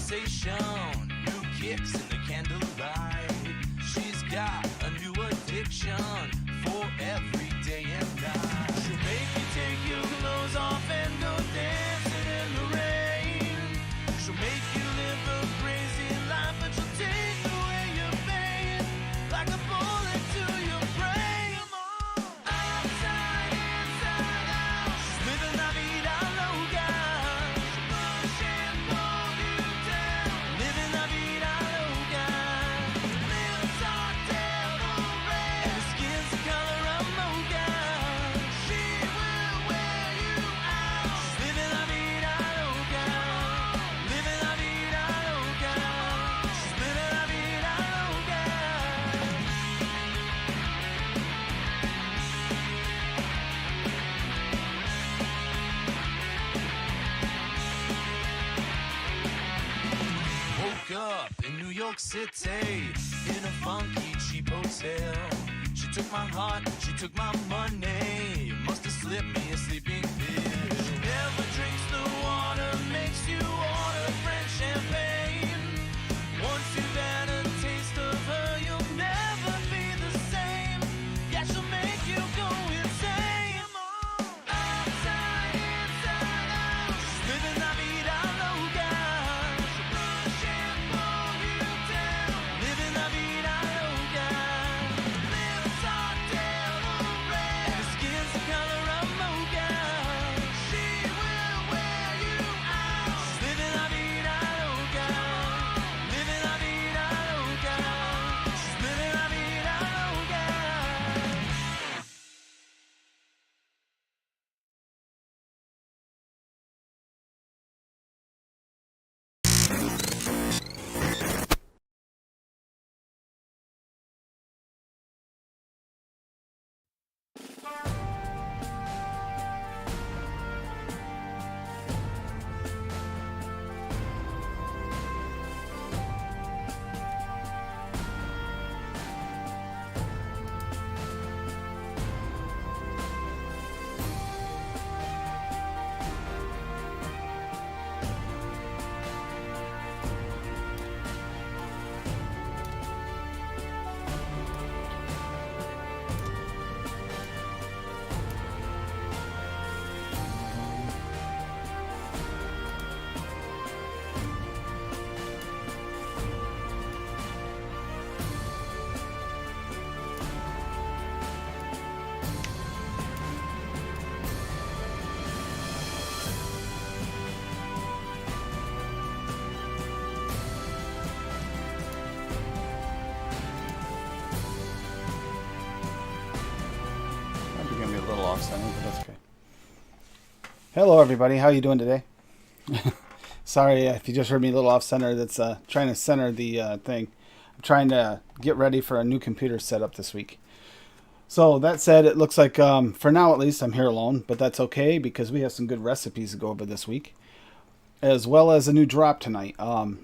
sensation, new kicks in the candlelight. She's got a new addiction for every day and night. She'll make you take your clothes off and go dancing in the rain. She'll make you live a crazy life, but she'll take away your pain like a bullet to your brain. Outside, inside out, she's living la vida loca. She'll push and pull you down, living la vida loca. Lips are devil red, and her skin's the color of mocha. She will wear you out. She's living la vida loca, living la vida loca. She's living la vida loca. Woke up in New York City in a funky cheap hotel. She took my heart, she took my money. Must have slipped me a sleeping pill. She never drinks the water, makes you order French champagne. Once you've had a taste of her, you'll never be the same. Yeah, she'll make you go insane. Outside, inside out, she's living la vida loca. She'll push and pull you down, living la vida loca. Lips are devil red, and her skin's the color of mocha. She will wear you out. She's living la vida loca, living la vida loca. She's living la vida loca. Might be gonna be a little off center, but that's okay. Hello, everybody. How you doing today? Sorry if you just heard me a little off center. That's trying to center the thing. I'm trying to get ready for a new computer setup this week. So that said, it looks like for now at least I'm here alone, but that's okay because we have some good recipes to go over this week, as well as a new drop tonight.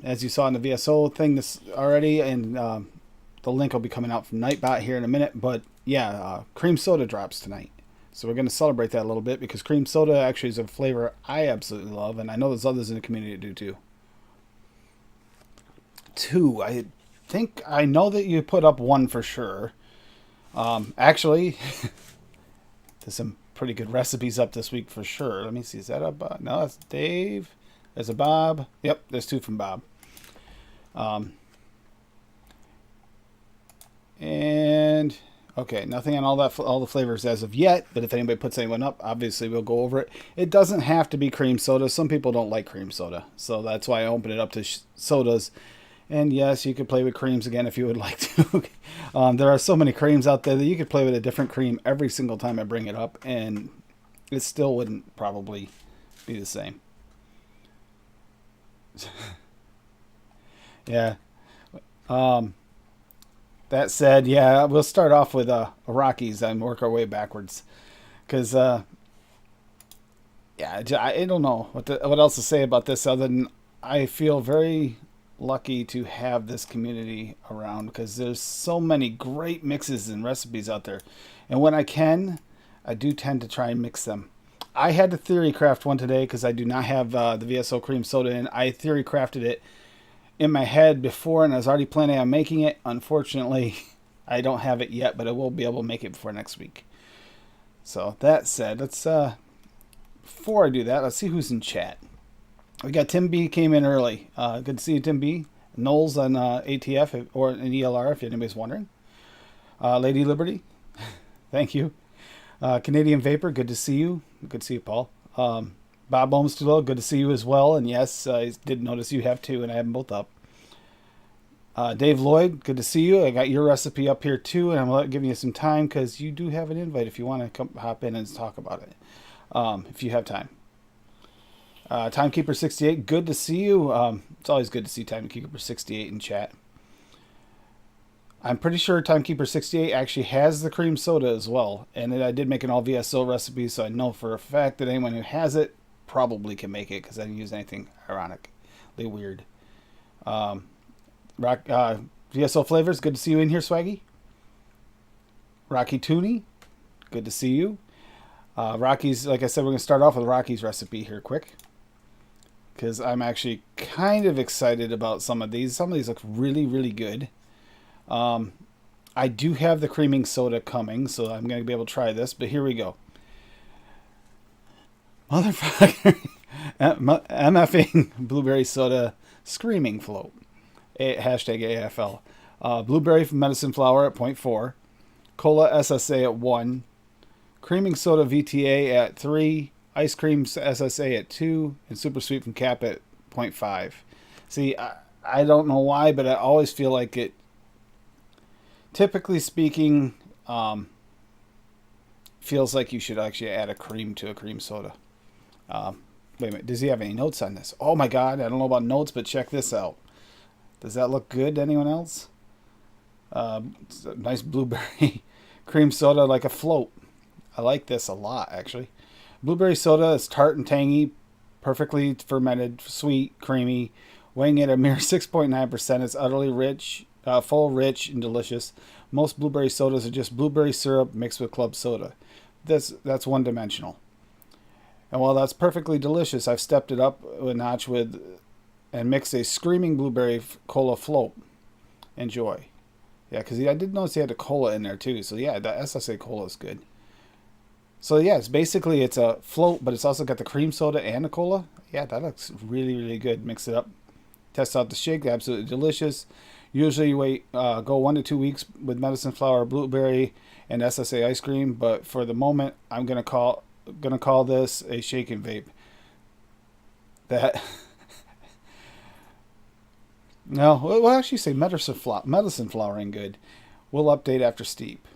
As you saw in the VSO thing this already, and the link will be coming out from Nightbot here in a minute. But yeah, cream soda drops tonight. So we're going to celebrate that a little bit because cream soda actually is a flavor I absolutely love, and I know there's others in the community that do too. Two, I think I know that you put up one for sure. Actually, there's some pretty good recipes up this week for sure. Let me see, is that a Bob? No, that's Dave. There's a Bob. Yep, there's two from Bob. And okay, nothing on all the flavors as of yet, but if anybody puts anyone up, obviously we'll go over it. It doesn't have to be cream soda. Some people don't like cream soda, so that's why I open it up to sodas. And yes, you could play with creams again if you would like to. There are so many creams out there that you could play with a different cream every single time I bring it up, and it still wouldn't probably be the same. Yeah. That said, yeah, we'll start off with Rockies and work our way backwards. Because, yeah, I don't know what else to say about this other than I feel very lucky to have this community around because there's so many great mixes and recipes out there. And when I can, I do tend to try and mix them. I had to theory craft one today because I do not have the VSO cream soda, and I theory crafted it in my head before, and I was already planning on making it. Unfortunately, I don't have it yet, but I will be able to make it before next week. So that said, let's before I do that, let's see who's in chat. We got Tim B came in early. Good to see you, Tim B. Knowles on ATF or an ELR, if anybody's wondering. Lady Liberty, thank you. Canadian Vapor, good to see you. Good to see you, Paul. Bob Olmsted, good to see you as well. And yes, I did notice you have two, and I have them both up. Dave Lloyd, good to see you. I got your recipe up here too, and I'm giving you some time because you do have an invite if you want to come hop in and talk about it, if you have time. Timekeeper68, good to see you. It's always good to see Timekeeper68 in chat. I'm pretty sure Timekeeper68 actually has the cream soda as well, and I did make an all VSO recipe, so I know for a fact that anyone who has it probably can make it because I didn't use anything ironically weird. VSO Flavors, good to see you in here, Swaggy. Rocky Tooney, good to see you. Rocky's, like I said, we're going to start off with Rocky's recipe here quick because I'm actually kind of excited about some of these. Some of these look really, really good. I do have the creaming soda coming, so I'm going to be able to try this, but here we go. Motherfucker. MFing blueberry soda screaming float. Hashtag AFL. Blueberry from medicine flower at 0.4. Cola SSA at 1. Creaming soda VTA at 3. Ice cream SSA at 2. And super sweet from Cap at 0.5. See, I don't know why, but I always feel like it, typically speaking, feels like you should actually add a cream to a cream soda. Wait a minute, does he have any notes on this? Oh my god, I don't know about notes, but check this out. Does that look good to anyone else? It's a nice blueberry cream soda, like a float. I like this a lot, actually. Blueberry soda is tart and tangy, perfectly fermented, sweet, creamy, weighing at a mere 6.9%. It's utterly rich, full, rich, and delicious. Most blueberry sodas are just blueberry syrup mixed with club soda. That's one-dimensional. And while that's perfectly delicious, I've stepped it up a notch with and mixed a screaming blueberry cola float. Enjoy. Yeah, because I did notice he had a cola in there too. So yeah, the SSA cola is good. So yeah, it's a float, but it's also got the cream soda and the cola. Yeah, that looks really, really good. Mix it up. Test out the shake. Absolutely delicious. Usually you go 1 to 2 weeks with medicine flower, blueberry, and SSA ice cream. But for the moment, I'm gonna call this a shake and vape. That. No, we'll actually say medicine flowering good. We'll update after steep.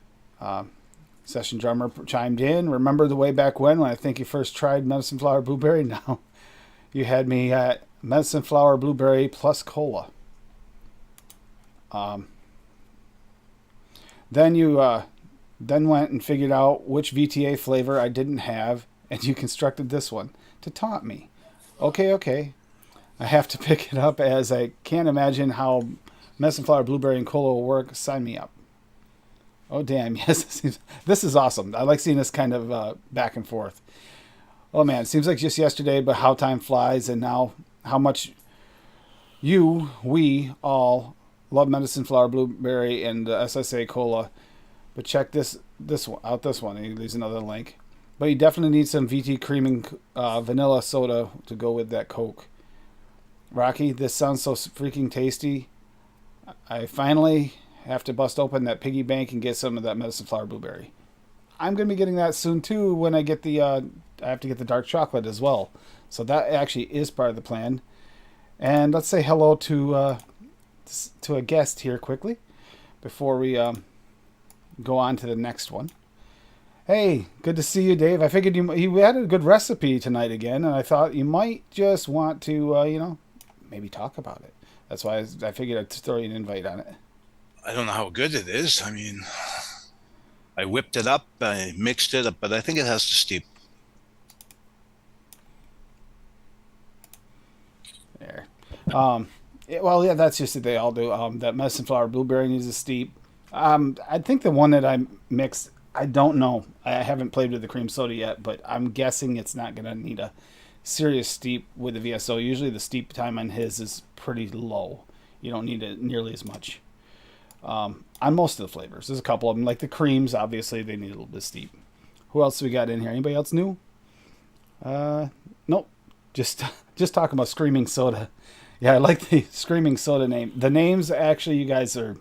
Session drummer chimed in. Remember the way back when I think you first tried medicine flower blueberry? No, you had me at medicine flower blueberry plus cola. Then you then went and figured out which VTA flavor I didn't have, and you constructed this one to taunt me. Okay. I have to pick it up as I can't imagine how medicine flower blueberry and cola will work. Sign me up. Oh, damn. Yes, this is awesome. I like seeing this kind of back and forth. Oh, man. It seems like just yesterday, but how time flies, and now how much we all love medicine flower blueberry and SSA cola. But check this one out. This one. There's another link. But you definitely need some VT creaming vanilla soda to go with that Coke. Rocky, this sounds so freaking tasty. I finally have to bust open that piggy bank and get some of that medicine flower blueberry. I'm going to be getting that soon too when I get I have to get the dark chocolate as well. So that actually is part of the plan. And let's say hello to a guest here quickly before we go on to the next one. Hey, good to see you, Dave. I figured you had a good recipe tonight again, and I thought you might just want to, maybe talk about it. That's why I figured I'd throw you an invite on it. I don't know how good it is. I mean, I whipped it up, I mixed it up, but I think it has to steep. There. Well, yeah, that's just what they all do. That medicine flower blueberry needs a steep. I think the one that I mixed, I don't know. I haven't played with the cream soda yet, but I'm guessing it's not going to need a serious steep with the VSO. Usually the steep time on his is pretty low. You don't need it nearly as much. On most of the flavors. There's a couple of them, like the creams, obviously, they need a little bit steep. Who else we got in here? Anybody else new? Nope. Just talking about Screaming Soda. Yeah, I like the Screaming Soda name. The names, actually, you guys are...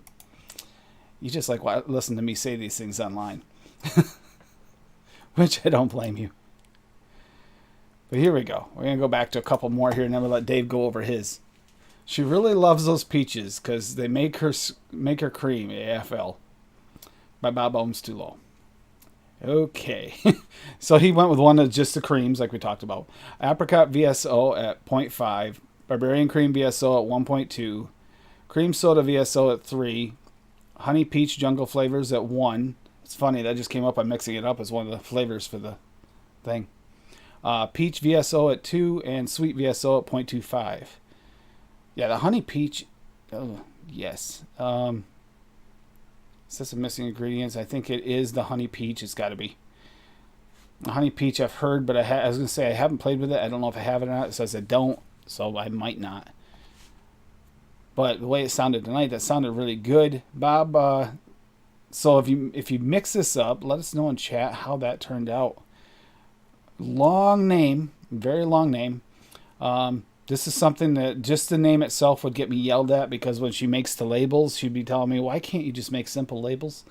You just like listen to me say these things online. Which I don't blame you. But here we go. We're going to go back to a couple more here, and then we'll let Dave go over his. She really loves those peaches because they make her cream, AFL, by Bob Ohms Too Low. Okay. So he went with one of just the creams, like we talked about. Apricot VSO at 0.5. Barbarian Cream VSO at 1.2. Cream Soda VSO at 3. Honey Peach Jungle Flavors at 1. It's funny, that just came up. I'm mixing it up as one of the flavors for the thing. Peach VSO at 2 and Sweet VSO at 0.25. Yeah, the Honey Peach, oh, yes. Says some missing ingredients. I think it is the Honey Peach. It's got to be. The Honey Peach I've heard, but I was going to say I haven't played with it. I don't know if I have it or not. It says I don't, so I might not. But the way it sounded tonight, that sounded really good. Bob, so if you mix this up, let us know in chat how that turned out. Long name, very long name. This is something that just the name itself would get me yelled at, because when she makes the labels, she'd be telling me, why can't you just make simple labels?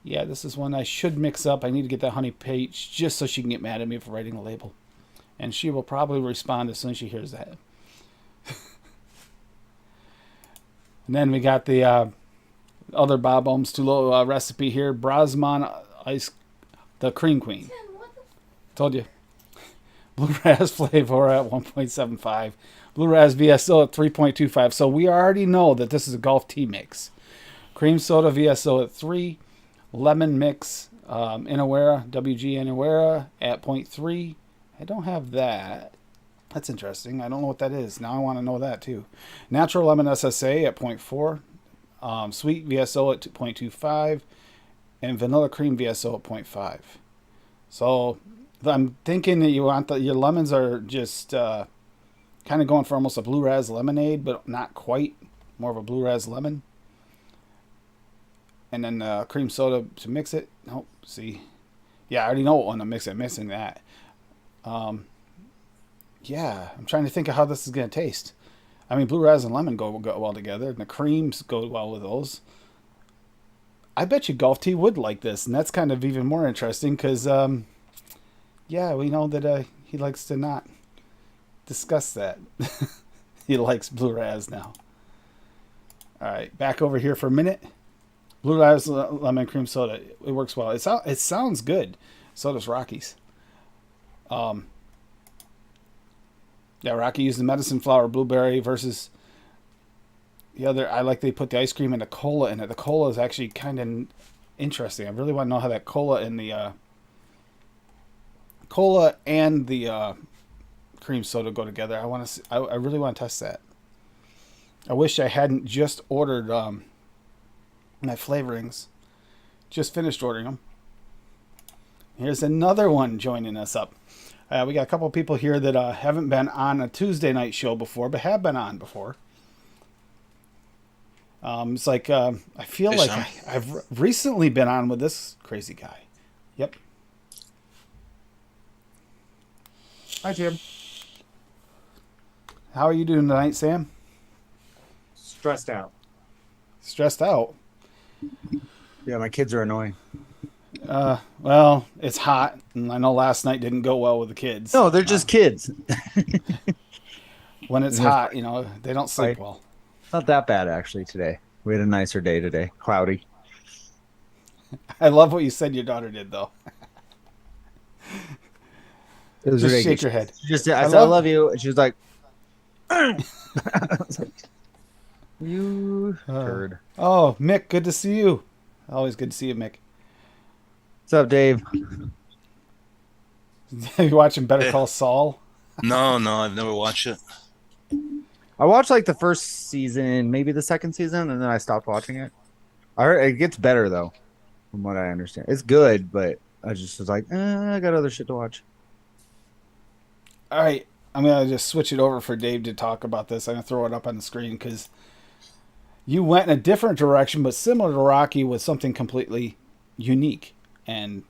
Yeah, this is one I should mix up. I need to get that Honey Peach just so she can get mad at me for writing a label. And she will probably respond as soon as she hears that. And then we got the other Bob Ohms Too Low recipe here. Brasman Ice, the Cream Queen. Told you. Blue Raz Flavor at 1.75. Blue Raz VSO at 3.25. So we already know that this is a golf tea mix. Cream Soda VSO at 3. Lemon Mix Inawera, WG Inawera at 0.3. I don't have that. That's interesting. I don't know what that is. Now I want to know that too. Natural Lemon SSA at 0.4. Sweet VSO at 2.25. And Vanilla Cream VSO at 0.5. So I'm thinking that you want your lemons are just kind of going for almost a Blue Raz lemonade, but not quite. More of a Blue Raz lemon. And then cream soda to mix it. Nope. See. Yeah, I already know what one to mix it. I'm mixing that. Yeah, I'm trying to think of how this is going to taste. I mean, Blue Raz and lemon go well together, and the creams go well with those. I bet you golf tea would like this, and that's kind of even more interesting because, yeah, we know that he likes to not discuss that. He likes Blue Raz now. All right, back over here for a minute. Blue Raz lemon cream soda. It works well. It sounds good. So does Rocky's. Yeah, Rocky used the medicine flower blueberry versus the other. I like they put the ice cream and the cola in it. The cola is actually kind of interesting. I really want to know how that cola and the cream soda go together. I want to. I really want to test that. I wish I hadn't just ordered my flavorings. Just finished ordering them. Here's another one joining us up. We got a couple of people here that haven't been on a Tuesday night show before, but have been on before. It's like I feel Hey, like Sam. I've recently been on with this crazy guy. Yep. Hi, Jim. How are you doing tonight, Sam? Stressed out. Stressed out? Yeah, my kids are annoying. Well, it's hot, and I know last night didn't go well with the kids. No, they're just kids. When it's hot, they don't sleep Right. well. Not that bad, actually, today. We had a nicer day today. Cloudy. I love what you said your daughter did, though. It was Just ridiculous. shake your head. I said, I love- love you. And she was like, I was like, you turd. Oh, Mick, good to see you. Always good to see you, Mick. What's up, Dave? You watching Better Call Saul? No, I've never watched it. I watched like the first season, maybe the second season, and then I stopped watching it. I heard it gets better, though, from what I understand. It's good, but I just was like, I got other shit to watch. All right, I'm going to just switch it over for Dave to talk about this. I'm going to throw it up on the screen because You went in a different direction, but similar to Rocky with something completely unique. And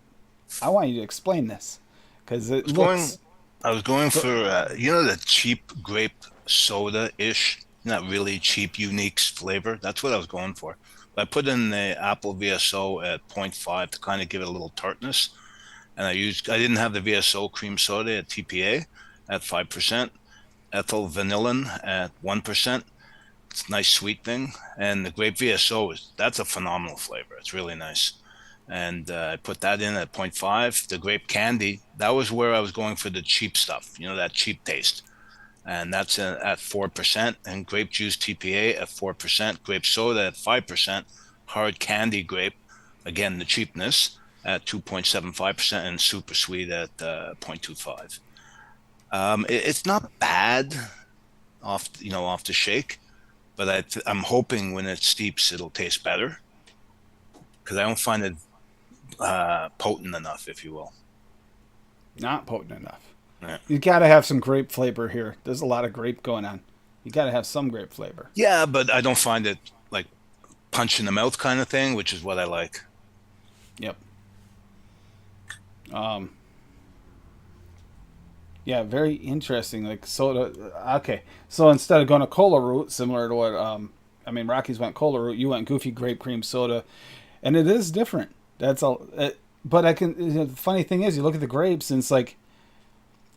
I want you to explain this because it looks. I was going for the cheap grape soda ish, not really cheap, unique flavor. That's what I was going for. I put in the apple VSO at 0.5 to kind of give it a little tartness, and I didn't have the VSO cream soda at TPA at 5%, ethyl vanillin at 1%. It's a nice sweet thing, and the grape VSO that's a phenomenal flavor. It's really nice. And I put that in at 0.5. The grape candy, that was where I was going for the cheap stuff, that cheap taste. And that's at 4%. And grape juice TPA at 4%. Grape soda at 5%. Hard candy grape, again, the cheapness at 2.75%. And super sweet at 0.25. It's not bad off the shake, but I'm hoping when it steeps, it'll taste better. Because I don't find it potent enough, if you will. Not potent enough. Yeah. You got to have some grape flavor here. There's a lot of grape going on. You got to have some grape flavor. Yeah, but I don't find it like punch in the mouth kind of thing, which is what I like. Yep. Yeah, very interesting. Like soda. Okay, so instead of going a cola route, similar to what Rockies went cola route, you went goofy grape cream soda, and it is different. That's all. But the funny thing is, you look at the grapes, and it's like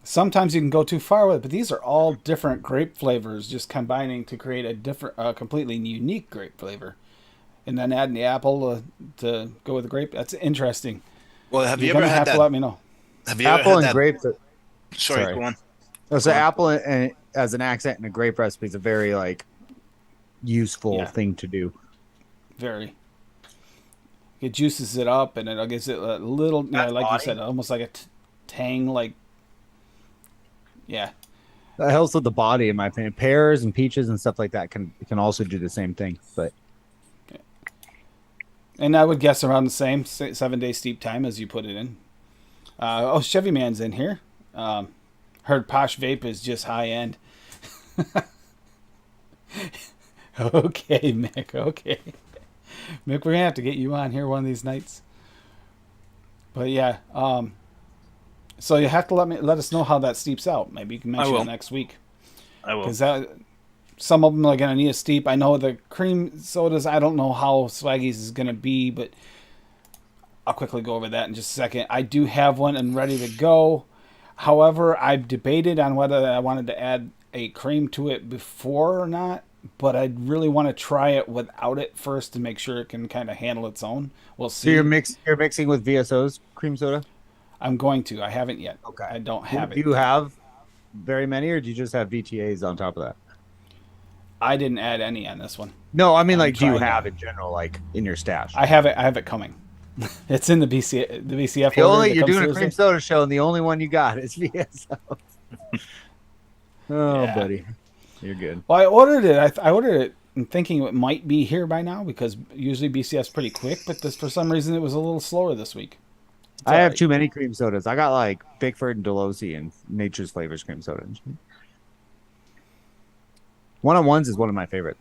sometimes you can go too far with it. But these are all different grape flavors, just combining to create a different, completely unique grape flavor, and then adding the apple to go with the grape. That's interesting. Well, have You're you ever gonna had have that? to let me know. Have you Apple ever and had that? grapes. Sorry, go on. So apple and as an accent in a grape recipe is a very useful thing to do. Very. It juices it up, and it gives it a little, like you said, almost like a tang, yeah. That helps with the body, in my opinion. Pears and peaches and stuff like that can also do the same thing. But and I would guess around the same 7-day steep time as you put it in. Chevy Man's in here. Heard Posh Vape is just high end. Okay, Mick. Okay, Mick, we're gonna have to get you on here one of these nights. But yeah, so you have to let us know how that steeps out. Maybe you can mention it next week. I will. Because some of them are gonna need a steep. I know the cream sodas. I don't know how Swaggy's is gonna be, but I'll quickly go over that in just a second. I do have one and ready to go. However, I've debated on whether I wanted to add a cream to it before or not, but I really want to try it without it first to make sure it can kind of handle its own. We'll see. So you're mixing with VSO's cream soda? I'm going to. I haven't yet. Okay. I don't have it. Do you have very many, or do you just have VTAs on top of that? I didn't add any on this one. No, I mean, do you trying have in general, in your stash? I have it coming. It's in the BCF. You're doing a cream soda show, and the only one you got is VSO. Buddy, you're good. Well, I ordered it. I ordered it thinking it might be here by now because usually BCF's pretty quick, but for some reason it was a little slower this week. I have too many cream sodas. I got Bickford and Delosi and Nature's Flavors cream soda. One-on-ones is one of my favorite.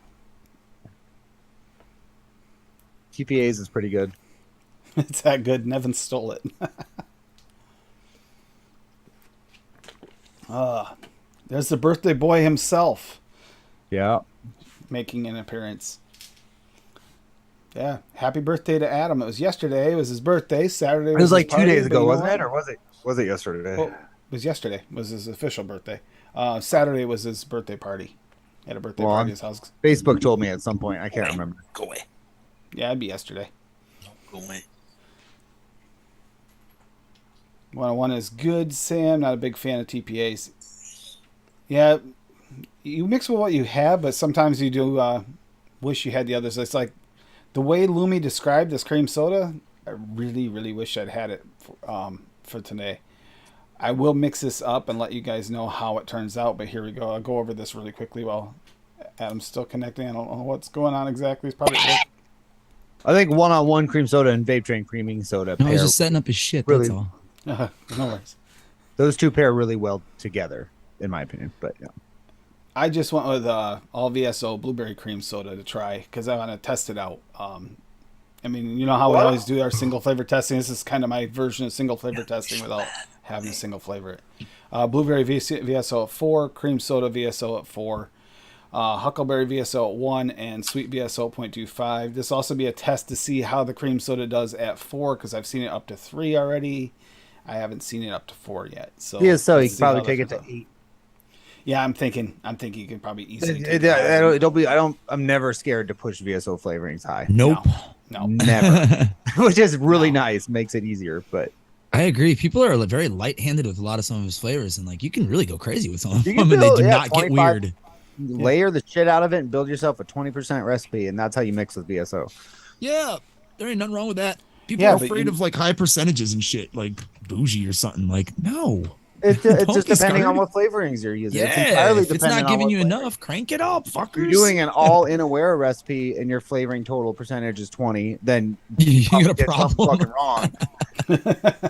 TPA's is pretty good. It's that good. Nevin stole it. There's the birthday boy himself. Yeah. Making an appearance. Yeah. Happy birthday to Adam. It was yesterday. It was his birthday. Saturday was It was his 2 party, days ago, but wasn't it? Or was it yesterday? Well, it was yesterday. It was his official birthday. Saturday was his birthday party. He had a birthday party at his house. Facebook told me at some point. I can't remember. Go away. Yeah, it'd be yesterday. Go away. 101 is good, Sam. Not a big fan of TPAs. Yeah, you mix with what you have, but sometimes you do wish you had the others. It's like the way Lumi described this cream soda. I really, really wish I'd had it for today. I will mix this up and let you guys know how it turns out. But here we go. I'll go over this really quickly while Adam's still connecting. I don't know what's going on exactly. It's probably. I think 1-on-1 cream soda and Vape Train creaming soda. No, I was just setting up his shit. Really, that's all. No worries. Those two pair really well together, in my opinion. But yeah. I just went with all VSO blueberry cream soda to try because I want to test it out. I mean, you know how we always do our single flavor testing. This is kind of my version of single flavor testing without having a single flavor. Blueberry VSO at 4, cream soda VSO at 4, huckleberry VSO at 1, and sweet VSO at 0.25. This will also be a test to see how the cream soda does at 4 because I've seen it up to 3 already. I haven't seen it up to 4 yet. So VSO, you can probably take it to 8. Yeah, I'm thinking you can probably easily take I'm never scared to push VSO flavorings high. Nope. No. Never. Which is really nice, makes it easier, but I agree. People are very light-handed with a lot of some of his flavors, and like you can really go crazy with some of You them, can and they build- do yeah, not get 25 weird. layer the shit out of it and build yourself a 20% recipe, and that's how you mix with VSO. Yeah, there ain't nothing wrong with that. People Yeah, are but afraid you- of like high percentages and shit, like bougie or something. Like, no. It's Don't just be depending on scared. what flavorings you're using. It's Yeah, entirely if it's dependent not on giving what you flavor. enough, crank it up, fuckers. If you're doing an all-in-aware recipe and your flavoring total percentage is 20, then you got a get something problem. fucking wrong.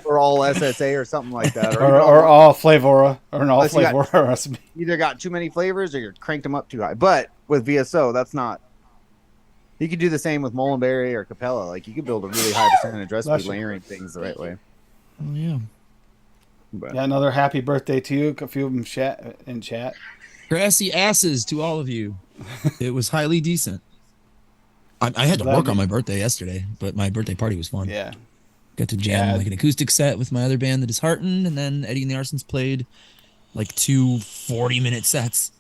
Or all SSA or something like that. Or, or all flavora or an all Unless you got- flavora recipe. either got too many flavors or you're cranked them up too high. But with VSO, that's not. You could do the same with Mullenberry or Capella. Like you could build a really high percentage Bless recipe you. layering things the right way. Oh, yeah. But Yeah, another happy birthday to you. A few of them in chat. Grassy asses to all of you. It was highly decent. I had to Glad work you- on my birthday yesterday, but my birthday party was fun. Yeah. Got to jam Yeah. like an acoustic set with my other band, The Disheartened, and then Eddie and the Arsons played like 2 40-minute sets.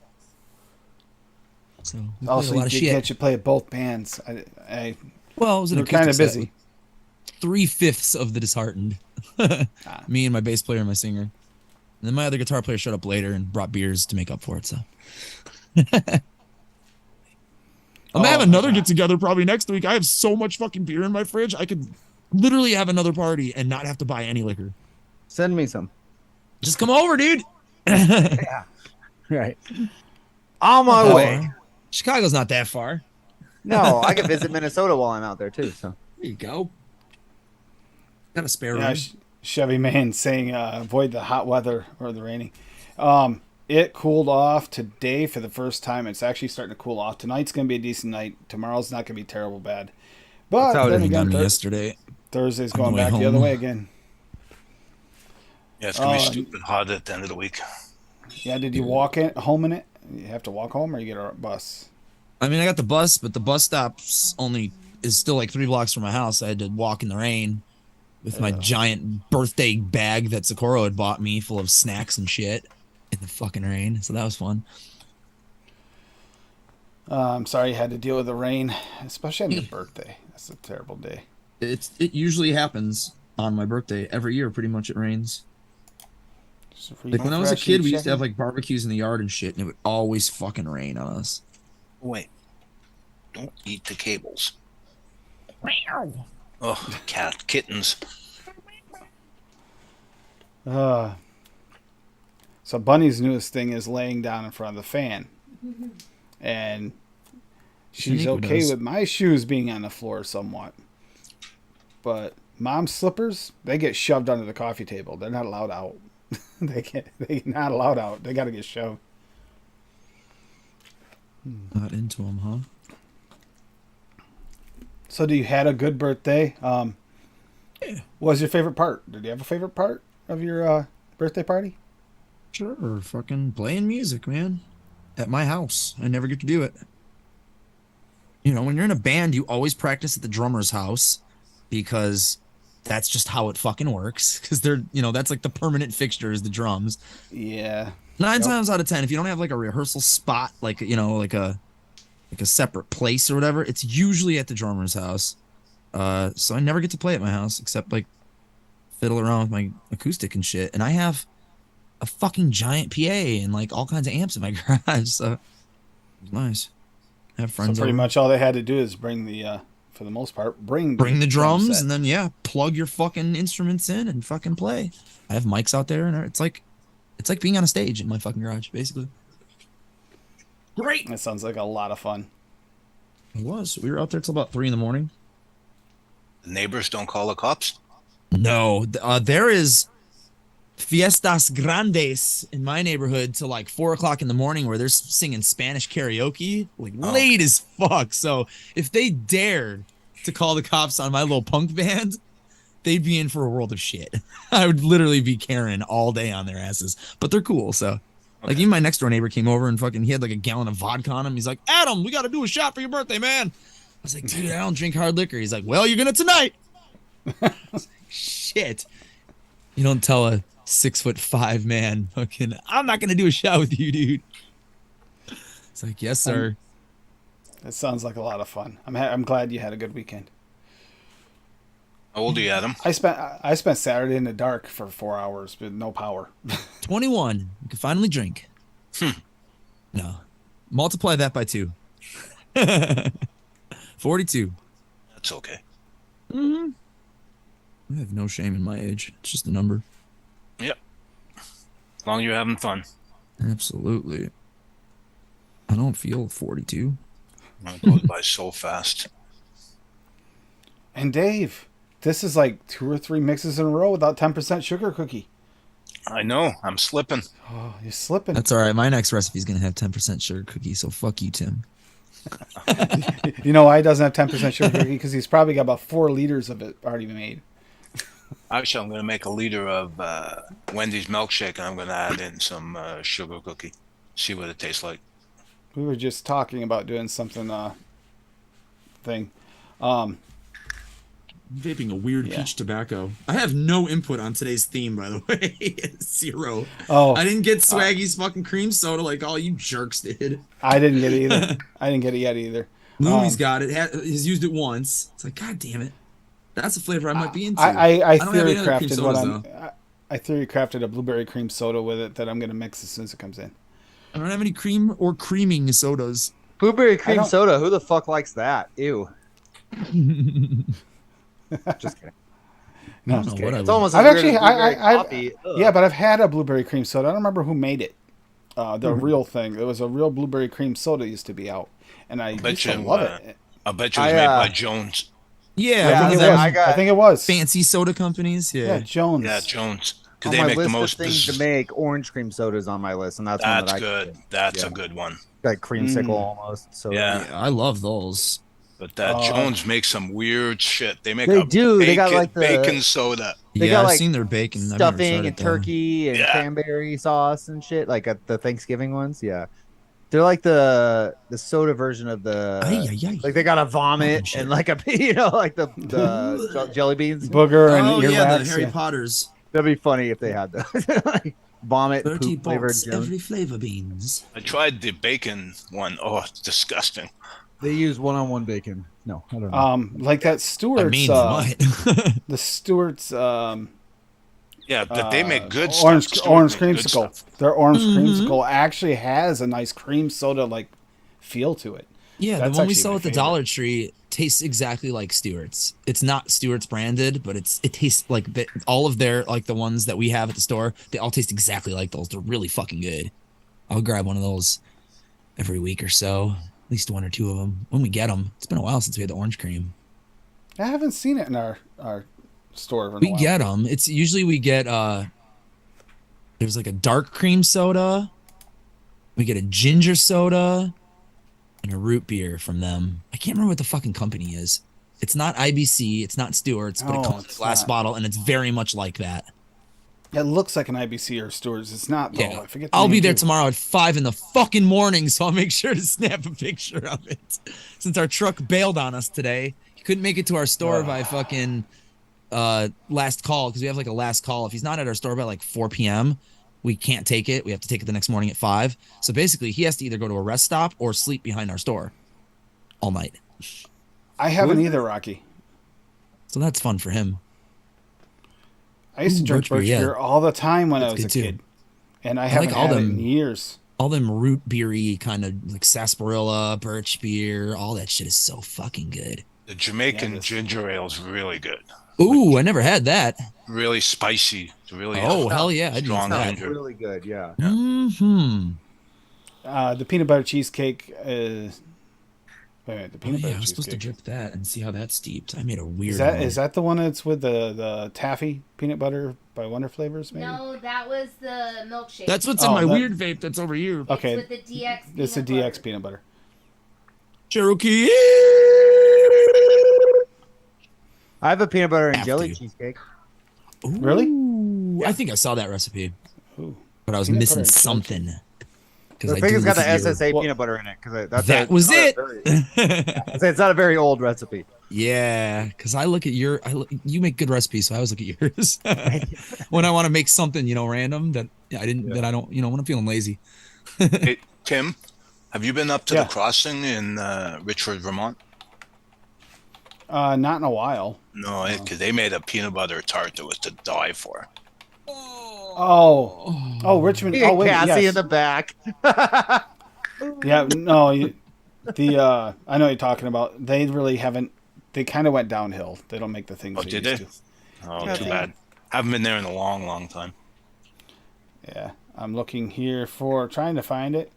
So we played Also, a lot of you shit. get you play both bands. Well, it was an We're acoustic kind of set busy. with 3/5 of The Disheartened. Me and my bass player and my singer. And then my other guitar player showed up later and brought beers to make up for it. So I'm gonna have another get together probably next week. I have so much fucking beer in my fridge. I could literally have another party and not have to buy any liquor. send me some. Just come over, dude. Right. On my How way. far? Chicago's not that far. No, I can visit Minnesota while I'm out there too. So There you go. Got a spare Yeah, room. Chevy Man saying avoid the hot weather or the raining. It cooled off today for the first time. It's actually starting to cool off. Tonight's going to be a decent night. Tomorrow's not going to be terrible bad. But That's how it then is. again, Yesterday. Thursday's on the going way back the other home. way again. Yeah, it's gonna be stupid hot at the end of the week. Yeah, did you walk home in it? You have to walk home or you get a bus? I mean, I got the bus, but the bus stop's is still like 3 blocks from my house. I had to walk in the rain with my giant birthday bag that Socorro had bought me full of snacks and shit in the fucking rain. So that was fun. I'm sorry you had to deal with the rain, especially on your birthday. That's a terrible day. It usually happens on my birthday. Every year, pretty much, it rains. Like when I was a kid, we used to have like barbecues in the yard and shit, and it would always fucking rain on us. Wait, don't eat the cables. Oh, kittens. So Bunny's newest thing is laying down in front of the fan. And she's Nico okay does. with my shoes being on the floor somewhat. But mom's slippers, they get shoved under the coffee table. They're not allowed out. They're not allowed out. They got to get shoved. Not into them, huh? So you had a good birthday. What was your favorite part? Did you have a favorite part of your birthday party? Sure, fucking playing music, man. At my house. I never get to do it. You know, when you're in a band, you always practice at the drummer's house because that's just how it fucking works. Because they're, you know, that's like the permanent fixture is the drums. Yeah. 9 Yep. times out of 10, if you don't have like a rehearsal spot, like, you know, like a separate place or whatever, it's usually at the drummer's house. So I never get to play at my house except like fiddle around with my acoustic and shit. And I have a fucking giant PA and like all kinds of amps in my garage. So it's nice. I have friends So pretty over. much all they had to do is bring the, for the most part, bring the drum drums set. and then plug your fucking instruments in and fucking play. I have mics out there and it's like being on a stage in my fucking garage, basically. Great. That sounds like a lot of fun. It was. We were out there till about 3 a.m. The neighbors don't call the cops. No, there is fiestas grandes in my neighborhood till like 4 o'clock in the morning where they're singing Spanish karaoke, like late as fuck. So if they dared to call the cops on my little punk band, they'd be in for a world of shit. I would literally be Karen all day on their asses, but they're cool. So like even my next door neighbor came over and fucking, he had like a gallon of vodka on him. He's like, Adam, we got to do a shot for your birthday, man. I was like, dude, I don't drink hard liquor. He's like, well, you're gonna tonight. I was like, shit. You don't tell a 6'5" man, fucking, I'm not gonna do a shot with you, dude. It's like, yes, sir. That sounds like a lot of fun. I'm glad you had a good weekend. How old are you, Adam? I spent Saturday in the dark for 4 hours with no power. 21. You can finally drink. No. Multiply that by 2. 42. That's okay. I have no shame in my age. It's just a number. Yep. As long as you're having fun. Absolutely. I don't feel 42. It goes by so fast. And Dave, this is like 2 or 3 mixes in a row without 10% sugar cookie. I know. I'm slipping. Oh, you're slipping. That's all right. My next recipe is going to have 10% sugar cookie, so fuck you, Tim. You know why he doesn't have 10% sugar cookie? Because he's probably got about 4 liters of it already made. Actually, I'm going to make a liter of Wendy's milkshake, and I'm going to add in some sugar cookie. See what it tastes like. We were just talking about doing something thing. Vaping a weird peach tobacco. I have no input on today's theme, by the way. 0. Oh, I didn't get Swaggy's fucking cream soda like all you jerks did. I didn't get it either. I didn't get it yet either. Loomy's got it. He's used it once. It's like, god damn it. That's a flavor I might be into. I don't have theory any other cream crafted sodas, I theory crafted a blueberry cream soda with it that I'm gonna mix as soon as it comes in. I don't have any cream or creaming sodas. Blueberry cream soda. Who the fuck likes that? Ew. Just kidding. No, I don't know what I It's would. almost I've as weird actually, as blueberry coffee. yeah, but I've had a blueberry cream soda. I don't remember who made it. The real thing. There was a real blueberry cream soda used to be out, and I used to love it. I bet you it was made by Jones. Yeah, I think it them was. I think it was fancy soda companies. Yeah, Jones. Yeah, Jones. On Because they my make the list most. of things to make, orange cream soda is on my list, and that's one That's that I good. That's a good one. like creamsicle almost. So Yeah. I love those. But that Jones makes some weird shit. They make They a do. Bacon, They got, like, the- bacon soda. They Yeah, got, I've like, seen their bacon. I've never stuffing tried and it, though. turkey and Yeah. cranberry sauce and shit, like at the Thanksgiving ones. Yeah, they're like the soda version of the like they got a vomit Fucking and like a like the jelly beans. Booger and Oh yeah, the earwax. Harry Yeah. Potters. That'd be funny if they had the like vomit 30 poop flavored bolts, Jones. every flavor beans. I tried the bacon one. Oh, it's disgusting. They use one-on-one bacon. No, I don't know. Like that Stewart's. I mean, what? The Stewart's. Yeah, but they make good orange stuff. Stewart orange make good creamsicle. stuff. Their orange creamsicle actually has a nice cream soda like feel to it. Yeah, That's the one we actually sell my at the favorite. Dollar Tree tastes exactly like Stewart's. It's not Stewart's branded, but it tastes like all of their, like the ones that we have at the store, they all taste exactly like those. They're really fucking good. I'll grab one of those every week or so, at least 1 or 2 of them when we get them. It's been a while since we had the orange cream. I haven't seen it in our store in a We while. get them. It's usually we get there's like a dark cream soda. We get a ginger soda and a root beer from them. I can't remember what the fucking company is. It's not IBC, it's not Stewart's, but it No, comes in a it's glass not. bottle and it's very much like that. It looks like an IBC or Stewart's. It's not though. Yeah. I forget. The I'll name be there too. tomorrow at 5 in the fucking morning, so I'll make sure to snap a picture of it. Since our truck bailed on us today, he couldn't make it to our store by fucking last call, because we have like a last call. If he's not at our store by like 4 p.m., we can't take it. We have to take it the next morning at 5. So basically, he has to either go to a rest stop or sleep behind our store all night. I haven't either, Rocky. So that's fun for him. I used to drink birch beer, birch yeah. beer all the time when I That's was a good too. kid, and I haven't like all had it them- in years. All them root beery kind of like sarsaparilla, birch beer, all that shit is so fucking good. The Jamaican this- ginger ale is really good. Ooh, I never had that. Really spicy. It's really Oh, hell yeah. I'd use strong that. ginger. Really good, yeah. Mm-hmm. The peanut butter cheesecake is. Wait a minute, the Oh, peanut yeah, I butter was supposed to cheesecake. drip that and see how that steeped. I made a weird Is that one. is that the one that's with the taffy peanut butter by Wonder Flavors, maybe? No, that was the milkshake. That's what's in my weird vape that's over here. Okay. It's with the DX peanut It's a DX peanut butter. Cherokee. I have a peanut butter and Have jelly to. cheesecake. Really? Ooh, I think I saw that recipe, Ooh. but I was Peanut missing butter and something. I think it's got the SSA peanut butter in it because That was it. It's not a very old recipe. Yeah, because I look at you make good recipes, so I always look at yours when I want to make something, random that I don't, when I'm feeling lazy. Hey, Tim, have you been up to Yeah. the crossing in Richford, Vermont? Not in a while. No, because they made a peanut butter tart that was to die for. Oh, Richmond. Oh, wait, Cassie yes. in the back. Yeah, no, I know what you're talking about. They really haven't. They kind of went downhill. They don't make the things. Oh, they did used they? to. Oh, Yeah, too they- bad. Haven't been there in a long, long time. Yeah, I'm looking here for trying to find it.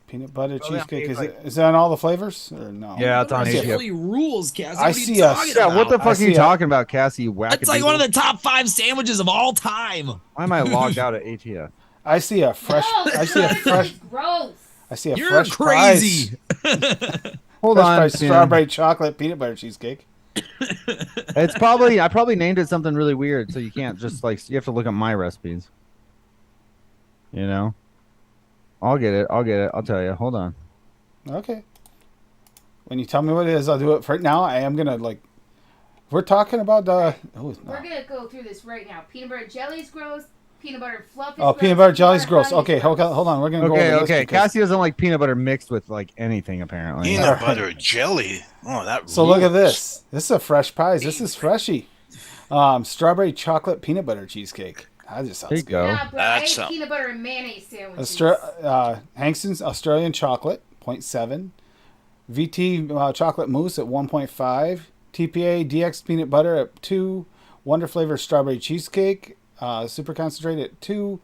Peanut butter Oh, yeah, cheesecake. it's Is it on all the flavors or no? Yeah, it's on I see HF. Holy rules, Cassie. I What are you see a- talking Yeah, what the about? I fuck are you see talking about, Cassie? You That's like one of wackadoodle? the top 5 sandwiches of all time. Why am I logged out at ATF? I see a fresh. Oh, I see a fresh. gross. I see a You're fresh crazy. Hold Fresh on, price Tim. strawberry chocolate peanut butter cheesecake. It's probably I probably named it something really weird, so you can't just you have to look at my recipes. I'll get it. I'll tell you. Hold on. Okay. When you tell me what it is, I'll do it. For now, I am gonna We're talking about the. Oh, no. We're gonna go through this right now. Peanut butter jelly is gross. Peanut butter fluff is Oh, gross. peanut butter jelly's gross. honey is Okay, hold on. We're gonna go over this Okay. because- Cassie doesn't like peanut butter mixed with anything apparently. Peanut Alright. butter jelly. Oh, that So look at rules. this. This is a fresh prize. This is freshy. Strawberry chocolate peanut butter cheesecake. That just There sounds you good. go. Yeah, but I That's ate a- peanut butter and mayonnaise sandwiches. Hangston's Australian chocolate 0.7. VT chocolate mousse at 1.5. TPA DX peanut butter at 2. Wonder flavor strawberry cheesecake super concentrate at 2.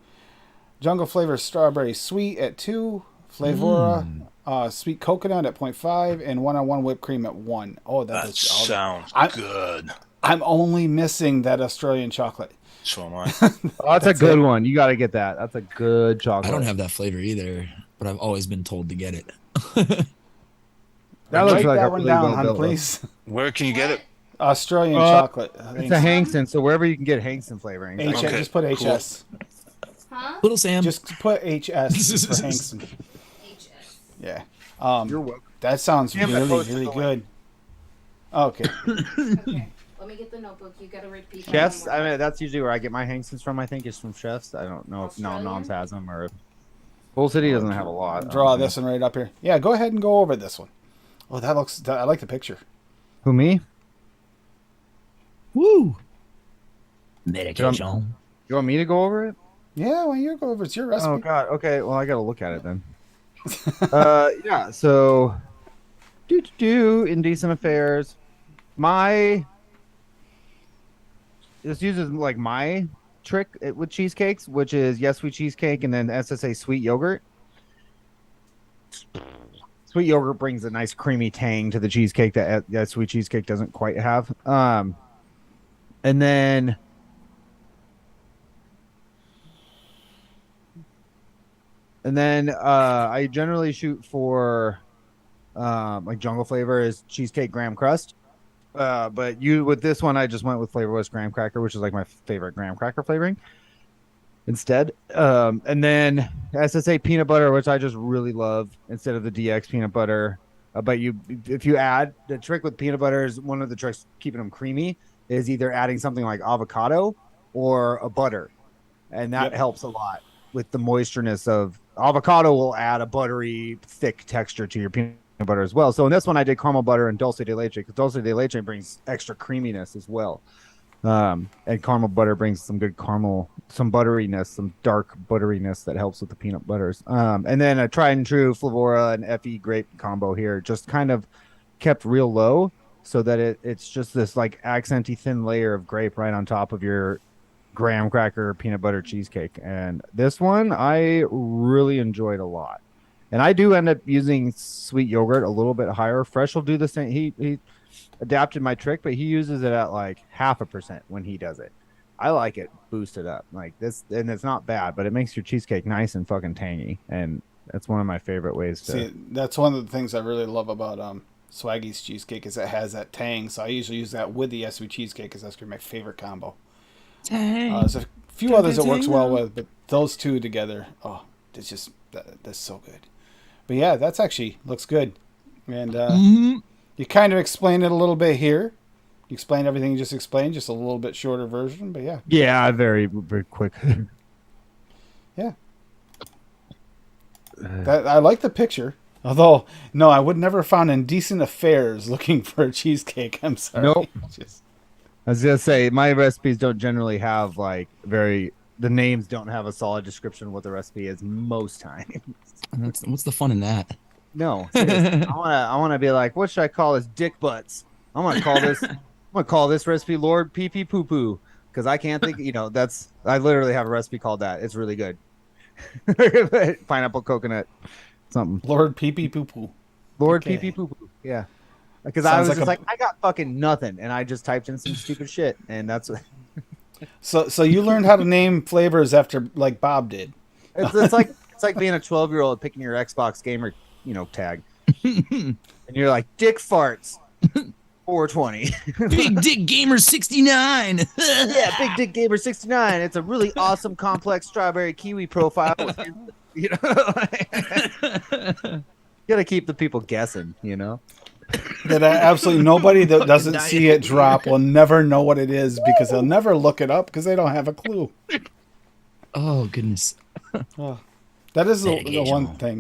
Jungle flavor strawberry sweet at 2. Flavora sweet coconut at 0.5. And 1-on-1 whipped cream at 1. Oh, That that's sounds I- good. I'm only missing that Australian chocolate. So am I. Oh, that's a good one. You got to get that. That's a good chocolate. I don't have that flavor either, but I've always been told to get it. That looks Write like that a one really down, well hon, built one. please. Where can you get it? Australian chocolate. It's a Hangston, so wherever you can get Hangston flavoring. HS, Okay, just put cool. HS. Huh? Little Sam. Just put HS for Hangston. HS. Yeah. You're welcome. That sounds Damn, I really, posted really the good. Okay. Okay. Let me get the notebook. You gotta repeat. that Chefs, one more I mean, that's usually where I get my Hankstons from, I think, is from Chefs. I don't know if Australian? Noms has them or if Bull City doesn't have a lot. Draw this one right up here. Yeah, go ahead and go over this one. Oh, I like the picture. Who, me? Woo. Medication. You want me to go over it? Yeah, well, you go over. It's your recipe. Oh, God. Okay, well, I got to look at it then. Yeah, so Indecent Affairs. This uses my trick with cheesecakes, which is Yes Sweet Cheesecake and then SSA Sweet Yogurt. Sweet yogurt brings a nice creamy tang to the cheesecake that Sweet Cheesecake doesn't quite have. And then I generally shoot for jungle flavor is cheesecake graham crust. But with this one, I just went with flavorless graham cracker, which is my favorite graham cracker flavoring instead. And then SSA peanut butter, which I just really love instead of the DX peanut butter. But if you add the trick with peanut butter is one of the tricks keeping them creamy is either adding something like avocado or a butter. And that helps a lot with the moistureness of avocado will add a buttery, thick texture to your peanut butter as well. So in this one, I did caramel butter and dulce de leche because dulce de leche brings extra creaminess as well. And caramel butter brings some good caramel, some butteriness, some dark butteriness that helps with the peanut butters. And then a tried and true Flavora and FE grape combo here, just kind of kept real low so that it's just this accenty thin layer of grape right on top of your graham cracker peanut butter cheesecake. And this one I really enjoyed a lot. And I do end up using sweet yogurt a little bit higher. Fresh will do the same. He adapted my trick, but he uses it at 0.5% when he does it. I like it boosted up like this, and it's not bad, but it makes your cheesecake nice and fucking tangy, and that's one of my favorite ways to. See, that's one of the things I really love about Swaggy's cheesecake is it has that tang. So I usually use that with the sweet cheesecake because that's my favorite combo. There's a few others it works well with, but those two together, it's just that's so good. But yeah, that's actually looks good, and you kind of explained it a little bit here. You explained everything you just explained, just a little bit shorter version, but yeah. Yeah, very very quick. Yeah. I like the picture. Although, no, I would never found indecent affairs looking for a cheesecake. I'm sorry. Nope. Just, I was gonna say my recipes don't generally have like the names don't have a solid description of what the recipe is most times. What's the fun in that? No, seriously. I wanna be like, what should I call this? Dick butts. I'm gonna call this recipe Lord Pee Pee Poo Poo because I can't think. I literally have a recipe called that. It's really good. Pineapple coconut something. Lord Pee Pee Poo Poo. Lord Okay. Pee Pee Poo Poo. Yeah. Because I was Sounds just like like, I got fucking nothing, and I just typed in some stupid shit, and that's what. So you learned how to name flavors after like Bob did. It's like being a 12-year-old picking your Xbox gamer, tag, and you're like Dick Farts, 420. Big Dick Gamer 69. Yeah, Big Dick Gamer 69. It's a really awesome complex strawberry kiwi profile. You gotta keep the people guessing, That absolutely nobody that doesn't see it drop will never know what it is because they'll never look it up because they don't have a clue. Oh goodness. That is the one thing.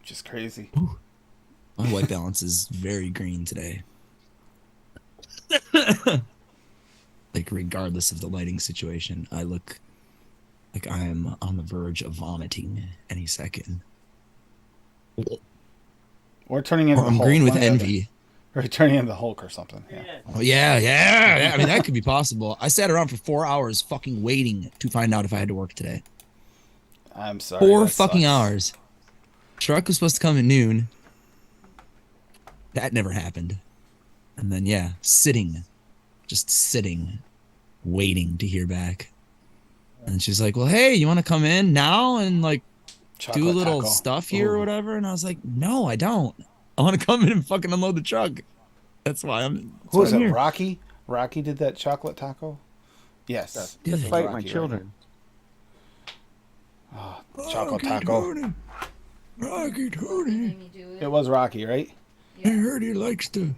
Just crazy. My white balance is very green today. Like regardless of the lighting situation, I look like I am on the verge of vomiting any second. Or turning into Or I'm the Hulk, green with one or the other. envy. Or turning into the Hulk or something. Yeah. Oh yeah. I mean that could be possible. I sat around for 4 hours fucking waiting to find out if I had to work today. I'm sorry. 4 that fucking sucks. hours. Truck was supposed to come at noon. That never happened. And then just sitting, waiting to hear back. And she's like, "Well, hey, you want to come in now and like Chocolate do a little taco. stuff here or Ooh. whatever?" And I was like, "No, I don't. I want to come in and fucking unload the truck. That's why I'm." Who was it? Here. Rocky? Rocky did that chocolate taco? Yes. Did It was it? Fight Rocky, my right? children. Chocolate taco. Rocky Tony. Made me do It was Rocky, right? I heard he likes the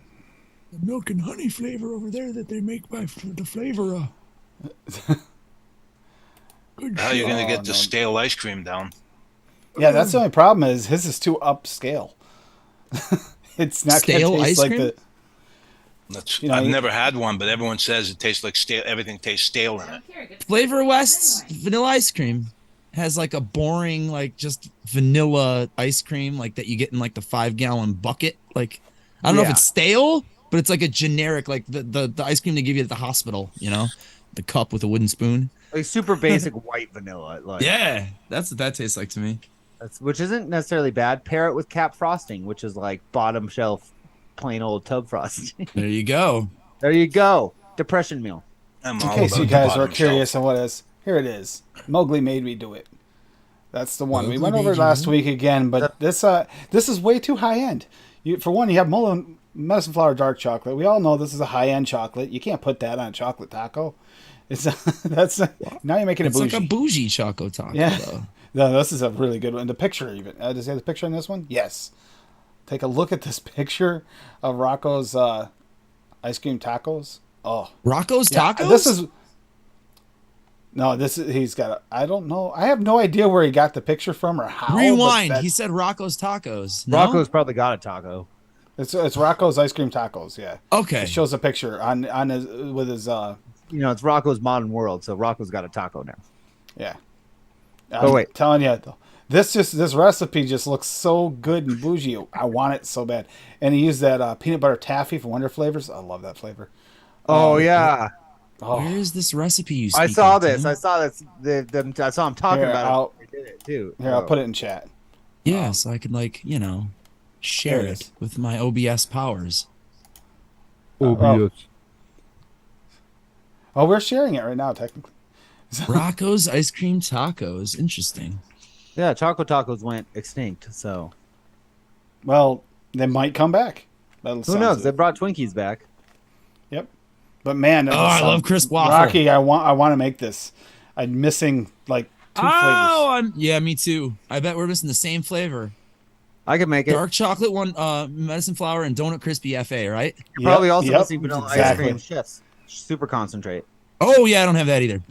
milk and honey flavor over there that they make by the flavor. Good How are you shit. gonna Oh, get the no. stale ice cream down? Yeah, that's the only problem is his is too upscale. It's not going Stale to taste ice like cream? the... That's, You know, I've you- never had one, but everyone says it tastes like stale. Everything tastes stale in it. Flavor West's vanilla ice cream has like a boring, like just vanilla ice cream, like that you get in like the 5-gallon bucket. Like, I don't know if Yeah. it's stale, but it's like a generic, like the ice cream they give you at the hospital, the cup with a wooden spoon. Like super basic white vanilla. Like Yeah, that's what that tastes like to me. which isn't necessarily bad. Pair it with cap frosting, which is like bottom shelf, plain old tub frosting. There you go. There you go. Depression meal. I'm In all case about you the guys bottom are curious shelf. on what it is, here it is. Mowgli made me do it. That's the one. We Mowgli went over made it you last do it? week again, but this is way too high end. For one, you have medicine flower dark chocolate. We all know this is a high end chocolate. You can't put that on a chocolate taco. It's now you're making it It's bougie. like a bougie choco taco, Yeah. though. No, this is a really good one. The picture even. Does he have the picture in this one? Yes. Take a look at this picture of Rocco's ice cream tacos. Oh, Rocco's yeah, Tacos? This is. No, he's got. I don't know. I have no idea where he got the picture from or how. but Rewind. that- He said Rocco's Tacos. No? Rocco's probably got a taco. It's Rocco's ice cream tacos. Yeah. Okay. It shows a picture on his with his It's Rocco's Modern World, so Rocco's got a taco now. yeah. Oh, wait. I'm telling you, this recipe just looks so good and bougie. I want it so bad. And he used that peanut butter taffy from Wonder Flavors. I love that flavor. Oh yeah, Oh, Where is this recipe you I speak saw of, this. Tim? I saw this. I saw him talking Here, about it. They did it too. here, I'll put it in chat. Yeah, so I could share There it it is. with my OBS powers. Oh. Oh, we're sharing it right now, technically. Rocco's ice cream tacos. Interesting. Yeah, Choco Tacos went extinct, so Well, they might come back. who knows? They brought Twinkies back. Yep. But man, that Oh, does I sound- love crisp waffle. Rocky, I want to make this. I'm missing like 2 flavors. Yeah, me too. I bet we're missing the same flavor. I could make it. Dark chocolate one, medicine flower, and donut crispy FA, right? You're probably also Yep, missing vanilla ice exactly. cream Chef's super concentrate. Oh yeah, I don't have that either.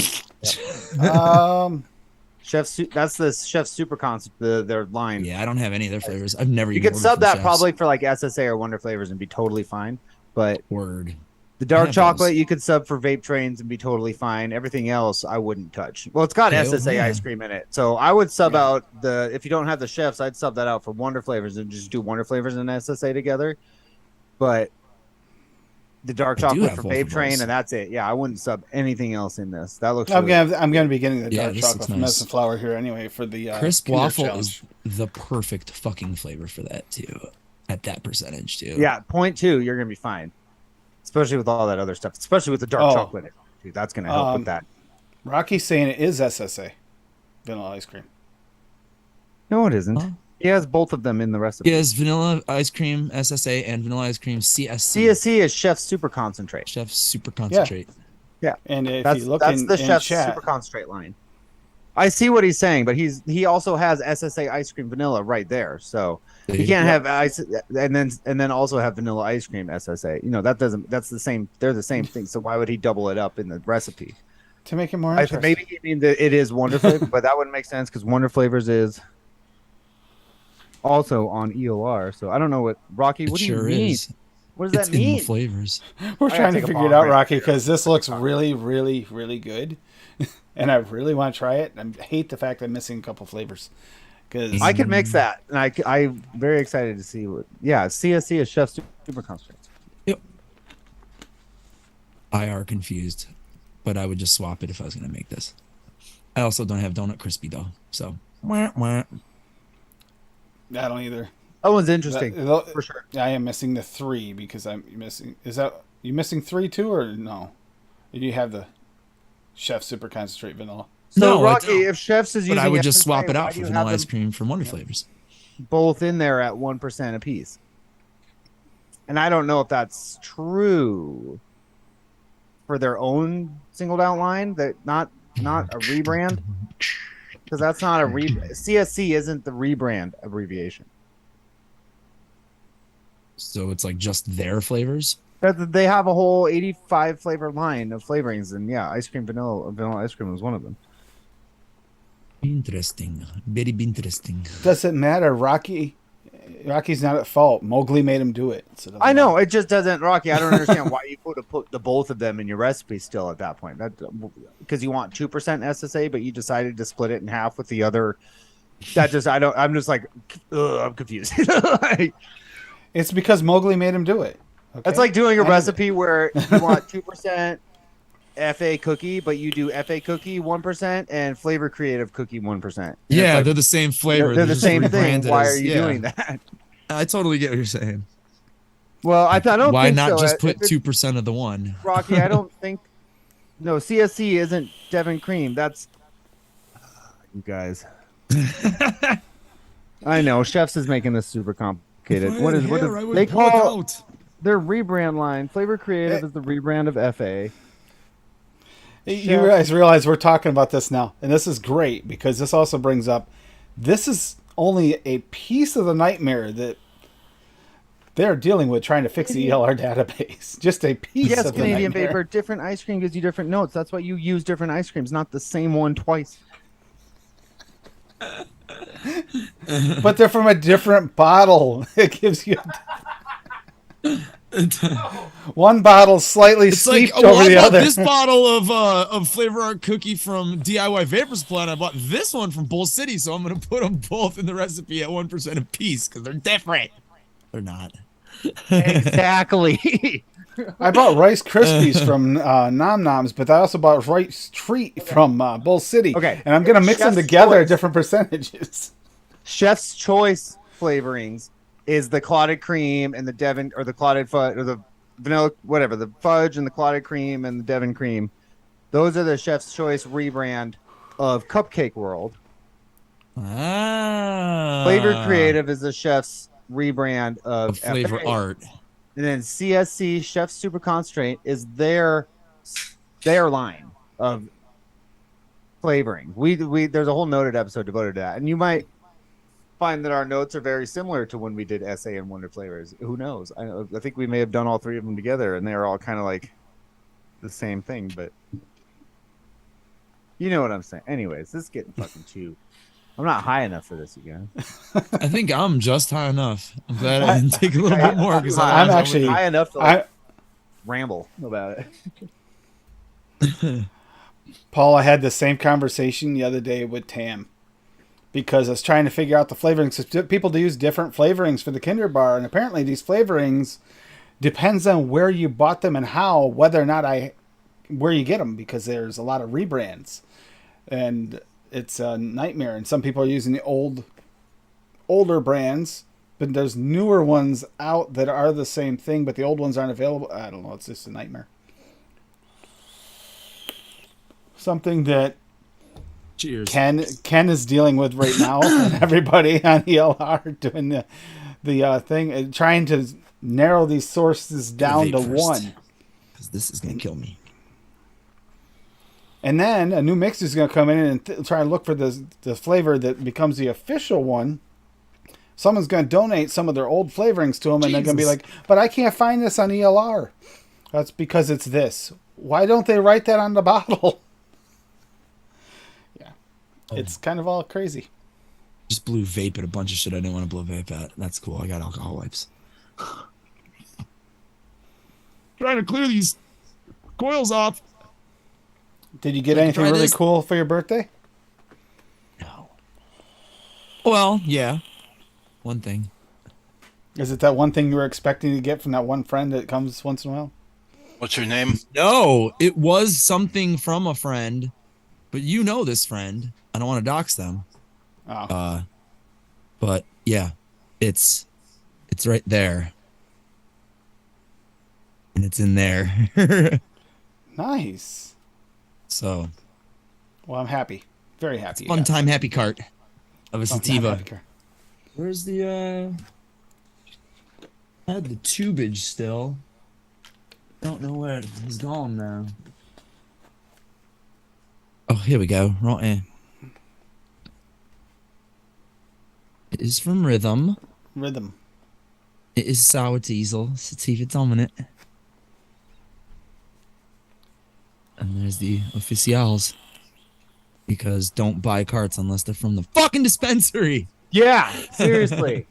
That's the Chef's super concentrate. Their line. Yeah, I don't have any of their flavors. I've never. You even could ordered sub from that Chef's. probably for like SSA or Wonder Flavors and be totally fine. But Word. the I dark have chocolate those. you could sub for vape trains and be totally fine. Everything else I wouldn't touch. Well, it's got Okay, SSA yeah. ice cream in it, so I would sub out the. If you don't have the Chefs, I'd sub that out for Wonder Flavors and just do Wonder Flavors and SSA together. But the dark I do chocolate have for both vape of train those. and that's it. Yeah, I wouldn't sub anything else in this. That looks. I'm really- gonna be getting the Yeah, dark this chocolate looks from nice. Medicine Flower here anyway for the Crisp Kinder waffle Challenge. is the perfect fucking flavor for that too. At that percentage too. Yeah, 0.2, you're gonna be fine. Especially with all that other stuff. Especially with the dark Oh. chocolate. In it, dude, that's gonna help with that. Rocky's saying it is SSA vanilla ice cream. No, it isn't. Huh? He has both of them in the recipe. He has vanilla ice cream SSA and vanilla ice cream CSC. CSC is Chef's super concentrate. Chef's super concentrate. Yeah, And if that's you look that's in the Chef's chat, super concentrate line. I see what he's saying, but he also has SSA ice cream vanilla right there. So you can't have ice and then also have vanilla ice cream SSA. You know that doesn't. That's the same. They're the same thing. So why would he double it up in the recipe? to make it more I interesting. maybe you mean that it is Wonder Flavor, but that wouldn't make sense because Wonder Flavors is also on EOR. So I don't know what Rocky. It What do sure you mean? is. What does It's that in the mean? flavors. We're I trying gotta to take a figure it bomb out, break. Rocky, because this looks really, really, really good, and I really want to try it. I hate the fact I'm missing a couple flavors. Because I could mix that, and I'm very excited to see what. Yeah, CSC is Chef's super concentrate. Yep. I are confused, but I would just swap it if I was gonna make this. I also don't have donut crispy though, so. Wah, wah. I don't either. That one's interesting That- for sure. I am missing the 3 because I'm missing. Is that you missing 3 too, or no? Or do you have the Chef Super Concentrate Vanilla? So No, I Rocky, don't. if Chef's is But using, I would just SSA, swap it why out do for you vanilla have ice them cream from Wonder Flavors. both in there at 1% apiece. And I don't know if that's true for their own singled out line. That not a rebrand, because that's not a CSC isn't the rebrand abbreviation. So it's like just their flavors. They have a whole 85 flavor line of flavorings, and yeah, ice cream vanilla ice cream was one of them. Interesting. Very interesting. Doesn't matter, Rocky. Rocky's not at fault. Mowgli made him do it. So it doesn't I know matter. it just doesn't, Rocky. I don't understand why you put the both of them in your recipe still at that point. That because you want 2% SSA, but you decided to split it in half with the other. That just I don't. I'm just like, ugh, I'm confused. Like, It's because Mowgli made him do it. Okay? it's like doing a I know recipe where you want 2% FA cookie, but you do FA cookie 1% and Flavor Creative cookie 1%. And Yeah, it's like, they're the same flavor. they're the just same thing. rebranded Why as- are you yeah. doing that? I totally get what you're saying. Well, I don't. Why think not so. just If put it's- 2% of the one? Rocky, I don't think. No, CSC isn't Devon Cream. That's you guys. I know Chefs is making this super complicated. What is they call their rebrand line? Flavor Creative is the rebrand of FA. You guys realize we're talking about this now, and this is great because this also brings up this is only a piece of the nightmare that they're dealing with trying to fix the ELR database. Just a piece Yes, of the Canadian nightmare. Vapor. Different ice cream gives you different notes. That's why you use different ice creams, not the same one twice. But they're from a different bottle. It gives you one bottle slightly It's like, steeped oh, over I the bought other. this bottle of Flavor Art cookie from DIY Vapor Supply, and I bought this one from Bull City, so I'm going to put them both in the recipe at 1% apiece because they're different. They're not. Exactly. I bought Rice Krispies from Nom Noms, but I also bought Rice Treat from Bull City. Okay. And I'm going to mix them Chef's together at choice. different percentages. Chef's Choice flavorings is the clotted cream and the Devon, or the clotted fudge, or the vanilla, whatever, the fudge and the clotted cream and the Devon cream. Those are the Chef's Choice rebrand of Cupcake World. Flavor Creative is the Chef's rebrand of Flavor FA. Art. And then CSC Chef Super Constraint is their line of flavoring. We there's a whole noted episode devoted to that, and you might find that our notes are very similar to when we did SA and Wonder Flavors. Who knows? I think we may have done all three of them together, and they are all kind of like the same thing, but you know what I'm saying. Anyways, this is getting fucking too. I'm not high enough for this, you guys. I think I'm just high enough. I'm glad I didn't take a little bit more because I'm actually high enough to ramble about it. Paul, I had the same conversation the other day with Tam because I was trying to figure out the flavorings. People use different flavorings for the Kinder Bar, and apparently these flavorings depends on where you bought them and how, whether or not where you get them, because there's a lot of rebrands, and it's a nightmare. And some people are using the older brands, but there's newer ones out that are the same thing, but the old ones aren't available. I don't know. It's just a nightmare. Something that cheers. Ken is dealing with right now, and everybody on ELR doing the thing, trying to narrow these sources down to one. Because this is going to kill me. And then a new mixer is going to come in and try and look for the flavor that becomes the official one. Someone's going to donate some of their old flavorings to them, and they're going to be like, but I can't find this on ELR. That's because it's this. Why don't they write that on the bottle? Yeah. It's kind of all crazy. Just blew vape at a bunch of shit I didn't want to blow vape at. That's cool. I got alcohol wipes. Trying to clear these coils off. Did you get anything really cool for your birthday? No. Well, yeah. One thing. Is it that one thing you were expecting to get from that one friend that comes once in a while? What's her name? No, it was something from a friend, but you know this friend. I don't want to dox them. Oh. But yeah, it's right there. And it's in there. Nice. So, well, I'm happy. Very happy. Fun time happy cart of a sativa. Where's the I had the tubage still. Don't know where it's gone now. Oh, here we go. Right here. It is from Rhythm. Rhythm. It is sour diesel, sativa dominant. And there's the officials. Because don't buy carts unless they're from the fucking dispensary. Yeah, seriously.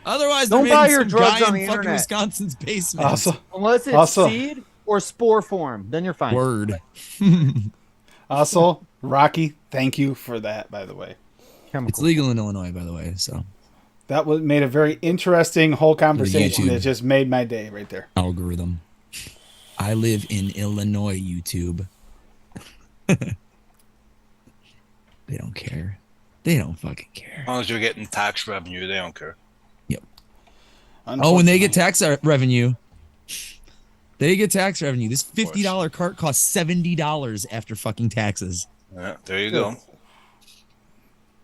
Otherwise, don't they're buy made your some drugs guy on the in fucking internet. Wisconsin's basement. Unless it's seed or spore form, then you're fine. Word. Also, Rocky, thank you for that, by the way. It's legal in Illinois, by the way, so. That made a very interesting whole conversation. It just made my day right there. Algorithm. I live in Illinois, YouTube. They don't care. They don't fucking care. As long as you're getting tax revenue, they don't care. Yep. Oh, when they get tax revenue. They get tax revenue. This $50 cart costs $70 after fucking taxes. Yeah, there you go.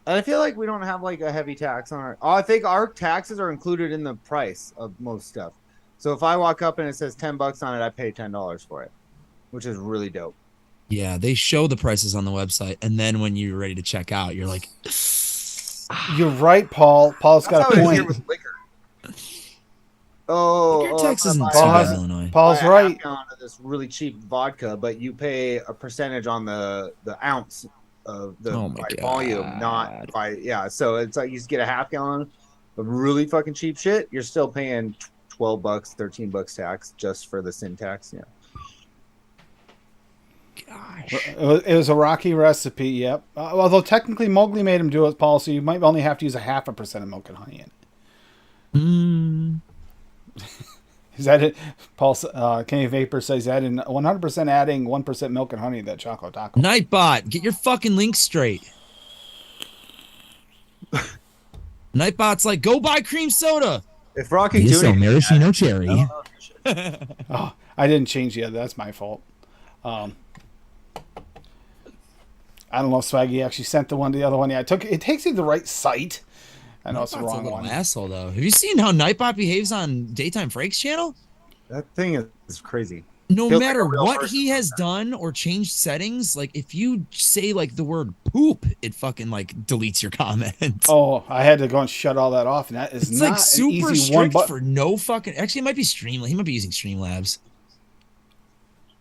And I feel like we don't have like a heavy tax on our. I think our taxes are included in the price of most stuff. So if I walk up and it says $10 on it, I pay $10 for it, which is really dope. Yeah, they show the prices on the website, and then when you're ready to check out, you're like, "You're right, Paul. Paul's got a point." With liquor. Oh, tax isn't Illinois. Paul's right. Of this really cheap vodka, but you pay a percentage on the ounce of the volume, not by So it's like you just get a half gallon of really fucking cheap shit. You're still paying $12, $13 tax just for the sin tax. Yeah. Gosh. It was a Rocky recipe. Yep. Although technically Mowgli made him do it, Paul, so you might only have to use 0.5% of milk and honey in it. Is that it? Paul, Kenny Vapor says that in 100% adding 1% milk and honey to that chocolate taco. Nightbot, get your fucking links straight. Nightbot's like, go buy cream soda. If Rocky you sell maraschino cherry. Oh, I didn't change yet. That's my fault. I don't know if Swaggy actually sent the other one. Yeah, it takes you to the right site. I know it's the Nightbot's a wrong little one. asshole though. Have you seen how Nightbot behaves on Daytime Frank's channel? That thing is crazy. No Feels like matter a real what person he has done or changed settings, like if you say like the word poop, it fucking like deletes your comment. Oh, I had to go and shut all that off, and that is It's not like an super easy one. strict But for no fucking. Actually, it might be Streamlabs. He might be using Streamlabs.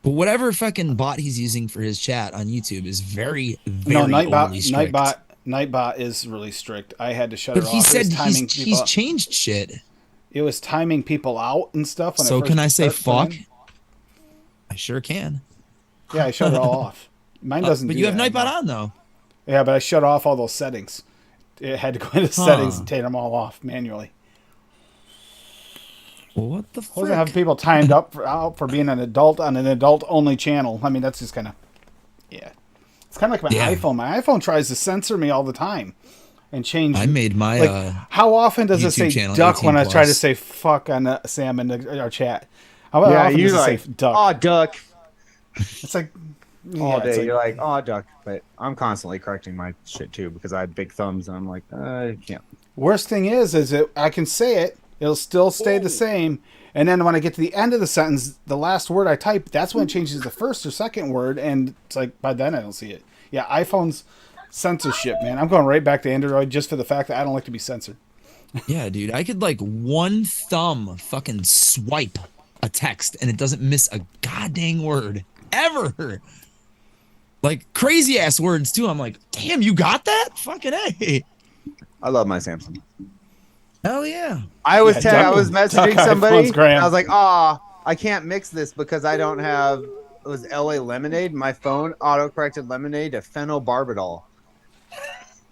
But whatever fucking bot he's using for his chat on YouTube is very, very overly strict. Nightbot is really strict. I had to shut But it he off. said It was timing he's people. changed shit. It was timing people out and stuff. When So first can I say started putting fuck? I sure can. in. Yeah, I shut it all off. Mine doesn't. But do you have that Nightbot anymore. on though. Yeah, but I shut off all those settings. It had to go into settings and take them all off manually. Well, what the I wasn't having fuck? people timed up out for being an adult on an adult-only channel. I mean, that's just kind of, yeah. It's kind of like my Yeah. iPhone. My iPhone tries to censor me all the time and change. I made my like, how often does it YouTube say channel duck when I 18 try to plus. say fuck on Sam in our chat? How Yeah, often you does it like say duck? oh duck It's like all it's day. like- You're like oh duck, but I'm constantly correcting my shit too because I had big thumbs and I'm like I can't. Worst thing is that I can say it, it'll still stay the same, and then when I get to the end of the sentence, the last word I type, that's when it changes the first or second word, and it's like by then I don't see it. Yeah, iPhone's censorship, man. I'm going right back to Android just for the fact that I don't like to be censored. Yeah, dude. I could like one thumb fucking swipe a text and it doesn't miss a goddamn word ever. Like crazy ass words too. I'm like, damn, you got that? Fucking A. I love my Samsung. Hell yeah. I was Yeah, I was duck messaging somebody. iPhones, Graham. And I was like, I can't mix this because I don't have. It was LA Lemonade. My phone auto corrected lemonade to phenobarbital.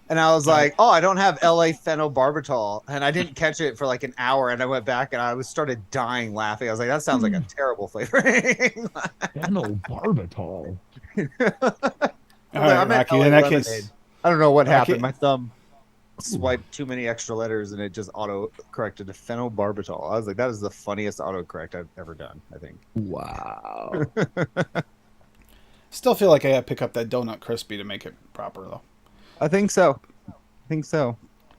And I was like, I don't have LA phenobarbital. And I didn't catch it for like an hour. And I went back and I started dying laughing. I was like, that sounds like a terrible flavoring. Phenobarbital. All right, Rocky, in that case, I don't know what Rocky- happened. My thumb swiped too many extra letters and it just auto corrected to phenobarbital. I was like, that is the funniest autocorrect I've ever done, I think. Wow. still feel like I gotta pick up that donut crispy to make it proper, though. I think so.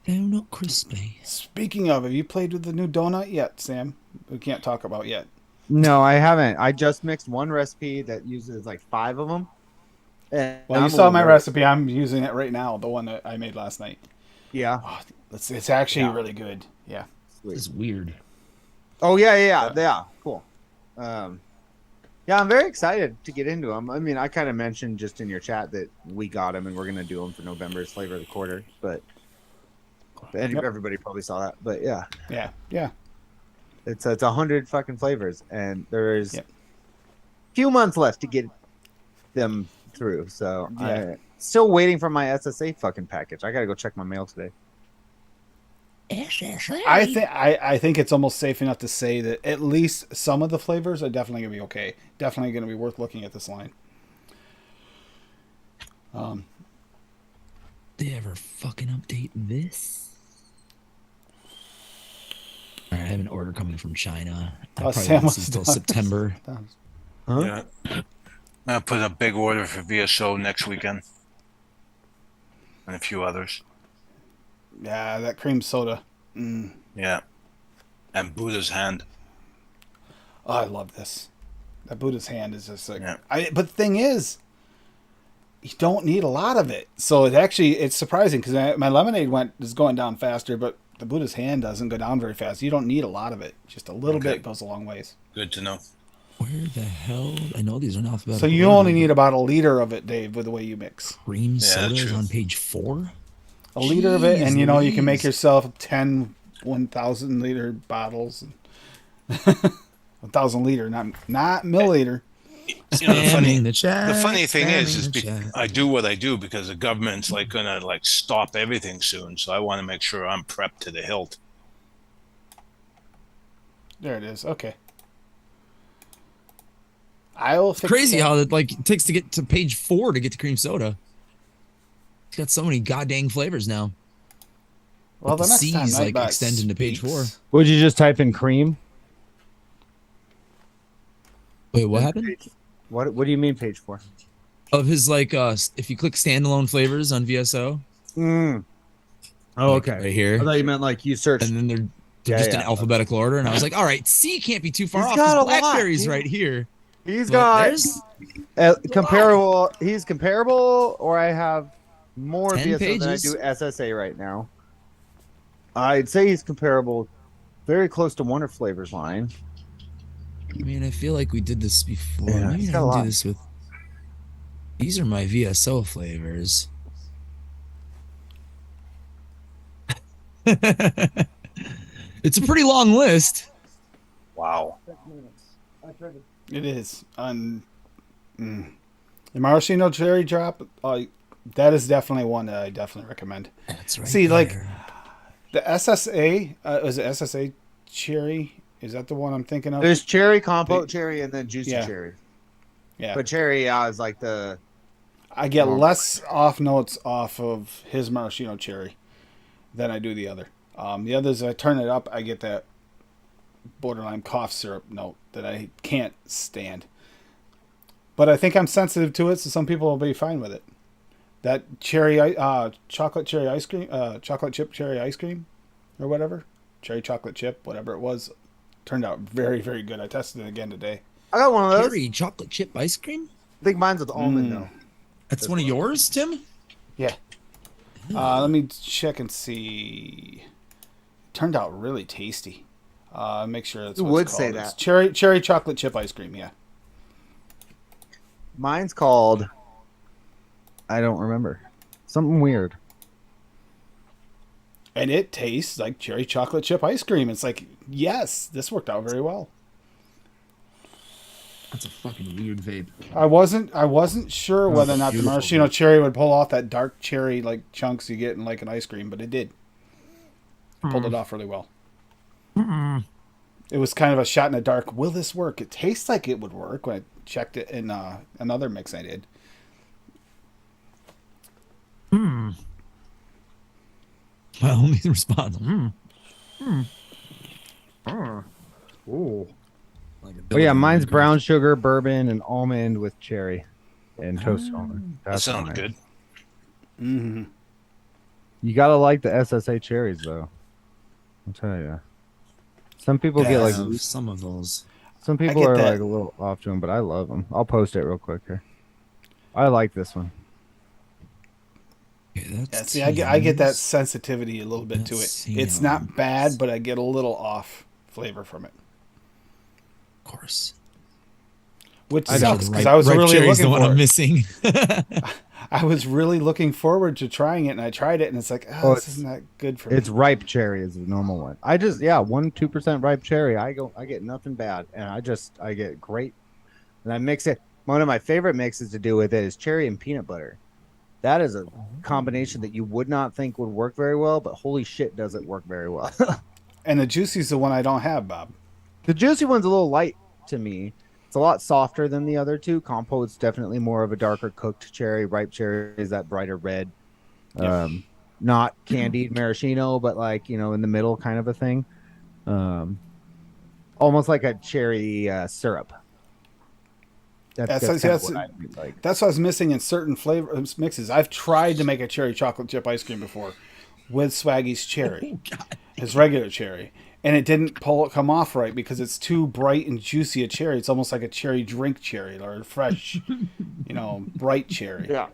Donut crispy. Speaking of, have you played with the new donut yet, Sam? We can't talk about yet. No, I haven't. I just mixed one recipe that uses like 5 of them. And Well, you I'm saw a my little- recipe. I'm using it right now, the one that I made last night. Yeah. Oh, it's actually really good. Yeah. This is weird. Oh yeah. Cool. Yeah, I'm very excited to get into them. I mean, I kind of mentioned just in your chat that we got them and we're gonna do them for November's flavor of the quarter, but everybody probably saw that. But yeah, Yeah. it's 100 fucking flavors, and there's Yep. few months left to get them through. So Yeah. I still waiting for my SSA fucking package. I gotta go check my mail today. I think it's almost safe enough to say that at least some of the flavors are definitely gonna be okay. Definitely gonna be worth looking at this line. They ever fucking update this? All right, I have an order coming from China. I probably Sam won't see was until done. September. Yeah. I'll put a big order for VSO next weekend. And a few others. Yeah, that cream soda. Yeah. And Buddha's hand. Oh, I love this. That Buddha's hand is just like. Yeah. But the thing is, you don't need a lot of it. So it's surprising because my lemonade is going down faster, but the Buddha's hand doesn't go down very fast. You don't need a lot of it. Just a little Okay. bit goes a long ways. Good to know. Where the hell? I know these are in alphabetical. So you order, only but need about a liter of it, Dave, with the way you mix. cream soda is true. on page 4. A liter of it, and you can make Jeez. yourself 10 1,000 liter bottles. 1,000 liter, not milliliter. You know, Spamming the chat, the funny thing is spamming the chat. I do what I do because the government's like gonna like stop everything soon. So I want to make sure I'm prepped to the hilt. There it is. Okay. I will fix Crazy that. how it takes to get to page 4 to get to cream soda. It's got so many goddamn flavors now. Well, But the the next time C's, like, Nightbot extend into page speaks- 4. Would you just type in cream? Wait, what happened? What do you mean page 4? Of his if you click standalone flavors on VSO. Oh, Like, okay. right here. I thought you meant like you searched. And then they're Yeah, just in yeah. alphabetical order, and I was like, all right, C can't be too far He's off. got There's a lot, blackberries dude. right here. He's But got there's comparable. He's comparable, or I have more 10 VSO than I pages. do SSA right now. I'd say he's comparable, very close to Wonder Flavors line. I mean, I feel like we did this before. Yeah, Maybe he's I got a can do lot. this with. These are my VSO flavors. It's a pretty long list. Wow. It is. The maraschino cherry drop, that is definitely one that I definitely recommend. That's right. See, like there. the SSA, is it SSA cherry? Is that the one I'm thinking of? There's cherry, compote cherry, and then juicy Yeah. cherry. Yeah. But cherry is like the. I get less off notes off of his maraschino cherry than I do the other. The others, I turn it up, I get that borderline cough syrup note that I can't stand. But I think I'm sensitive to it, so some people will be fine with it. That cherry, chocolate cherry ice cream, chocolate chip cherry ice cream, or whatever, cherry chocolate chip, whatever it was, turned out very, very good. I tested it again today. I got one of those. Cherry chocolate chip ice cream? I think mine's with almond though. That's one of yours, Tim? Yeah. Let me check and see. Turned out really tasty. Make sure that's You what would it's called. say It's that. cherry chocolate chip ice cream. Yeah. Mine's called. I don't remember. Something weird. And it tastes like cherry chocolate chip ice cream. It's like, yes, this worked out very well. That's a fucking weird vape. I wasn't sure whether or not the beautiful. maraschino cherry would pull off that dark cherry like chunks you get in like an ice cream, but it did. Pulled it off really well. It was kind of a shot in the dark. Will this work? It tastes like it would work when I checked it in another mix I did. My only response. Ooh. Like a Oh yeah, Billy mine's Ring. brown sugar, bourbon, and almond with cherry, and toasted almond. That That's sounds mine. good. Mm-hmm. You gotta like the SSA cherries though. I'll tell you. Some people Yeah, get I like have some of those. some people get are that. like a little off to them, but I love them. I'll post it real quick here. I like this one. Okay, Yeah, that's see, I get that Tim's. sensitivity a little bit to Let's it. see It's how not bad, but I get a little off flavor from it, Of course. which I know. sucks The because ripe- I was ripe really cherry's looking the one for I'm it. missing. I was really looking forward to trying it, and I tried it, and it's like, Oh, this isn't that good for me. It's ripe cherry is the normal one. I just 1-2% ripe cherry. I get nothing bad, and I get great, and I mix it. One of my favorite mixes to do with it is cherry and peanut butter. That is a combination that you would not think would work very well, but holy shit, does it work very well. And the juicy's the one I don't have, Bob. The juicy one's a little light to me. It's a lot softer than the other two. Compote's definitely more of a darker cooked cherry. Ripe cherry is that brighter red. Yeah. Not candied maraschino, but like, in the middle kind of a thing. Almost like a cherry syrup. That's kind of what I like. That's what I was missing in certain flavor mixes. I've tried to make a cherry chocolate chip ice cream before with Swaggy's cherry, his regular cherry, and it didn't come off right because it's too bright and juicy a cherry. It's almost like a cherry drink cherry or a fresh, bright cherry. Yeah.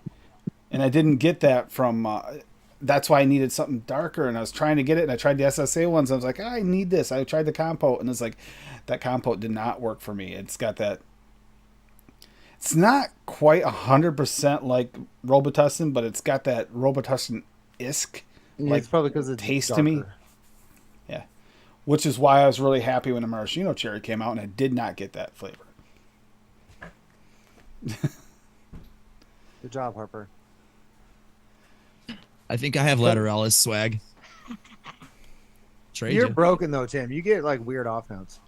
And I didn't get that from. That's why I needed something darker, and I was trying to get it. And I tried the SSA ones. I was like, I need this. I tried the compote, and it's like that compote did not work for me. It's got that. It's not quite 100% like Robitussin, but it's got that Robitussin-esque It's probably because it's taste darker. to me. Yeah. Which is why I was really happy when the maraschino cherry came out, and I did not get that flavor. Good job, Harper. I think I have Lateralis swag. Trade You're you. broken though, Tim. You get like weird off notes.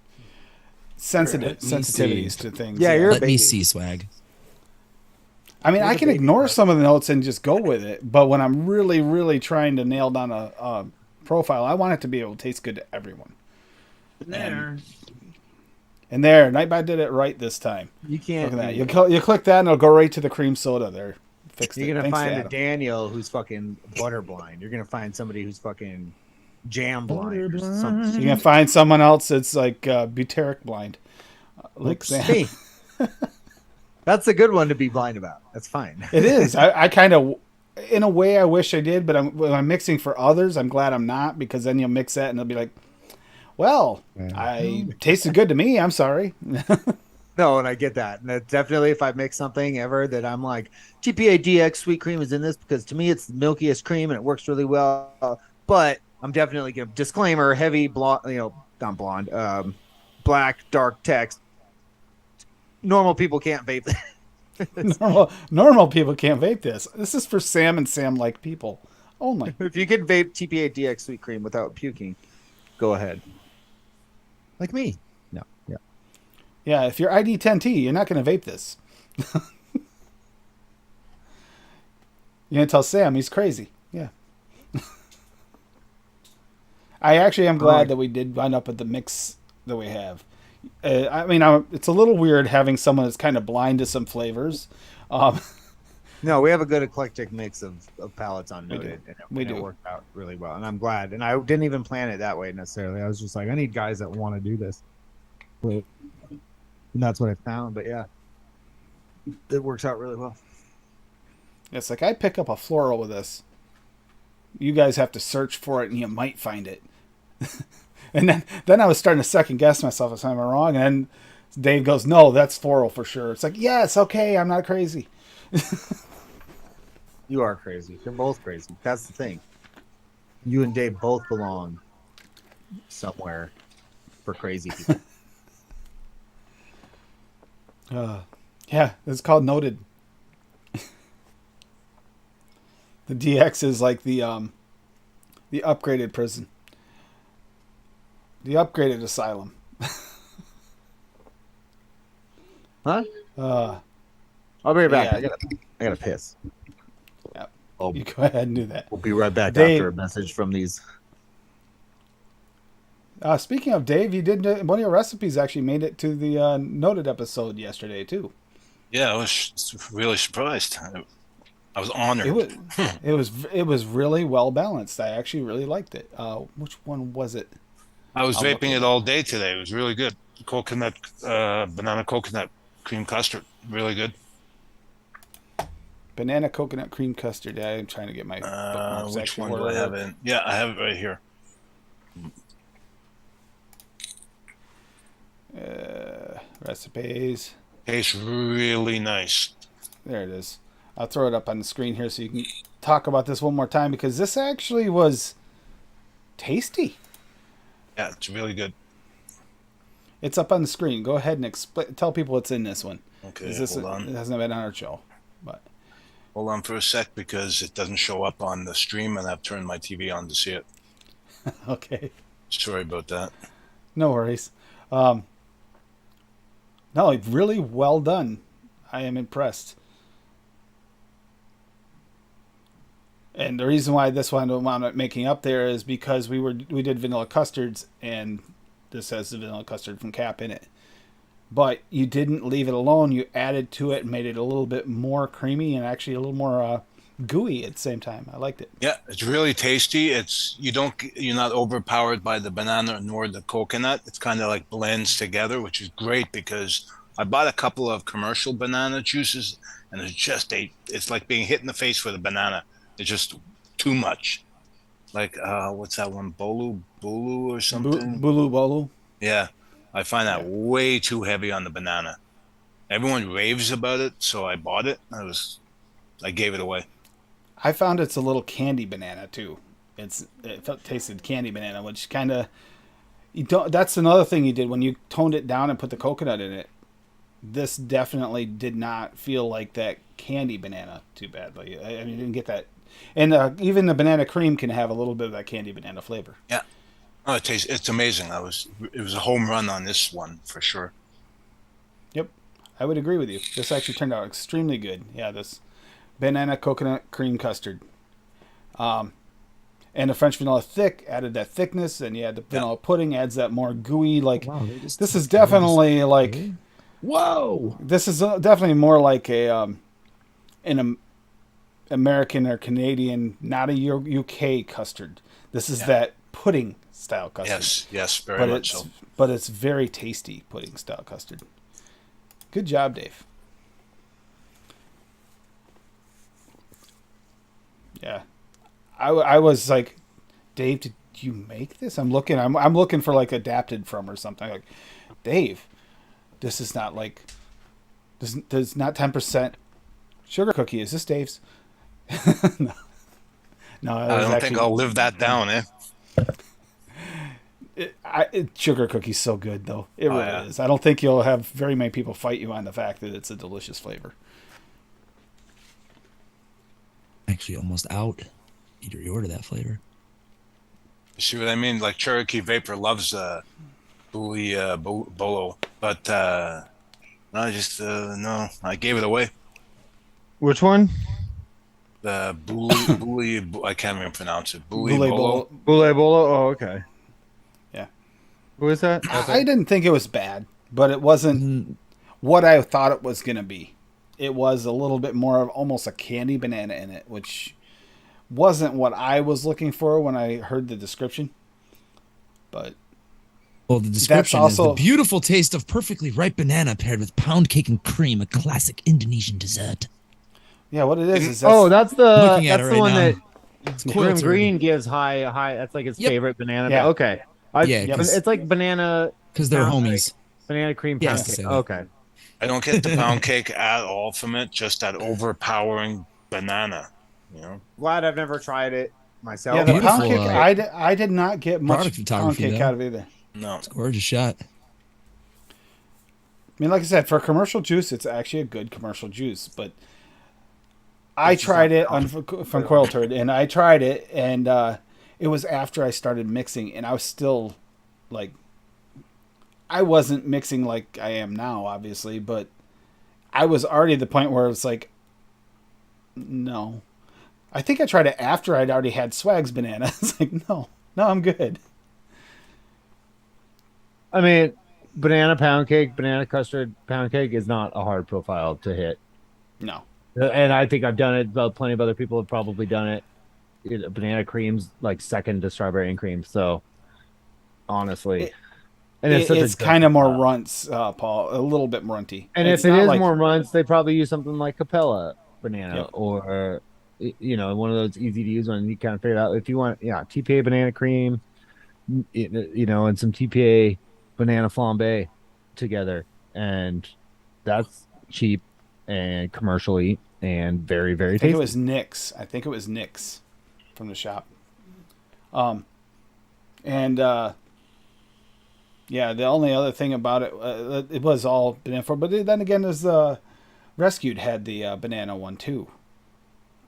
Sensitivities to things. Yeah, you're- Let me baby. see swag. I mean, You're I the can baby ignore part. some of the notes and just go with it, but when I'm really, really trying to nail down a profile, I want it to be able to taste good to everyone. There. And there, Nightbot did it right this time. You can't. Look at that. You click that and it'll go right to the cream soda there. Fixed You're it. gonna Thanks to find a Adam. Daniel who's fucking butter blind. You're gonna find somebody who's fucking jam blind. Or Butter something. You're going to find someone else that's like butyric blind. Like Oops. Sam. Hey. That's a good one to be blind about. That's fine. It is. I kind of, in a way, I wish I did, but when I'm mixing for others, I'm glad I'm not, because then you'll mix that and they'll be like, well, I tasted good to me. I'm sorry. No, and I get that. And that definitely, if I mix something ever that I'm like, TPA DX sweet cream is in this because to me it's the milkiest cream and it works really well. But I'm definitely going to disclaimer, heavy blonde, not blonde, black, dark text. Normal people can't vape. Normal people can't vape this. This is for Sam and Sam-like people only. If you can vape TPA DX sweet cream without puking, go ahead. Like me. No. Yeah. Yeah, if you're ID10T, you're not going to vape this. You're going to tell Sam he's crazy. Yeah. I actually am glad that we did wind up with the mix that we have. I mean, it's a little weird having someone that's kind of blind to some flavors. No, we have a good eclectic mix of palettes on Noted. We do. It worked out really well. And I'm glad. And I didn't even plan it that way necessarily. I was just like, I need guys that want to do this. And that's what I found. But yeah, it works out really well. It's like I pick up a floral with this. You guys have to search for it and you might find it. And then I was starting to second guess myself if I'm wrong. And then Dave goes, no, that's floral for sure. It's like, yes, okay, I'm not crazy. You are crazy. They're both crazy. That's the thing. You and Dave both belong somewhere for crazy people. Yeah, it's called Noted. The DX is like the upgraded prison. The upgraded asylum. Huh? Uh, I'll be right back. yeah. I gotta piss. Yep. Oh, You go ahead and do that. we'll be right back Dave- after a message from these. Speaking of Dave, you did one of your recipes actually made it to the Noted episode yesterday too. Yeah, I was really surprised. I was honored. It was really well balanced. I actually really liked it. Which one was it? I was I'll look vaping it it all day today. It was really good. Coconut, banana coconut cream custard. Really good. Banana coconut cream custard. Yeah, I'm trying to get my bookmarks Which actually one do I where- have in? Yeah, I have it right here. Recipes. Tastes really nice. There it is. I'll throw it up on the screen here so you can talk about this one more time because this actually was tasty. Yeah, it's really good. It's up on the screen. Go ahead and tell people what's in this one. Okay, Is this hold on. It hasn't been on our show, but Hold on for a sec because it doesn't show up on the stream and I've turned my TV on to see it. okay, Sorry about that. no worries. No, really well done. I am impressed. And the reason why this one wound up making up there is because we did vanilla custards, and this has the vanilla custard from Cap in it. But you didn't leave it alone. You added to it and made it a little bit more creamy and actually a little more gooey at the same time. I liked it. Yeah, it's really tasty. You're not overpowered by the banana nor the coconut. It's kind of like blends together, which is great because I bought a couple of commercial banana juices and it's like being hit in the face with a banana. It's just too much. Like what's that one? Bolu or something? Bulu Bolu. Yeah. I find that way too heavy on the banana. Everyone raves about it, so I bought it. I gave it away. I found it's a little candy banana too. Tasted candy banana, which kind of that's another thing you did when you toned it down and put the coconut in it. This definitely did not feel like that candy banana too badly. I mean, you didn't get that, and even the banana cream can have a little bit of that candy banana flavor. Yeah. Oh, it's amazing. It was a home run on this one for sure. Yep, I would agree with you. This actually turned out extremely good. Yeah, this banana coconut cream custard. And the French vanilla thick added that thickness, and you had the vanilla pudding adds that more gooey. Like Wow, they just- this is definitely like Whoa. this is definitely more like a American or Canadian, not a UK custard. This is that pudding style custard. Yes, very much so. But it's very tasty pudding style custard. Good job, Dave. Yeah, I was like, Dave, did you make this? I'm looking for like adapted from or something. Like, Dave, this is not like this is not 10% sugar cookie. Is this Dave's? No, I don't think I'll live that down, eh? Sugar cookie's so good though. It really is. I don't think you'll have very many people fight you on the fact that it's a delicious flavor. Actually, almost out. Need to reorder that flavor. You see what I mean? Like Cherokee Vapor loves Bolo, but no, no, I gave it away. Which one? The Bully, I can't even pronounce it. Bully Boulet Bolo. Boulet Bolo? Oh, okay. Yeah. Who is that? I didn't think it was bad, but it wasn't what I thought it was going to be. It was a little bit more of almost a candy banana in it, which wasn't what I was looking for when I heard the description. But well, the description is the beautiful taste of perfectly ripe banana paired with pound cake and cream, a classic Indonesian dessert. Yeah, what it is that's Looking at the it right one now. that Grim Green gives high. That's like his favorite banana. Yeah. Okay. It's like banana because they're pound homies. cake. Banana cream Yes, pound cake. say that. Okay. I don't get the pound cake at all from it. Just that overpowering banana. You know. Glad I've never tried it myself. Yeah, the Beautiful, pound cake, I did not get much product photography, pound cake though. out of either. No. It's a gorgeous shot. I mean, like I said, for commercial juice, it's actually a good commercial juice. But I tried it from Coil Turd, and I tried it, and it was after I started mixing, and I was still like, I wasn't mixing like I am now, obviously, but I was already at the point where it's like, no. I think I tried it after I'd already had Swag's banana. It's like, no, I'm good. I mean, banana pound cake, banana custard pound cake is not a hard profile to hit. No. And I think I've done it. But plenty of other people have probably done it. Banana cream's like second to strawberry and cream. So, honestly, it's kind of more runts, Paul. A little bit runty. And it's if it is like, more runts, they probably use something like Capella banana or one of those easy to use ones. You kind of figure it out if you want. Yeah, TPA banana cream, and some TPA banana flambe together, and that's cheap and commercially and very, very tasty. I think it was Nick's from the shop. Yeah, the only other thing about it, it was all banana for, but then again, there's Rescued had the banana one too.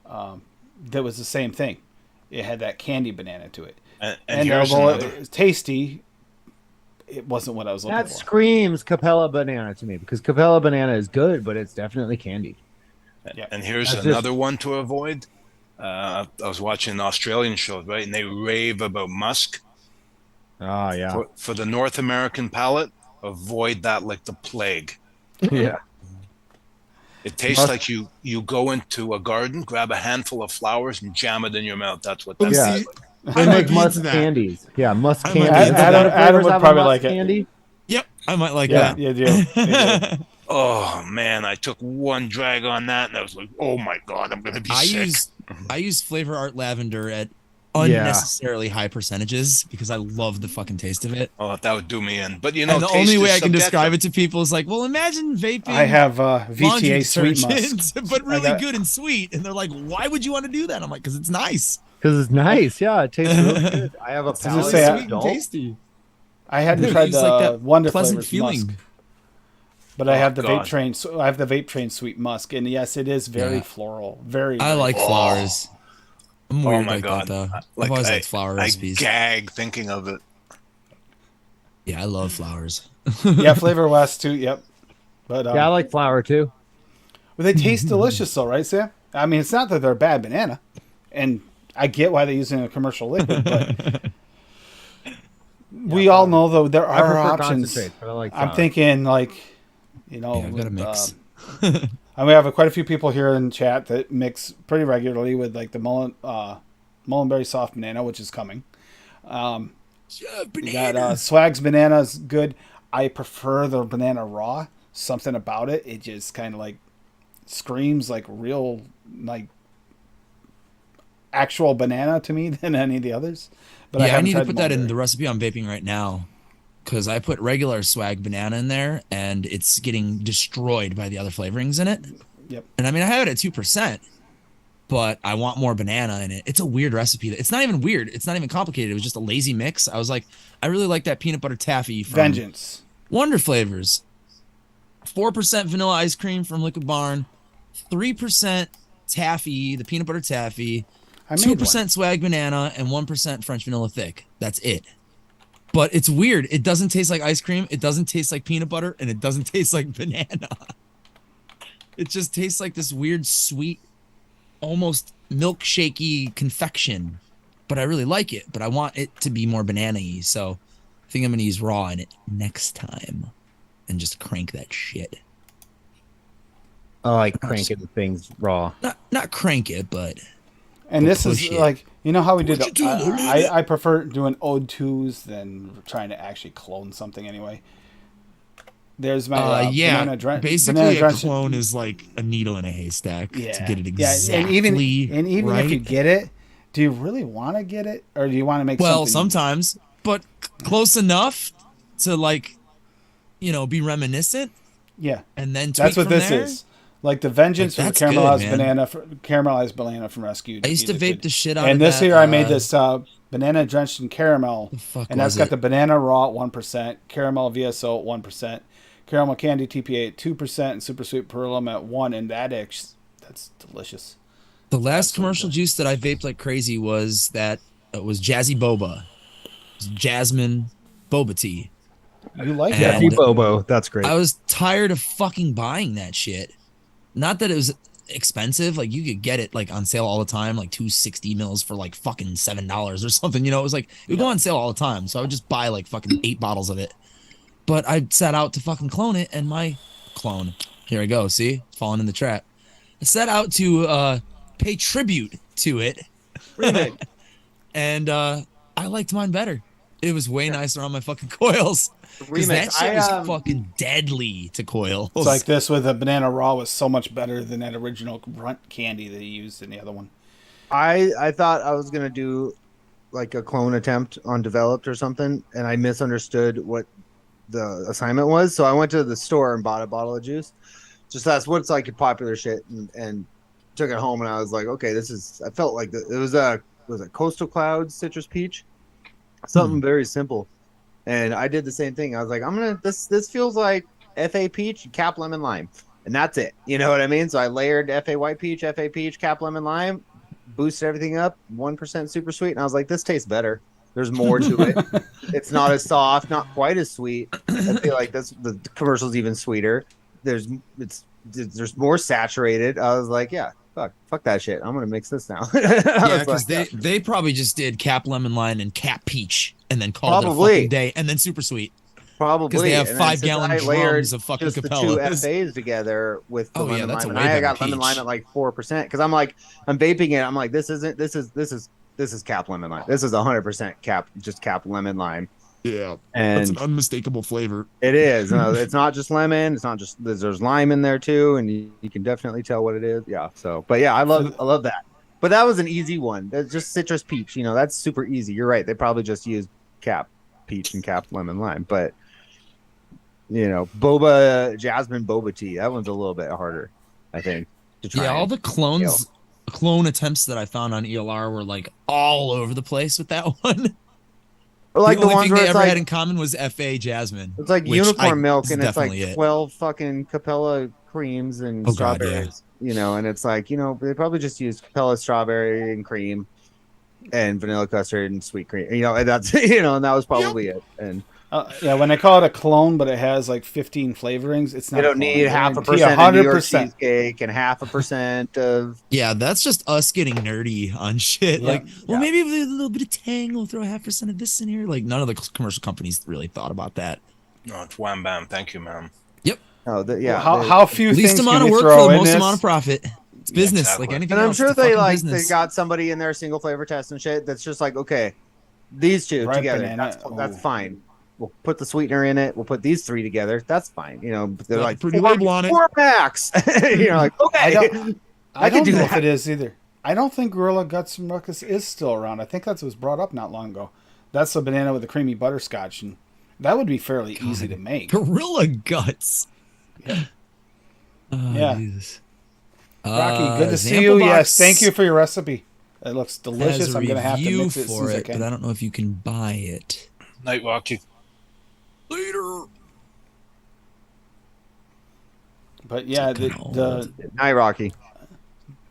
That was the same thing. It had that candy banana to it, and here's another. It was tasty. It wasn't what I was looking for. That screams Capella banana to me because Capella banana is good, but it's definitely candy. Yeah. And here's another one to avoid. I was watching an Australian show, right, and they rave about musk. Oh yeah. For the North American palate, avoid that like the plague. Yeah. It tastes like you go into a garden, grab a handful of flowers, and jam it in your mouth. That's what that is. Yeah. They I might make be musk into that. candies. Yeah, musk I candies. might be into Adam would probably like it. Candy? Yep, I might like Yeah, that. you do. You do. Oh man, I took one drag on that, and I was like, "Oh my god, I'm gonna be sick." I use Flavor Art Lavender at unnecessarily high percentages because I love the fucking taste of it. Oh, that would do me in. But And the only way I can describe it to people is like, well, imagine vaping. I have laundry VTA sweet detergent, musk. but really good and sweet. And they're like, why would you want to do that? I'm like, because it's nice. Because it's nice. Yeah, it tastes really good. I have a palate. say, Sweet and tasty. I hadn't Dude, tried it's the like that Wonder pleasant Flavors feeling. musk, but I have the God. vape train. So I have the vape train sweet musk, and yes, it is very floral. Very. I like flowers. I'm Oh weird my like god! that though. Like, I've always liked flower I recipes. gag thinking of it. Yeah, I love flowers. Yeah, Flavor West too. Yep. But Yeah, I like flour too. but they taste delicious, though, right, Sam? I mean, it's not that they're a bad banana, and I get why they're using a commercial liquid, but we all know though there I are prefer options. concentrates, but I like I'm sour. thinking like, you know, Yeah, I've got a mix. and we have quite a few people here in chat that mix pretty regularly with like the Mullenberry soft banana, which is coming. We got Swag's banana is good. I prefer the banana raw. Something about it, it just kind of like screams like real, like actual banana to me than any of the others. But Yeah, I haven't need to tried put that in Mulberry. the recipe I'm vaping right now because I put regular swag banana in there and it's getting destroyed by the other flavorings in it. Yep. And I mean, I have it at 2%, but I want more banana in it. It's a weird recipe. It's not even weird. It's not even complicated. It was just a lazy mix. I was like, I really like that peanut butter taffy from Vengeance. Wonder Flavors. 4% vanilla ice cream from Liquid Barn. 3% taffy, the peanut butter taffy. I made 2% one. swag banana and 1% French vanilla thick. That's it. But it's weird. It doesn't taste like ice cream. It doesn't taste like peanut butter, and it doesn't taste like banana. It just tastes like this weird, sweet, almost milkshakey confection. But I really like it. But I want it to be more banana-y. So I think I'm going to use raw in it next time and just crank that shit. I like cranking things raw. Not crank it, but... And this is push it. like, you know how we did. Push it to the limit. I prefer doing ode twos than trying to actually clone something anyway. There's my yeah. banana dren- Basically, banana a drenched- clone is like a needle in a haystack to get it exactly Yeah, and even right. if you get it, do you really want to get it, or do you want to make Well, something? sometimes, but close enough to like, be reminiscent, Yeah, and then tweak that's what from this there. is. Like the Vengeance Like, was that's caramelized good, man. caramelized banana from Rescue. I used to vape the shit out and of this that, year I made this banana drenched in caramel, fuck and that's was got it? the banana raw at 1%, caramel VSO at 1%, caramel candy TPA at 2%, and super sweet perlum at 1. And that's delicious. The last Absolutely commercial good. juice that I vaped like crazy was Jazzy Boba. It was jasmine boba tea. You like And- that? Yeah, one. Bobo, that's great. I was tired of fucking buying that shit. Not that it was expensive. Like you could get it like on sale all the time, like 260 mils for like fucking $7 or something. It was like it would go on sale all the time. So I would just buy like fucking 8 bottles of it. But I set out to fucking clone it, and my clone. Here I go. See, falling in the trap. I set out to pay tribute to it, and I liked mine better. It was way nicer on my fucking coils. Because that shit was fucking deadly to coils. It's like this with a banana raw was so much better than that original grunt candy that he used in the other one. I thought I was gonna do like a clone attempt on Developed or something, and I misunderstood what the assignment was. So I went to the store and bought a bottle of juice. Just that's what's like popular shit, and took it home, and I was like, okay, this is. I felt like it was a Coastal Clouds Citrus Peach, something very simple. And I did the same thing. I was like, this feels like FA Peach, Cap Lemon Lime. And that's it. You know what I mean? So I layered FA White Peach, FA Peach, Cap Lemon Lime, boosted everything up, 1% super sweet. And I was like, this tastes better. There's more to it. It's not as soft, not quite as sweet. I feel like the commercial's even sweeter. There's more saturated. I was like, yeah, fuck that shit. I'm gonna mix this now. Yeah, because they probably just did Cap Lemon Lime and Cap Peach, and then called it a fucking day, and then super sweet. Probably because they have And then 5-gallon since I layered drums of fucking just Capella. the two FAs together with the lemon that's lime, a and way I got better lemon peach. lime at like 4% because I'm vaping it. I'm like, this is Cap Lemon Lime. This is 100% Cap Lemon Lime. Yeah, and it's an unmistakable flavor. It is. It's not just lemon. It's not just there's lime in there too, and you can definitely tell what it is. Yeah. So, but yeah, I love that. But that was an easy one. That's just citrus peach. That's super easy. You're right. They probably just used Cap Peach and Cap Lemon Lime. But boba jasmine boba tea. That one's a little bit harder, I think, to try. Yeah, all the clone attempts that I found on ELR were like all over the place with that one. Or like the the only ones thing where they it's ever like had in common was FA Jasmine. it's like which unicorn milk, is and it's like definitely it. 12 fucking Capella creams and Oh, God, yeah. strawberries. And it's like they probably just used Capella strawberry and cream and vanilla custard and sweet cream. And that's and that was probably it. And Yeah, when I call it a clone, but it has like 15 flavorings, it's not They a don't clone. need I half a guarantee percent of New York 100%. cheesecake and half a percent of. Yeah, that's just us getting nerdy on shit. Yeah. Like, well, Yeah. maybe with a little bit of tang, we'll throw 0.5% of this in here. Like, none of the commercial companies really thought about that. No, it's wham bam. Thank you, ma'am. Yep. Oh, Well, how few Least things amount can of we work for throw the in most this? amount of profit. It's business, exactly. like anything and I'm else. sure It's a they fucking they business. got somebody in their single flavor test and shit that's just like, okay, these two Ripe together, banana. that's Ooh. fine. We'll put the sweetener in it. We'll put these three together. That's fine. You know, they're Got like the pretty four, label on it. 4 max. You're like, okay, I don't I can don't do know that. if it is either. I don't think Gorilla Guts and Ruckus is still around. I think that was brought up not long ago. That's the banana with the creamy butterscotch, and that would be fairly easy to make. Gorilla Guts. Yeah. Oh, Yeah. Jesus. Rocky, good to see Zampa you. Box Yes, thank you for your recipe. It looks has delicious. a I'm gonna have to review mix it as soon for as I it, but can. I don't know if you can buy it. Night, Rocky. Later. But yeah, the Night, Rocky.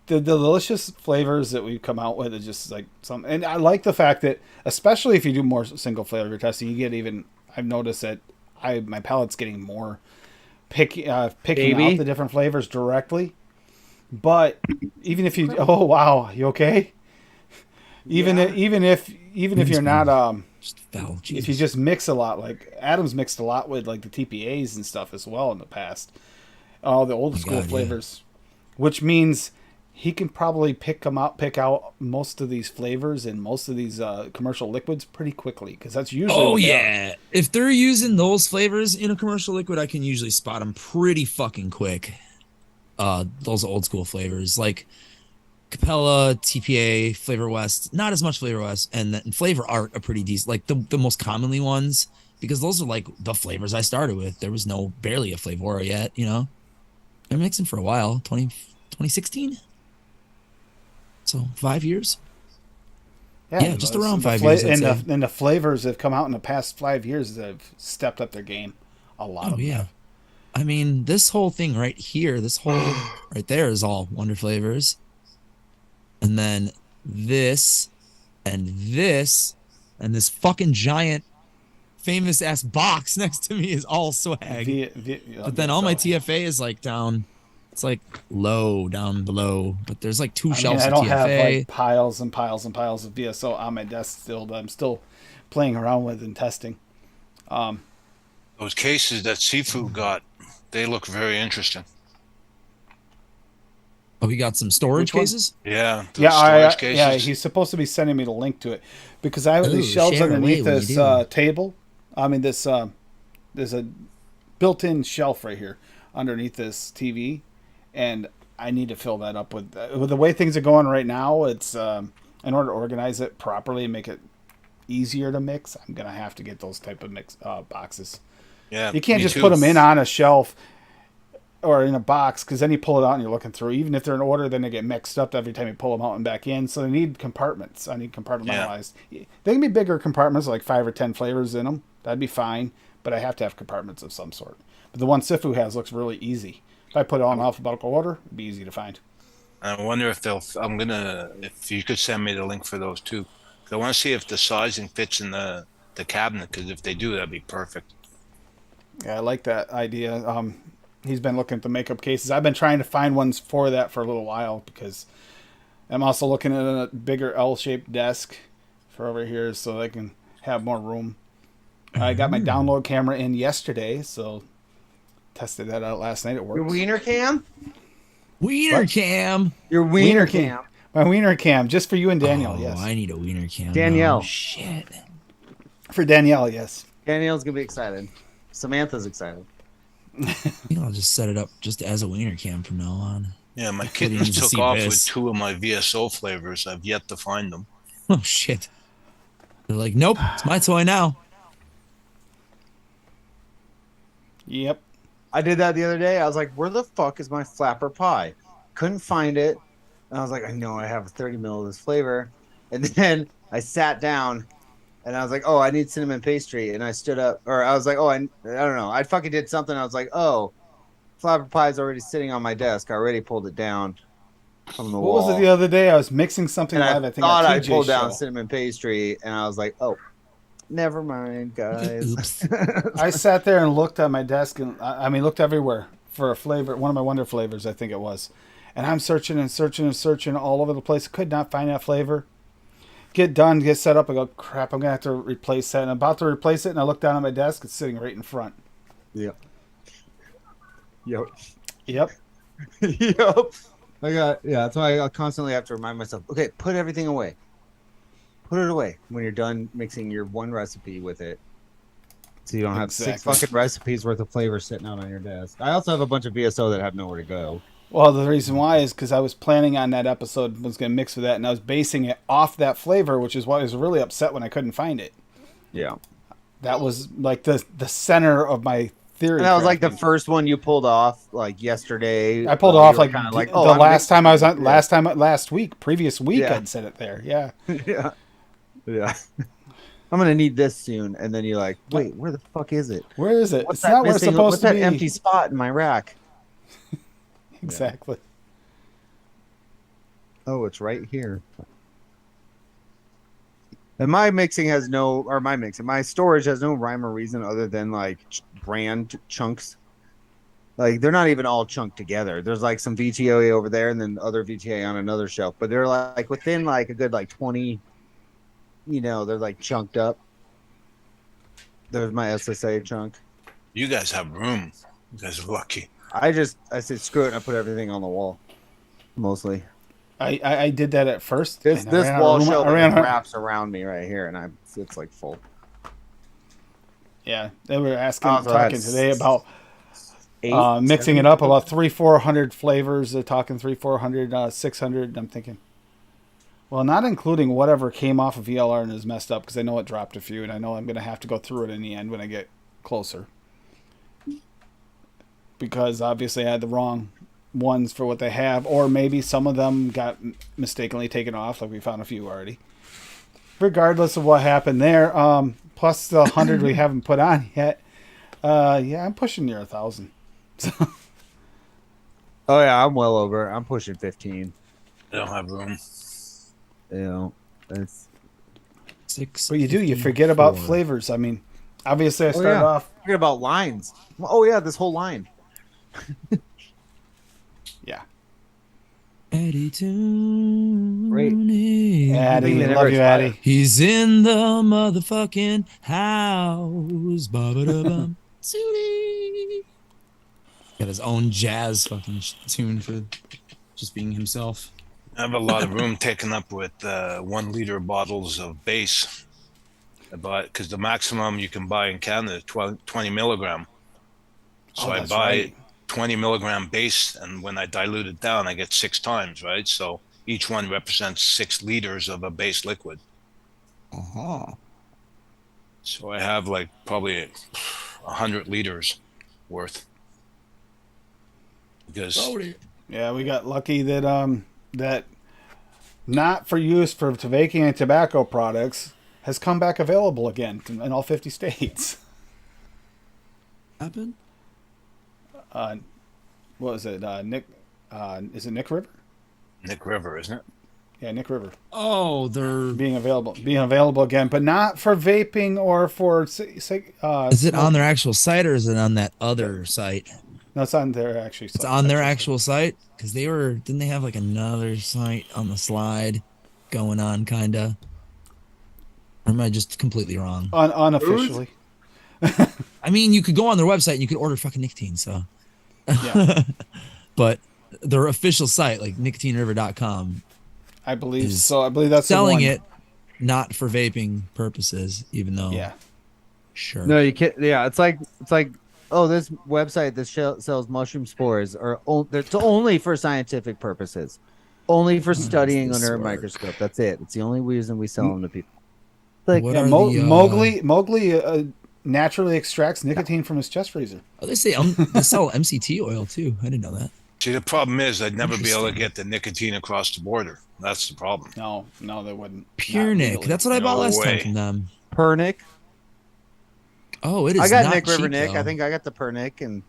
the delicious flavors that we come out with is just like some, and I like the fact that especially if you do more single flavor testing, you get even. I've noticed that my palate's getting more picking Baby? out the different flavors directly. But even if you, oh wow, you okay? Even if you're not Just foul. if you Jesus. just mix a lot, like Adam's mixed a lot with like the TPAs and stuff as well in the past, all the old school God, yeah. flavors, which means he can probably pick out most of these flavors and most of these commercial liquids pretty quickly because that's usually Oh what they are. yeah, if they're using those flavors in a commercial liquid, I can usually spot them pretty fucking quick. Those old school flavors like Capella, TPA, Flavor West, not as much Flavor West, and then Flavor Art are pretty decent. Like the most commonly ones because those are like the flavors I started with. There was barely a Flavora yet, you know. I've been mixing for a while, 2016. So 5 years. Yeah, just around 5 years. I'd say. And the flavors that have come out in the past 5 years that have stepped up their game. A lot of them. Yeah. I mean, this whole thing right here, this whole right there is all Wonder Flavors. And then this and this and this fucking giant famous ass box next to me is all swag. But then all my TFA is like down. It's like low down below, but there's like two shelves I of don't TFA. have like piles and piles and piles of VSO on my desk still that I'm still playing around with and testing. Those cases that Seafood got, they look very interesting. Oh, he got some storage Which one? cases? Yeah, those Yeah, storage cases. yeah, he's supposed to be sending me the link to it because I have these Ooh, shelves share away underneath when you this do. table. I mean, this there's a built-in shelf right here underneath this TV, and I need to fill that up with the way things are going right now. It's in order to organize it properly and make it easier to mix. I'm gonna have to get those type of mix boxes. Yeah, You can't me just too. put them in on a shelf or in a box because then you pull it out and you're looking through. Even if they're in order, then they get mixed up every time you pull them out and back in. So they need compartments. I need compartmentalized. They can be bigger compartments, like 5 or 10 flavors in them. That'd be fine. But I have to have compartments of some sort. But the one Sifu has looks really easy. If I put it all in alphabetical order, it'd be easy to find. I wonder if if you could send me the link for those too. I want to see if the sizing fits in the cabinet. Because if they do, that'd be perfect. Yeah, I like that idea. He's been looking at the makeup cases. I've been trying to find ones for that for a little while because I'm also looking at a bigger L-shaped desk for over here so I can have more room. I got my download camera in yesterday, so tested that out last night. It works. Your wiener cam? Wiener What? cam. Your wiener cam. My wiener cam, just for you and Daniel, Oh, yes. I need a wiener cam. Danielle. now. Shit. For Danielle, yes. Danielle's gonna be excited. Samantha's excited. You know, I'll just set it up just as a wiener cam from now on. Yeah, my Hopefully he kittens needs to took see off this. with 2 of my VSO flavors. I've yet to find them. Oh shit. They're like, nope, it's my toy now. Yep. I did that the other day. I was like, where the fuck is my flapper pie? Couldn't find it. And I was like, I know I have 30 mil of this flavor. And then I sat down and I was like, oh, I need cinnamon pastry. And I stood up, or I was like, oh, I don't know. I fucking did something. I was like, oh, flapper pie is already sitting on my desk. I already pulled it down from the wall. What was it the other day? I was mixing something And live. I I think thought on I TJ's pulled down show. cinnamon pastry. And I was like, oh, Never mind, guys. Oops. I sat there and looked at my desk, and I mean, looked everywhere for a flavor, one of my Wonder flavors, I think it was. And I'm searching and searching and searching all over the place. Could not find that flavor. Get done, get set up. I go, crap, I'm going to have to replace that. And I'm about to replace it, and I look down at my desk. It's sitting right in front. Yep. Yep. Yep. Yep. That's why I constantly have to remind myself, okay, put everything away. Put it away when you're done mixing your one recipe with it. So you don't have six Exactly. fucking recipes worth of flavor sitting out on your desk. I also have a bunch of VSO that have nowhere to go. Well, the reason why is because I was planning on that episode, was going to mix with that, and I was basing it off that flavor, which is why I was really upset when I couldn't find it. Yeah. That was like the center of my theory. And that was like the crafting. first one you pulled off like yesterday. I pulled it You off were like, kinda the I'm last time I was on, mixing previous week Yeah. I'd said it there. Yeah. it. Yeah. Yeah. I'm gonna need this soon, and then you're like, wait, where the fuck is it? Where is it? What's It's that not where it's missing? supposed What's to that be. empty spot in my rack? Exactly. Oh, it's right here. And my mixing has my storage has no rhyme or reason other than like brand chunks. Like they're not even all chunked together. There's like some VTA over there and then other VTA on another shelf, but they're like within like a good like 20, they're like chunked up. There's my SSA chunk. You guys have room. You guys are lucky. I said screw it and I put everything on the wall. Mostly. I did that at first. This and I ran out of wall room. shelf I ran out- wraps around me right here and it's like full. Yeah, they were Also talking has today about 8, mixing 7. it up about 300-400 flavors. They're talking 300-400, 600. I'm thinking, well, not including whatever came off of VLR and is messed up, because I know it dropped a few, and I know I'm going to have to go through it in the end when I get closer. Because obviously I had the wrong ones for what they have, or maybe some of them got mistakenly taken off, like we found a few already. Regardless of what happened there, plus the 100 we haven't put on yet, yeah, I'm pushing near 1,000. So, Oh yeah, I'm well over. I'm pushing 15. I don't have room. That's but you forget about 654. flavors. I mean, obviously I started yeah. off, forget about lines. Oh yeah, this whole line. yeah. Eddie Tooney. Addie, they love never you, expired. Addie. He's in the motherfucking house. Ba-ba-da-bum. Tootie. Got his own jazz fucking tune for just being himself. I have a lot of room taken up with 1 liter bottles of base. I bought because the maximum you can buy in Canada is 20 milligram. So Oh, I that's buy right. 20 milligram base, and when I dilute it down, I get 6 times, right? So each one represents 6 liters of a base liquid. Uh-huh. So I have like probably 100 liters worth. Because Yeah, we got lucky that that not for use for vaping and tobacco products has come back available again in all 50 states. Happened? What was it? Nick? Is it Nick River? Nick River, isn't it? Yeah, Nick River Oh, they're. being available again, but not for vaping or for. Is it smoking. on their actual site or is it on that other site? No, it's on their actually. It's on their actual site because didn't they have like another site on the slide going on, kinda? Or am I just completely wrong? Unofficially. I mean, you could go on their website and you could order fucking nicotine, so. Yeah, But their official site, like nicotineriver.com, I believe Is so. I believe that's the selling one. it not for vaping purposes, even though. Yeah. Sure. No, you can't. Yeah, it's like oh, this website that sells mushroom spores it's only for scientific purposes, only for studying this under a work? microscope. That's it. It's the only reason we sell them to people. Like What Yeah, are the, Mowgli naturally extracts nicotine from his chest freezer. Oh, they say they sell MCT oil too. I didn't know that. See, the problem is I'd never be able to get the nicotine across the border. That's the problem. No, they wouldn't. Pure Not Nick. legally. That's what I bought No last time way. from them. Pernick. Oh, it is. I got not Nick River cheap, Nick. though. I think I got the Pernick, and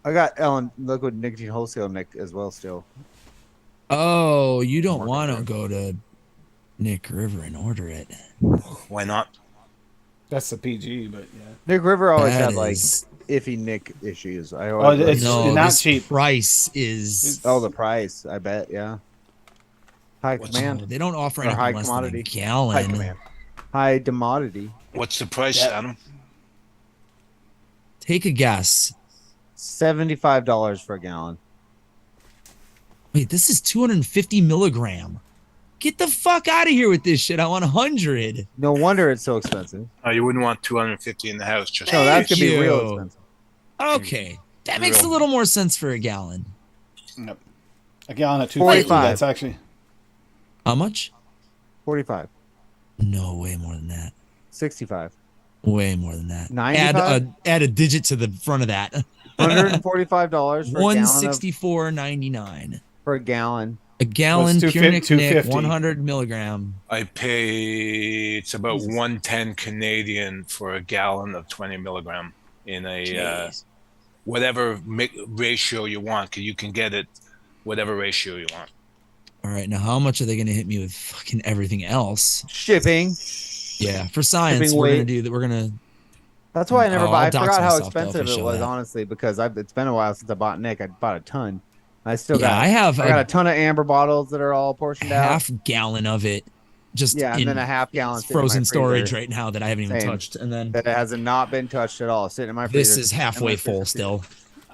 I got Ellen Liquid Nicotine Wholesale Nick as well. Still, Oh, you don't Market want to rate. go to Nick River and order it. Why not? That's the PG, but yeah. Nick River always That had like is- iffy Nick issues. I Oh, always it's no, not this cheap. price is. the price. I bet. Yeah. High command They don't offer or anything high less commodity. than a gallon. High command. High commodity. What's the price, Yeah. Adam? Take a guess. $75 for a gallon. Wait, this is 250 milligram. Get the fuck out of here with this shit. I want 100. No wonder it's so expensive. Oh, you wouldn't want 250 in the house. Just No, that's gonna be Thank real you. expensive. Okay. That makes a little more sense for a gallon. Nope. A gallon of 250. 45. That's actually How much? 45. No, way more than that. 65. Way more than that. 95? Add a digit to the front of that. $145 for a gallon. 164.99. For a gallon. A gallon What's pure Nick 250? 100 milligram. I pay it's about 110 Canadian for a gallon of 20 milligram in a Jeez. whatever ratio you want. 'Cause you can get it whatever ratio you want. All right, now how much are they going to hit me with fucking everything else? Shipping. Yeah, for science, Shipping we're going to weight. do that. We're going to. That's why I never Oh, buy. I'll I dox forgot how myself, though, if expensive I it show was, that. honestly, because it's been a while since I bought Nick. I bought a ton. I still Yeah, got. I have I got a ton of amber bottles that are all portioned out. half gallon of it just Yeah, and in then a half gallon sitting in my frozen storage freezer. right now that I haven't even Same. touched. And then That has not been touched at all. Sitting in my freezer. this is halfway full still.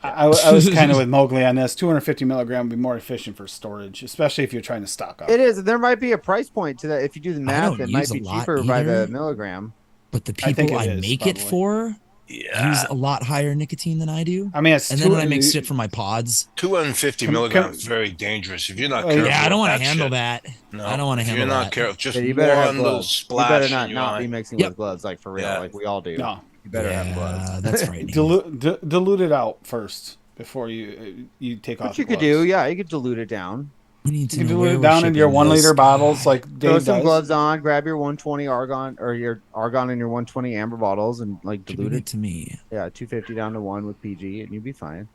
I was kind of with Mowgli on this. 250 milligram would be more efficient for storage, especially if you're trying to stock up. It is. There might be a price point to that. If you do the math, don't it might use a be lot cheaper by the either. milligram. But the I think people it I is, make it probably. for Yeah, use a lot higher nicotine than I do. I mean, it's And then when I make shit for my pods, 250 milligrams is very dangerous if you're not Oh, careful. yeah, I don't with want to handle shit. that. No, I don't want to if handle you're not that. careful, just Yeah, you better have one little gloves. You splash. better in not your be eye. mixing Yep. with gloves, like for real, Yeah. like we all do. No. You better have gloves. Yeah, that's frightening. Dilute it out first before you take off. What you the could do, gloves. yeah, you could dilute it down. We need to You can know dilute where it we're down into your shipping 1 this. liter bottles, like Throw Dave some does. gloves on, grab your 120 argon or your argon in your 120 amber bottles and like Shipping dilute it it. to me. Yeah, 250 down to 1 with PG and you'd be fine.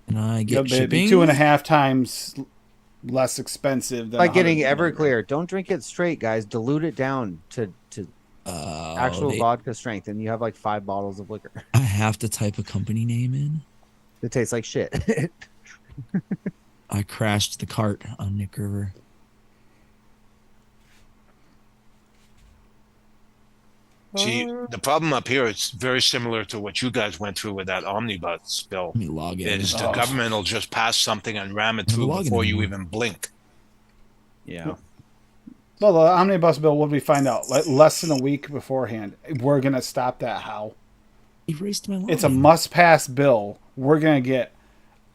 And I Yeah, get it'd be shipping. 2.5 times less expensive than Like getting 100 Everclear. Don't drink it straight, guys. Dilute it down to actual They- vodka strength and you have like 5 bottles of liquor. I have to type a company name in. It tastes like shit. I crashed the cart on Nick River. See, the problem up here, it's very similar to what you guys went through with that omnibus bill. Let me log in. Is the Oh. government will just pass something and ram it I have a through login before you anymore. even blink. Yeah. Well, the omnibus bill, what did we find out? Like less than a week beforehand. We're going to stop that. How? Erased my line. It's a must-pass bill. We're going to get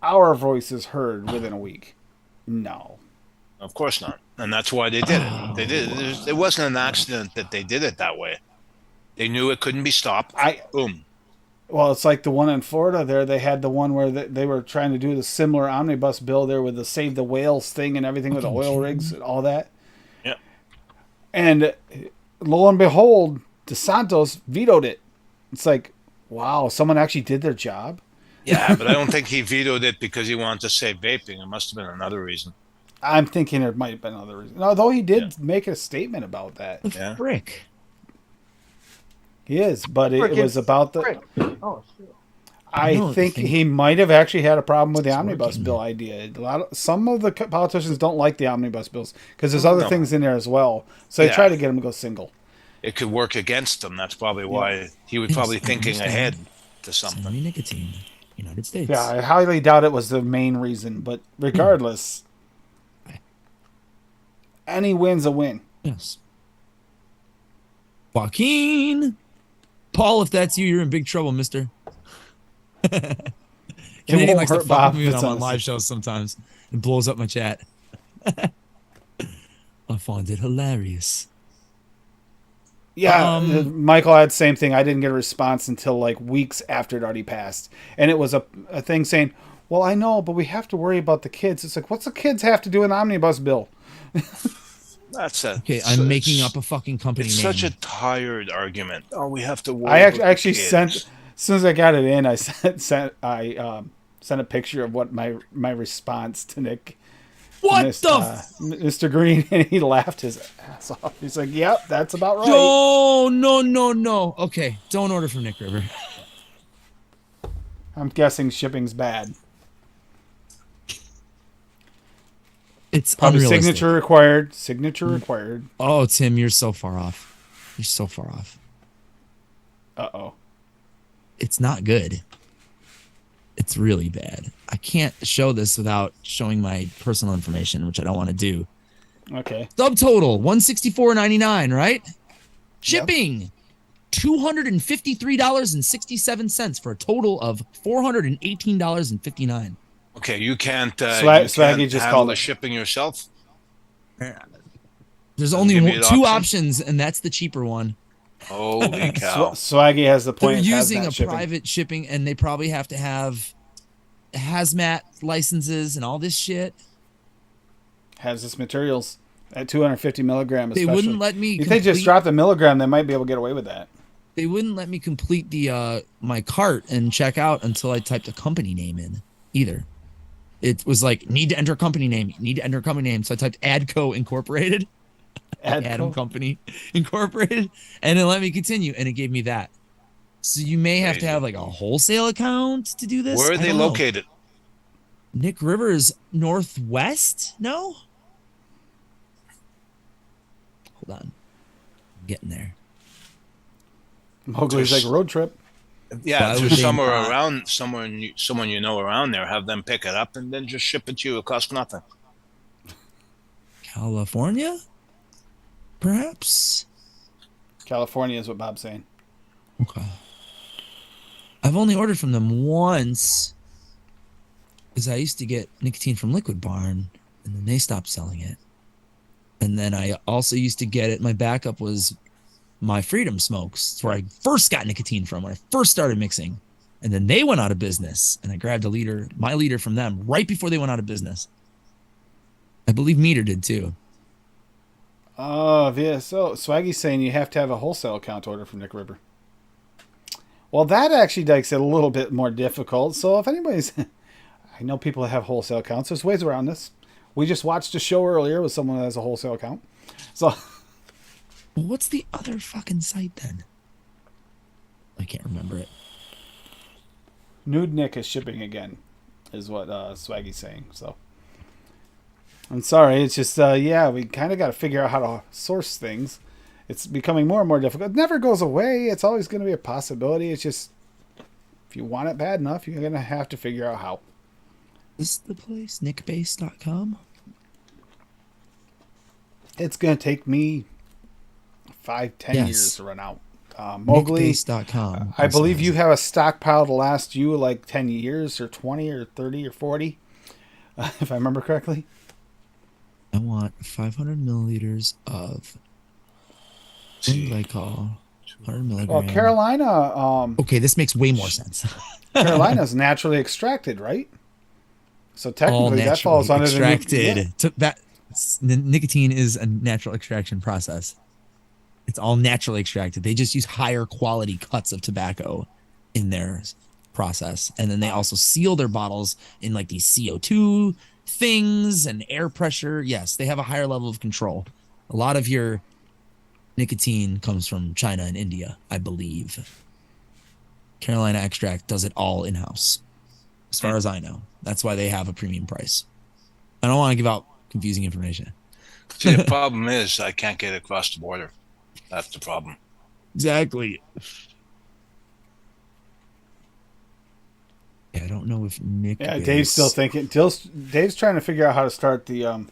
our voices heard within a week. No. Of course not, and that's why they did it. They did it. It wasn't an accident that they did it that way. They knew it couldn't be stopped. Boom. Well, it's like the one in Florida there. They had the one where they were trying to do the similar omnibus bill there with the Save the Whales thing and everything with the oil rigs and all that. Yeah. And lo and behold, DeSantos vetoed it. It's like, wow, someone actually did their job. Yeah, but I don't think he vetoed it because he wanted to save vaping. It must have been another reason. I'm thinking it might have been another reason. Although he did make a statement about that. Yeah. Frick. He is, but it was about the. Oh shit. I No, think I think he might have actually had a problem with the it's omnibus working. bill idea. Some of the politicians don't like the omnibus bills because there's other No. things in there as well. So they Yeah. try to get them to go single. It could work against him. That's probably why he was Yes, probably I thinking understand. ahead to Send something. me nicotine. United States. Yeah, I highly doubt it was the main reason, but regardless, any win's a win. Yes. Joaquin. Paul, if that's you, you're in big trouble, mister. Canadian won't likes to hurt fuck Bob with me if when it's I'm on on the live shows sometimes. It blows up my chat. I find it hilarious. Yeah, Michael had the same thing. I didn't get a response until like weeks after it already passed. And it was a thing saying, well, I know, but we have to worry about the kids. It's like, what's the kids have to do in the omnibus bill? That's a Okay, I'm making up a fucking company It's name. such a tired argument. Oh, we have to. Worry I about the actually kids. sent, as soon as I got it in, I sent a picture of what my response to Nick What Mr. Green, and he laughed his ass off. He's like, "Yep, that's about right." No. Okay, don't order from Nick River. I'm guessing shipping's bad. It's Probably unrealistic. signature required. Signature required. Oh, Tim, you're so far off. You're so far off. Uh-oh. It's not good. It's really bad. I can't show this without showing my personal information, which I don't want to do. Okay. Subtotal $164.99, right? Shipping $253.67 for a total of $418.59. Okay, you can't. Swaggy just handle called the it. shipping yourself. There's only give me the two option? options, and that's the cheaper one. Holy cow! Swaggy has the point. They're of using hazmat a shipping. private shipping, and they probably have to have hazmat licenses and all this shit. Hazardous materials at 250 milligrams. They wouldn't let me. If they just drop the milligram, they might be able to get away with that. They wouldn't let me complete the my cart and check out until I typed a company name in either. It was like, need to enter a company name. Need to enter a company name. So I typed Adco Incorporated. Adam Company Incorporated. And it let me continue. And it gave me that. So you may have to have like a wholesale account to do this. Where are they located? Nick River is northwest? No? Hold on. I'm getting there. Mowgli's like road trip. Yeah, Why would just they somewhere not? around, someone you know around there. Have them pick it up and then just ship it to you. It costs nothing. California? Perhaps? California is what Bob's saying. Okay. I've only ordered from them once because I used to get nicotine from Liquid Barn and then they stopped selling it. And then I also used to get it. My backup was my Freedom Smokes. It's where I first got nicotine from when I first started mixing. And then they went out of business and I grabbed my leader from them right before they went out of business. I believe Meter did too. Yeah. So Swaggy's saying you have to have a wholesale account order from Nick River. Well, that actually makes it a little bit more difficult. So if anybody's, I know people that have wholesale accounts. There's ways around this. We just watched a show earlier with someone that has a wholesale account. So, Well, what's the other fucking site then? I can't remember it. Nude Nick is shipping again, is what Swaggy's saying. So, I'm sorry. It's just, we kind of got to figure out how to source things. It's becoming more and more difficult. It never goes away. It's always going to be a possibility. It's just, if you want it bad enough, you're going to have to figure out how. Is this the place? Nickbase.com? It's going to take me 5-10 Yes. years to run out. Mowgli, Nickbase.com. I believe you have a stockpile to last you like 10 years or 20 or 30 or 40, if I remember correctly. I want 500 milliliters of glycol, 100 milligrams. Well, Carolina, Okay, this makes way more sense. Carolina's naturally extracted, right? So technically that falls under extracted. the Nicotine is a natural extraction process. It's all naturally extracted. They just use higher quality cuts of tobacco in their process. And then they also seal their bottles in like these CO2 things and air pressure. Yes, they have a higher level of control. A lot of your nicotine comes from China and India, I believe. Carolina Extract does it all in-house, as far as I know. That's why they have a premium price. I don't want to give out confusing information. See, the problem is I can't get across the border. That's the problem. Exactly. Yeah, I don't know if Nick. Yeah, Dave's still thinking. Dave's trying to figure out how to start the.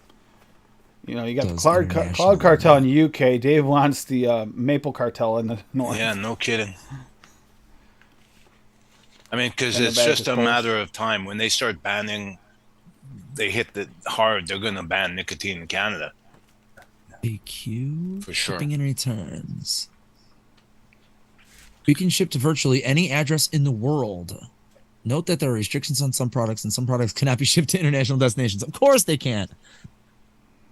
You got the Cloud Cartel in the UK. Dave wants the Maple Cartel in the north. Yeah, no kidding. I mean, because And the it's bag just is a both. matter of time. When they start banning, they hit it hard. They're going to ban nicotine in Canada. AQ For sure. shipping and returns. We can ship to virtually any address in the world. Note that there are restrictions on some products, and some products cannot be shipped to international destinations. Of course they can't.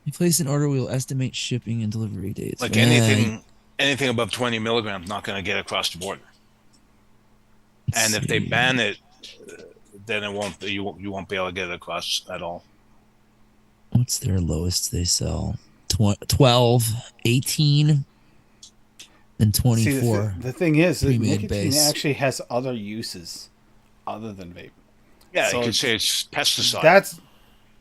You place an order, we will estimate shipping and delivery dates. Like Right. anything above 20 milligrams, not going to get across the border. And if they see. ban it, then it won't. You won't be able to get it across at all. What What's their lowest they sell? 12, 18, and See, 24. the thing is, that Pre-made nicotine base. actually has other uses other than vape. Yeah, So you could say it's pesticide. That's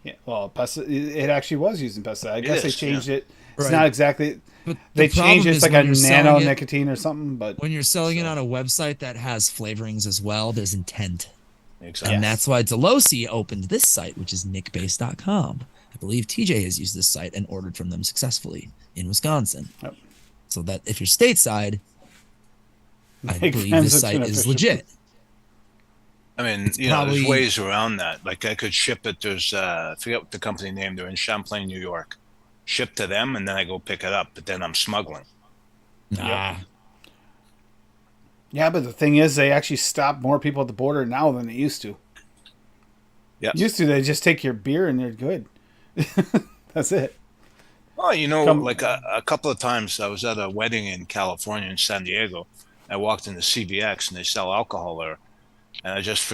it actually was used in pesticide. I guess they is, changed yeah. it. It's Right. not exactly. But They the problem changed it. is It's like when a you're nano selling it- nicotine or something. But When you're selling it on a website that has flavorings as well, there's intent. Exactly. And that's why Delosi opened this site, which is nickbase.com. I believe TJ has used this site and ordered from them successfully in Wisconsin. Yep. So that if you're stateside, I Make believe friends this with site is beneficial. legit. I mean, It's there's probably- ways around that. Like I could ship it. There's I forget what the company name. They're in Champlain, New York. Ship to them, and then I go pick it up. But then I'm smuggling. Nah. Yeah, but the thing is, they actually stop more people at the border now than they used to. Yeah. Used to, they just take your beer and they're good. That's it. Oh, Come- like a couple of times I was at a wedding in California in San Diego. I walked into CVX and they sell alcohol there, and I just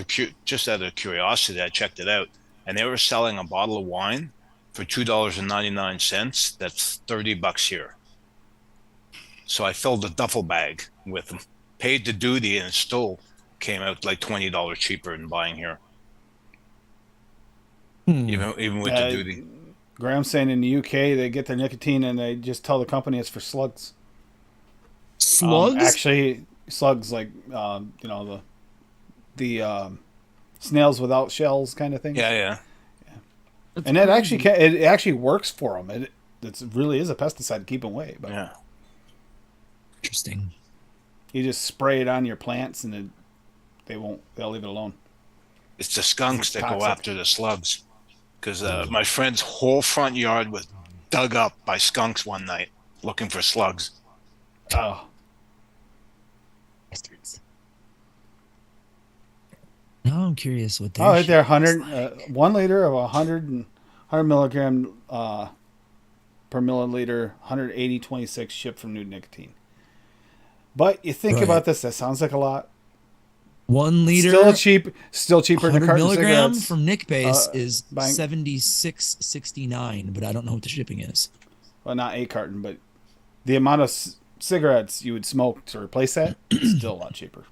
out of curiosity I checked it out, and they were selling a bottle of wine for $2.99. That's $30 here. So I filled a duffel bag with them, paid the duty, and it still came out like $20 cheaper than buying here, even with the duty. Graham's saying in the UK, they get their nicotine and they just tell the company it's for slugs. Slugs? Actually, slugs like the snails without shells kind of thing. Yeah. And it actually works for them. It really is a pesticide to keep them away. But Yeah. Interesting. you just spray it on your plants and they'll leave it alone. It's the skunks that go Toxic. after the slugs. Because my friend's whole front yard was dug up by skunks one night looking for slugs. Oh, Bastards. Now I'm curious what oh, right shit there, is 100, 1 liter of 100 milligram per milliliter, 180.26 shipped from New Nicotine. But you think Right. about this, that sounds like a lot. 1 liter. Still cheaper than a 100 carton of milligram cigarettes. from Nick Base uh, is buying- $76.69, but I don't know what the shipping is. Well, not a carton, but the amount of cigarettes you would smoke to replace that is still a lot cheaper.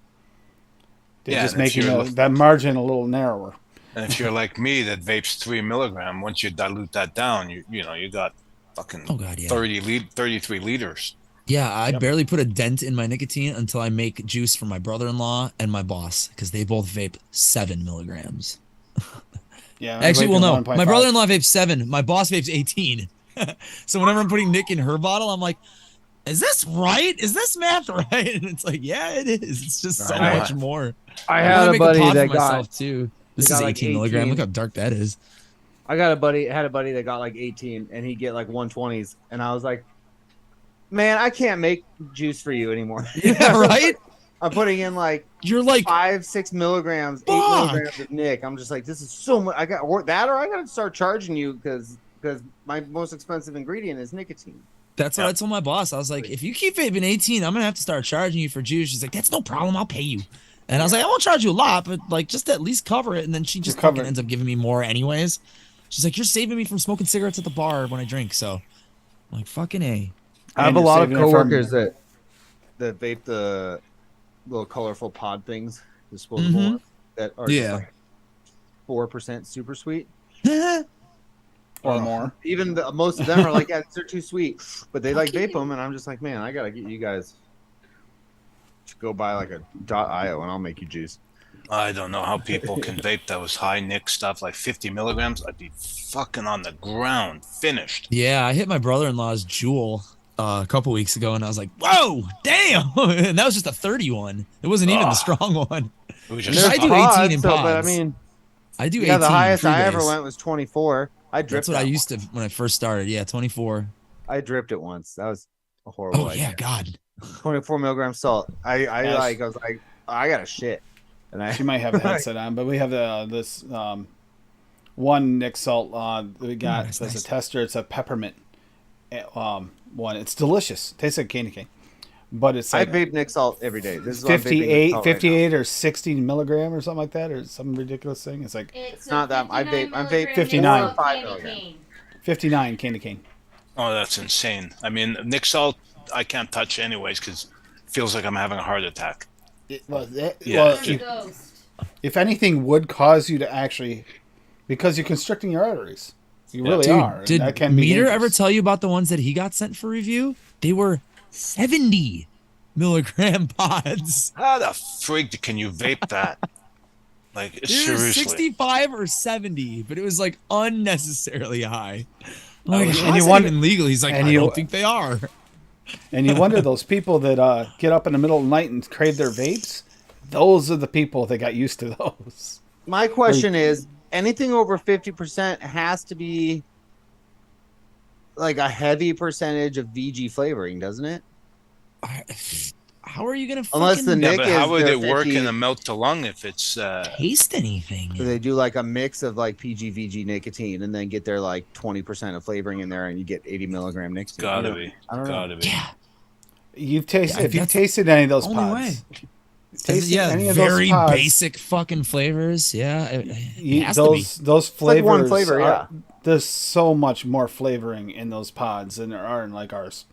They're Yeah, just and if making you're that margin a little narrower. And if you're like me that vapes 3 milligram, once you dilute that down, you got fucking Oh, God, yeah. 33 liters. Yeah, I barely put a dent in my nicotine until I make juice for my brother-in-law and my boss because they both vape 7 milligrams. Yeah, I Actually, vape well, no. 1.5. My brother-in-law vapes 7. My boss vapes 18. So whenever I'm putting Nick in her bottle, I'm like, is this right? Is this math right? And it's like, yeah, it is. It's just so Right. much more. I wanna had a make buddy pod that for got. myself too. This got is like 18 milligram. 18. Look how dark that is. Had a buddy that got like 18, and he'd get like 120s, and I was like, man, I can't make juice for you anymore. Yeah, right? I'm putting in like You're like, 5-6 milligrams, 8 Fuck. milligrams of Nick. I'm just like, this is so much. I got or I got to start charging you because my most expensive ingredient is nicotine. that's what I told my boss. I was like, if you keep vaping 18, I'm gonna have to start charging you for juice. She's like, that's no problem. I'll pay you. And I was like, I won't charge you a lot, but like just at least cover it. And then she just cover fucking it. ends up giving me more anyways. She's like, you're saving me from smoking cigarettes at the bar when I drink. So I'm like, fucking A. I have And a you're lot of saving it from- coworkers that vape the little colorful pod things, disposable Mhm. ones, that are Yeah. just like 4% super sweet. or more. Even most of them are like, yeah, they're too sweet, but they like vape them, and I'm just like, man, I gotta get you guys to go buy like a .io, and I'll make you juice. I don't know how people can vape those high Nick stuff, like 50 milligrams. I'd be fucking on the ground, finished. Yeah, I hit my brother-in-law's Juul a couple weeks ago, and I was like, whoa, damn. And that was just a 31. It wasn't even the strong one. It was There's just I do pods, 18 in so, but I pods. mean, I do 18. yeah, the highest I ever freebase. went was 24. I dripped. That's what I that used to when I first started. Yeah, 24. one. I dripped it once. That was a horrible Oh, idea. yeah, God. 24 milligrams salt. I Yes. was like, I got a shit, and I She might have the headset on, but we have this one Nick Salt that we got Nice, as nice. a tester. It's a peppermint one. It's delicious. Tastes like candy cane, but it's I like vape Nick Salt every day. This is what I'm vaping Nick Salt right now. 58 or 60 milligram or something like that, or some ridiculous thing. It's like It's not that- I vape 59 59. milligram 5 candy milligram. cane. $59 candy cane. Oh, that's insane. I mean, Nick Salt, I can't touch anyways because it feels like I'm having a heart attack. Well, Yeah. Ghost. if anything would cause you to actually, because you're constricting your arteries. You really Dude, are. and did that can be Meter ever dangerous. tell you about the ones that he got sent for review? They were 70 milligram pods. How the frig can you vape that? Like, They were seriously. 65 or 70, but it was like unnecessarily high. I'm like, And how's you that wonder- even legal? He's like, and I you- don't think they are. And you wonder those people that get up in the middle of the night and crave their vapes. Those are the people that got used to those. My question is, anything over 50% has to be like a heavy percentage of VG flavoring, doesn't it? How are you gonna Unless fucking the Yeah, Nick but is how would their it work 50 in the mouth to lung if it's taste anything? So they do like a mix of like PG, VG, nicotine, and then get their like 20% of flavoring in there, and you get 80 milligram nicotine. gotta You know, be. I don't know. Gotta be. Yeah. You've tasted Yeah, if you've that's tasted any of those only pods. way. Tasted Yeah, any of very those pods, basic fucking flavors. Yeah, it has those like flavors. one flavor, are- There's so much more flavoring in those pods than there are in like ours.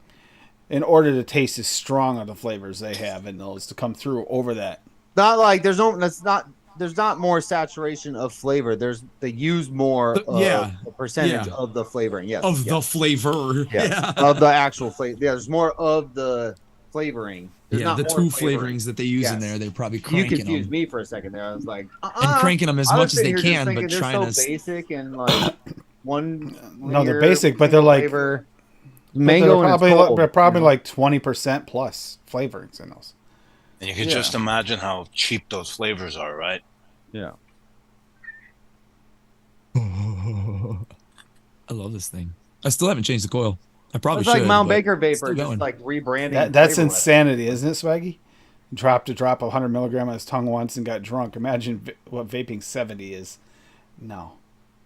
In order to taste as strong of the flavors they have in those to come through over that. Not like there's not more saturation of flavor. They use more of yeah. a percentage Yeah. of the flavoring. Yes. of the yes, flavor. yes. Yeah, Of the actual flavor. Yeah, there's more of the flavoring. There's yeah. not The more two flavoring. flavorings that they use in Yes. there, they're probably You cranking confused them me for a second there. I was like, and cranking them as I was much as they sitting here just can, thinking but they're trying so to. basic and like one. No, they're layer, basic, but they're like flavor. but Mango and it's cold, they're probably you know? like 20% plus flavorings in those. And you can Yeah. just imagine how cheap those flavors are, right? Yeah. I love this thing. I still haven't changed the coil. I probably It's should. like Mount but Baker it's still vapor, going. just like rebranding. That's flavor-wise. insanity, isn't it, Swaggy? Dropped a drop of 100 milligram on his tongue once and got drunk. Imagine what vaping 70 is. No.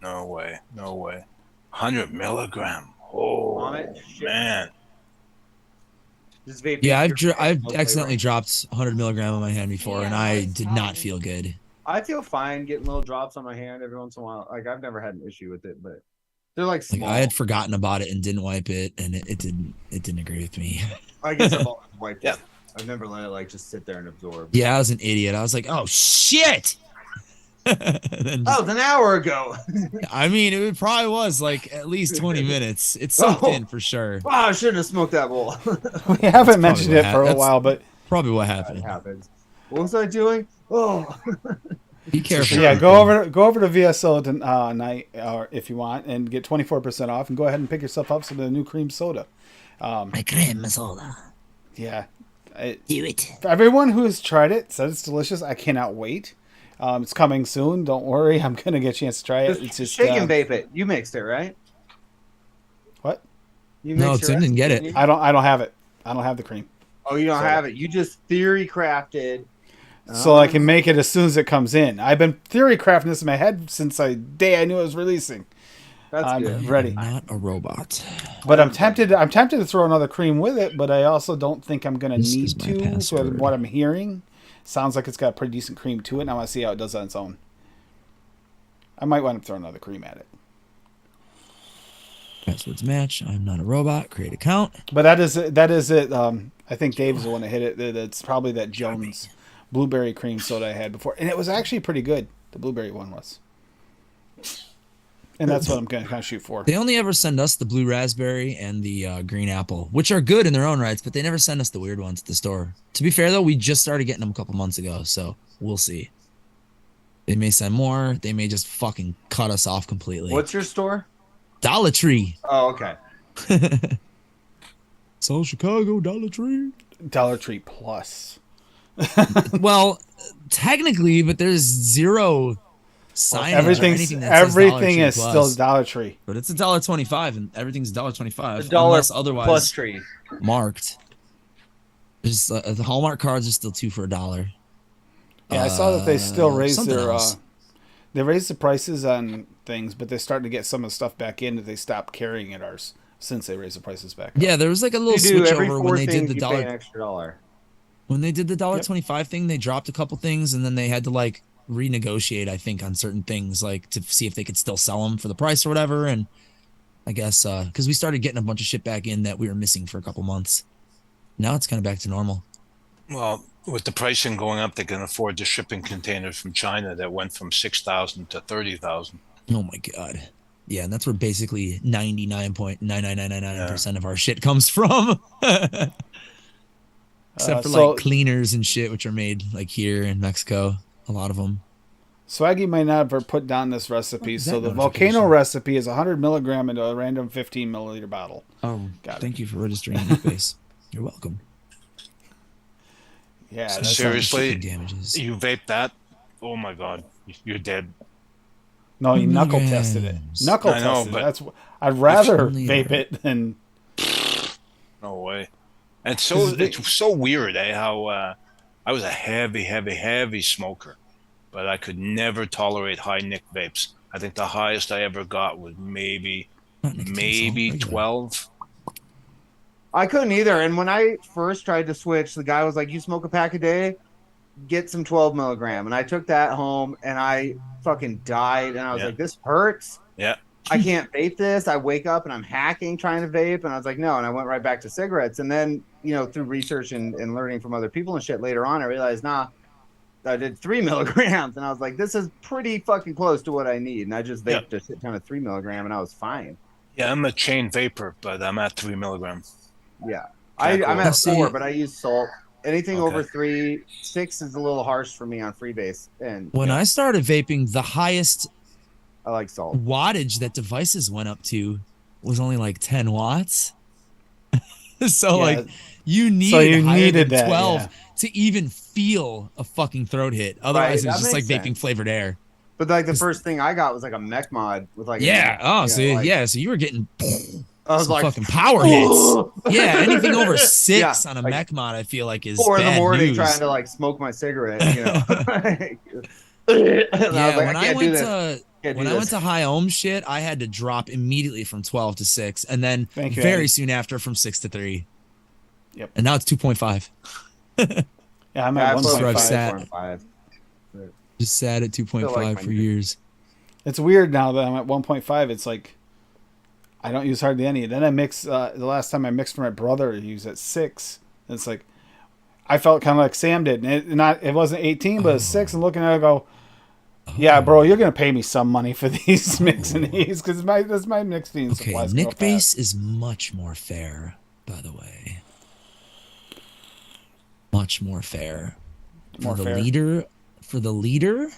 No way. No way. 100 milligram. Oh, Vomit, shit. man. Just vaping Yeah, I've pure I've flavor. accidentally dropped 100 milligram on my hand before, and Yeah, I that's did fine. not feel good. I feel fine getting little drops on my hand every once in a while. Like I've never had an issue with it, but they're like Like small. I had forgotten about it and didn't wipe it, and it didn't agree with me. I guess I've always wiped Yeah. it. I've never let it like just sit there and absorb. Yeah, I was an idiot. I was like, oh shit. And then That was an hour ago. I mean, it probably was like at least 20 minutes. It soaked Oh. in for sure. Wow, I shouldn't have smoked that bowl. We haven't mentioned what it for a that's- while, but Probably what It happened. happens. What was I doing? Oh, Be careful. yeah, go over to VSO tonight, or if you want, and get 24% off, and go ahead and pick yourself up some of the new cream soda. My cream soda. Yeah, Do it. for everyone who has tried it says it's delicious. I cannot wait. It's coming soon. Don't worry, I'm gonna get a chance to try it. It's just shake and vape it. You mixed it, right? what? You No, mixed your Tim didn't get recipe? it. I don't have it. I don't have the cream, Oh, you don't soda. have it. You just theory crafted. so I can make it as soon as it comes in. I've been theory crafting this in my head since the day I knew it was releasing. That's I'm good. ready. Not a robot. But I'm tempted. I'm tempted to throw another cream with it, but I also don't think I'm gonna This need is my to. So password. what I'm hearing sounds like it's got pretty decent cream to it, and I want to see how it does on its own. I might want to throw another cream at it. Passwords match. I'm not a robot. Create account. But that is it. That is it. I think Dave's the one that hit it. It's probably that Jones blueberry cream soda I had before, and it was actually pretty good. The blueberry one was, and that's what I'm gonna kind of shoot for. They only ever send us the blue raspberry and the green apple, which are good in their own rights, but they never send us the weird ones at the store. To be fair, though, we just started getting them a couple months ago, so we'll see. They may send more. They may just fucking cut us off completely. What's your store? Dollar Tree? Oh, okay. South Chicago Dollar Tree. Dollar Tree Plus. Well, technically, but there's zero signage or Everything's anything that says Dollar everything Tree is Plus. still Dollar Tree. But it's $1.25, and everything's $1.25 The dollar unless otherwise plus tree. marked. There's the Hallmark cards are still $2 for $1. Yeah, I saw that they still raised something their. else. They raised the prices on things, but they're starting to get some of the stuff back in that they stopped carrying at ours since they raised the prices back. Up. Yeah, there was like a little You do switch every over four when they things did the you pay an dollar extra dollar. when they did the $1.25 thing. They dropped a couple things, and then they had to like renegotiate, I think, on certain things, like to see if they could still sell them for the price or whatever. And I guess, because we started getting a bunch of shit back in that we were missing for a couple months. Now it's kind of back to normal. Well, with the pricing going up, they can afford the shipping containers from China that went from 6,000 to 30,000. Oh my god. Yeah, and that's where basically 99.99999% of our shit comes from. Except for like cleaners and shit, which are made like here in Mexico. A lot of them. Swaggy might not have put down this recipe. So the volcano recipe is 100 milligram into a random 15 milliliter bottle. Oh, thank you for registering in base. You're welcome. Yeah, so seriously, you vape that? Oh my god, you're dead. No, you knuckle tested it. Knuckle tested it. That's I'd rather vape it than. No way. And so it's so weird, how I was a heavy smoker, but I could never tolerate high nic vapes. I think the highest I ever got was maybe 12. I couldn't either. And when I first tried to switch, the guy was like, "You smoke a pack a day? Get some 12 milligram." And I took that home and I fucking died. And I was like, "This hurts. Yeah. I can't vape this." I wake up and I'm hacking trying to vape. And I was like, no. And I went right back to cigarettes. And then, through research and learning from other people and shit later on, I realized, I did 3 milligrams. And I was like, this is pretty fucking close to what I need. And I just vaped a shit ton of 3 milligram and I was fine. Yeah, I'm a chain vapor, but I'm at 3 milligrams. Yeah. I'm at 4, but I use salt. Anything over 3, 6 is a little harsh for me on freebase. And when I started vaping, the highest I like salt wattage that devices went up to was only like 10 watts. So like you needed that 12 to even feel a fucking throat hit. Otherwise it was just like vaping flavored air. But like the first thing I got was like a mech mod with like so you were getting I was like fucking power hits. Yeah, anything over 6 on a mech mod I feel like is 4 in the morning news. trying to like smoke my cigarette, when I went to high ohm shit, I had to drop immediately from 12 to 6 and then very soon after from 6 to 3. Yep. And now it's 2.5. Yeah, I'm at 1.5. Just sat at 2.5 for years. It's weird now that I'm at 1.5. It's like I don't use hardly any. Then I mix. The last time I mixed for my brother, he was at 6. And it's like I felt kind of like Sam did. And it wasn't 18, but it's 6. And looking at it, I go, yeah, bro, you're gonna pay me some money for these mixing these because that's my mixing supplies. Okay, Nick base is much more fair, by the way. Much more fair. For the leader,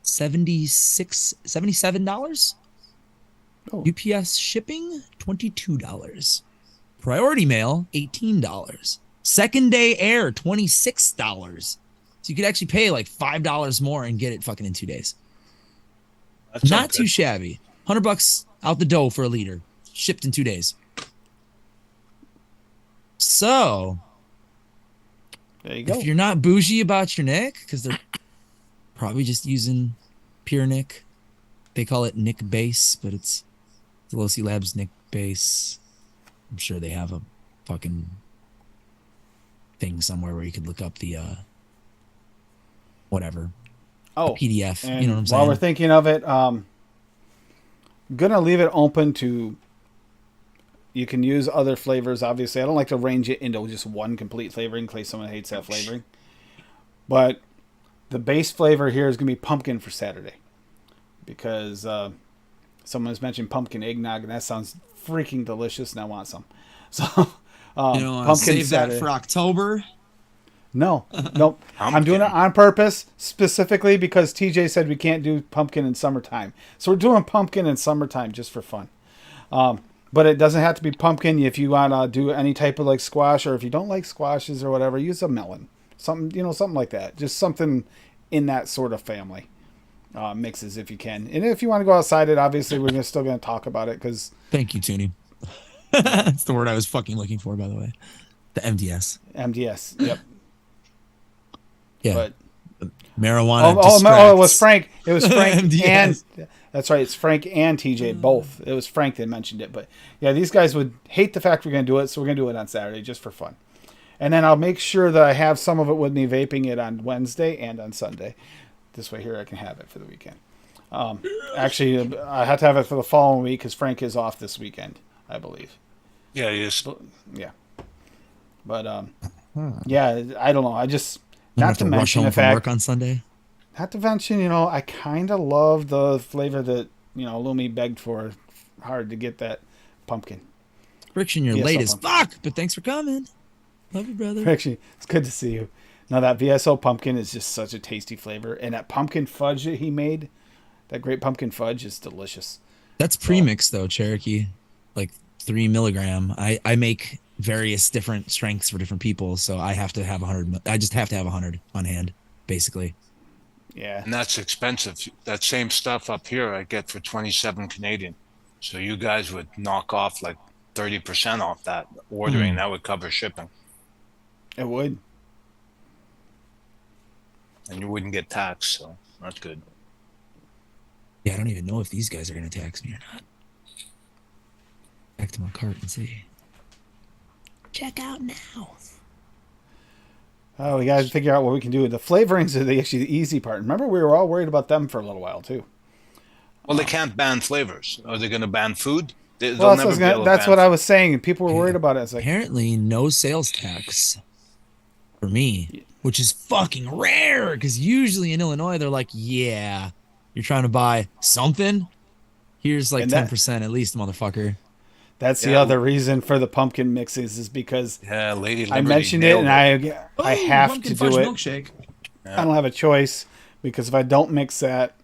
$77. UPS shipping, $22. Priority mail, $18. Second day air, $26. So you could actually pay like $5 more and get it fucking in 2 days. Not too shabby. $100 out the dough for a liter, shipped in 2 days. So there you go. If you're not bougie about your Nick, because they're probably just using pure Nick, they call it Nick base, but it's Veloci Labs Nick base. I'm sure they have a fucking thing somewhere where you could look up the whatever. Oh, PDF. And you know what I'm saying? While we're thinking of it, gonna leave it open to. You can use other flavors. Obviously, I don't like to range it into just one complete flavoring in case someone hates that flavoring. But the base flavor here is gonna be pumpkin for Saturday, because someone has mentioned pumpkin eggnog, and that sounds freaking delicious, and I want some. So, pumpkin save Saturday. That for October. No, nope. I'm doing it on purpose, specifically because TJ said we can't do pumpkin in summertime. So we're doing pumpkin in summertime just for fun. But it doesn't have to be pumpkin. If you want to do any type of like squash, or if you don't like squashes or whatever, use a melon. Something like that. Just something in that sort of family. Mixes if you can. And if you want to go outside it, obviously we're still going to talk about it because... Thank you, Toonie. That's the word I was fucking looking for, by the way. The MDS. MDS, yep. Yeah. But marijuana. It was Frank. It was Frank and that's right. It's Frank and TJ both. It was Frank that mentioned it. But yeah, these guys would hate the fact we're going to do it, so we're going to do it on Saturday just for fun. And then I'll make sure that I have some of it with me vaping it on Wednesday and on Sunday. This way here I can have it for the weekend. Actually, I had to have it for the following week because Frank is off this weekend, I believe. Yeah, it is. Yeah. But yeah, I don't know. I just I'm gonna not have to to rush mention home the from work fact, on Sunday. not to mention, you know, I kind of love the flavor that Lumi begged for. Hard to get that pumpkin. Friction, you're VSO late as pumpkin. fuck, but thanks for coming. Love you, brother. Actually, it's good to see you. Now that VSO pumpkin is just such a tasty flavor, and that pumpkin fudge that he made, that great pumpkin fudge, is delicious. That's premix though, Cherokee. Like 3 milligram. I make various different strengths for different people, so I have to have 100. I just have to have 100 on hand, basically. Yeah, And that's expensive. That same stuff up here I get for 27 Canadian. So you guys would knock off like 30% off that ordering. That would cover shipping. it would. And you wouldn't get taxed, so that's good. Yeah, I don't even know if these guys are gonna tax me or not. Back to my cart and see. Check out now. Oh, we got to figure out what we can do. The flavorings are actually the easy part. Remember, we were all worried about them for a little while too. Well, they can't ban flavors. Are they going to ban food? They'll Well, never be able to that's ban what I food. was saying. People were worried about it. It's like, Apparently, no sales tax for me, which is fucking rare because usually in Illinois they're like, "Yeah, you're trying to buy something. Here's like And that- 10% at least, motherfucker." that's the Yeah. other reason for the pumpkin mixes is because Yeah, Lady Liberty I mentioned it nailed and I Ooh, have pumpkin to fudge do it. milkshake. I don't have a choice because if I don't mix that,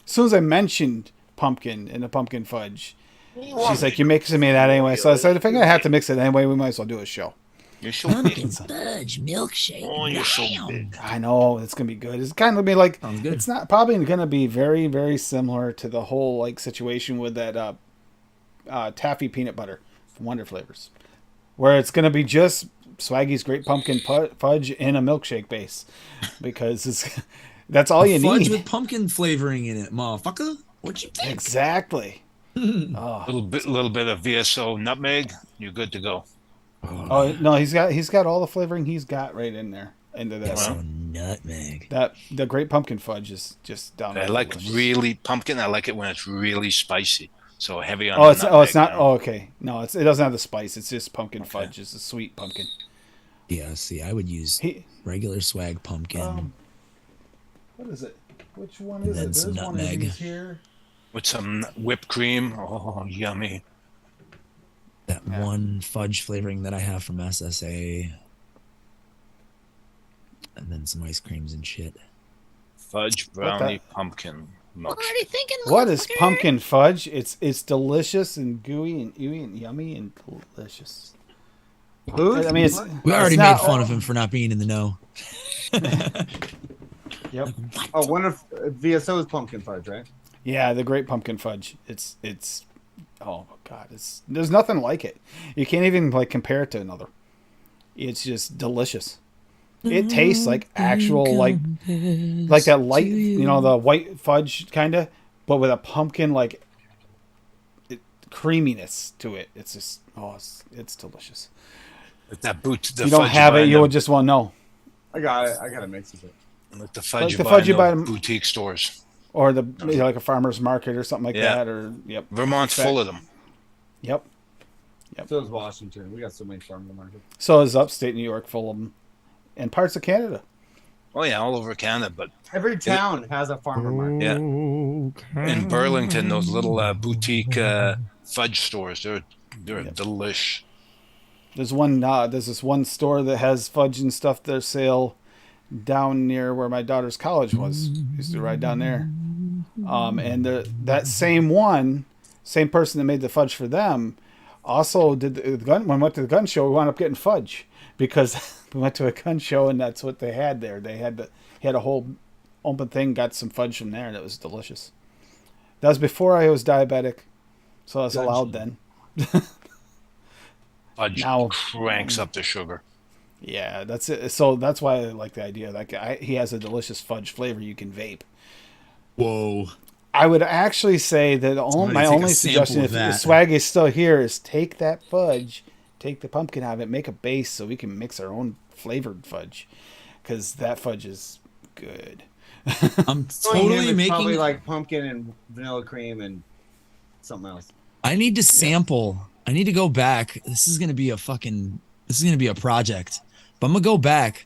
as soon as I mentioned pumpkin and the pumpkin fudge, she's like, "You're mixing me that anyway." So I said, "If I'm gonna have to mix it anyway, we might as well do a show." You're so big. Fudge milkshake. Oh, you're so big. I know it's gonna be good. It's kind of be like Sounds good. it's not probably gonna be very very similar to the whole like situation with that taffy peanut butter from Wonder Flavors, where it's gonna be just Swaggy's great pumpkin fudge in a milkshake base, because that's all you Fudge need. with pumpkin flavoring in it, motherfucker. What you think? Exactly. Little bit of VSO nutmeg. You're good to go. Oh no, he's got all the flavoring he's got right in there into that. So nutmeg. That the great pumpkin fudge is just down. I like really pumpkin. I like it when it's really spicy. So heavy on. Oh, the it's nutmeg, not. you know? Oh, okay. No, it doesn't have the spice. It's just pumpkin fudge. It's a sweet pumpkin. Yeah, see, I would use He, regular swag pumpkin. what is it? Which one is then it? some There's one of nutmeg. these here. With some whipped cream. Oh, yummy. That one fudge flavoring that I have from SSA. And then some ice creams and shit. Fudge brownie pumpkin milkshake. What is pumpkin fudge? It's delicious and gooey and ooey and yummy and delicious. Food? I mean, it's We already it's made not- fun of him for not being in the know. Yep. Oh, one of VSO is pumpkin fudge, right? Yeah, the great pumpkin fudge. It's oh god, there's nothing like it. You can't even like compare it to another. It's just delicious. It tastes like actual like that light, the white fudge kind of, but with a pumpkin like creaminess to it. It's just it's delicious. With that boot. If you don't have it, you would just want to know. I got it. I got to mix it. Like the fudge, Like the you fudge you buy in buy those boutique stores. Or like a farmer's market or something like Yeah. that. Or yep, Vermont's full of them. yep. So is Washington. We got so many farmer markets. So is upstate New York full of them, and parts of Canada. Oh yeah, all over Canada. But Every town has a farmer market. yeah, in Burlington, those little boutique fudge stores, they're delish. There's this one store that has fudge and stuff their sale down near where my daughter's college was. Used to ride down there. And that same person that made the fudge for them also did the gun. When we went to the gun show, we wound up getting fudge because we went to a gun show and that's what they had there. He had a whole open thing, got some fudge from there, and it was delicious. That was before I was diabetic, so I was allowed then. Fudge Now- cranks up the sugar. Yeah, that's it. So that's why I like the idea. Like he has a delicious fudge flavor you can vape. Whoa. I would actually say that Somebody my take a only sample suggestion, of if that. Swag is still here, is take that fudge, take the pumpkin out of it, make a base so we can mix our own flavored fudge, because that fudge is good. I'm Knowing him, totally it's making. probably like pumpkin and vanilla cream and something else. I need to sample. I need to go back. This is gonna be a fucking. This is gonna be a project. But I'm gonna go back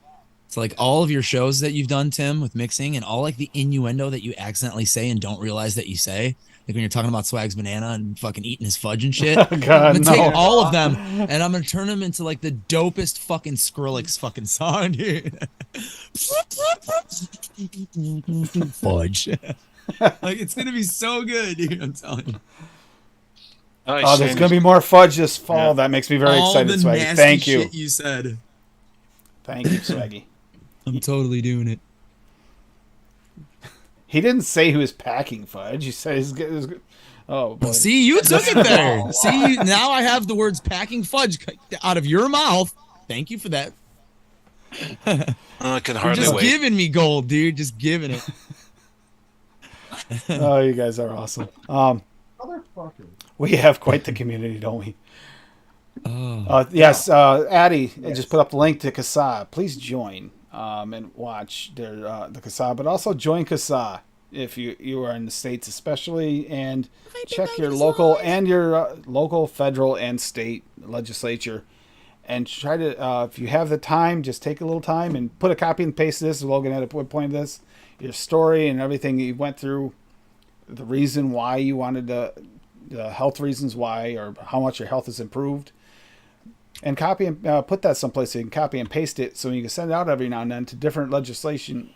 to like all of your shows that you've done, Tim, with mixing and all like the innuendo that you accidentally say and don't realize that you say. Like when you're talking about Swag's banana and fucking eating his fudge and shit. I'm God, gonna take no. all of them and I'm gonna turn them into like the dopest fucking Skrillex fucking song, dude. Fudge. Like it's gonna be so good, dude. I'm telling you. Oh, there's gonna be more fudge this fall. That makes me very All excited, the Swaggy. nasty Thank you. shit you said. Thank you, Swaggy. I'm totally doing it. He didn't say he was packing fudge. He said he's good. Oh boy. See, you took it there. See, now I have the words packing fudge out of your mouth. Thank you for that. I can You're hardly just wait. giving me gold, dude. Just giving it. Oh, you guys are awesome. We have quite the community, don't we? Yes, Addie just put up the link to CASA. Please join and watch their the CASA, but also join CASA if you are in the States especially, and check your local and your local, federal, and state legislature. And try to, if you have the time, just take a little time and put a copy and paste this. Logan had a point of this, your story and everything you went through, the reason why you wanted the health reasons why, or how much your health has improved. And copy and put that someplace so you can copy and paste it so you can send it out every now and then to different legislation.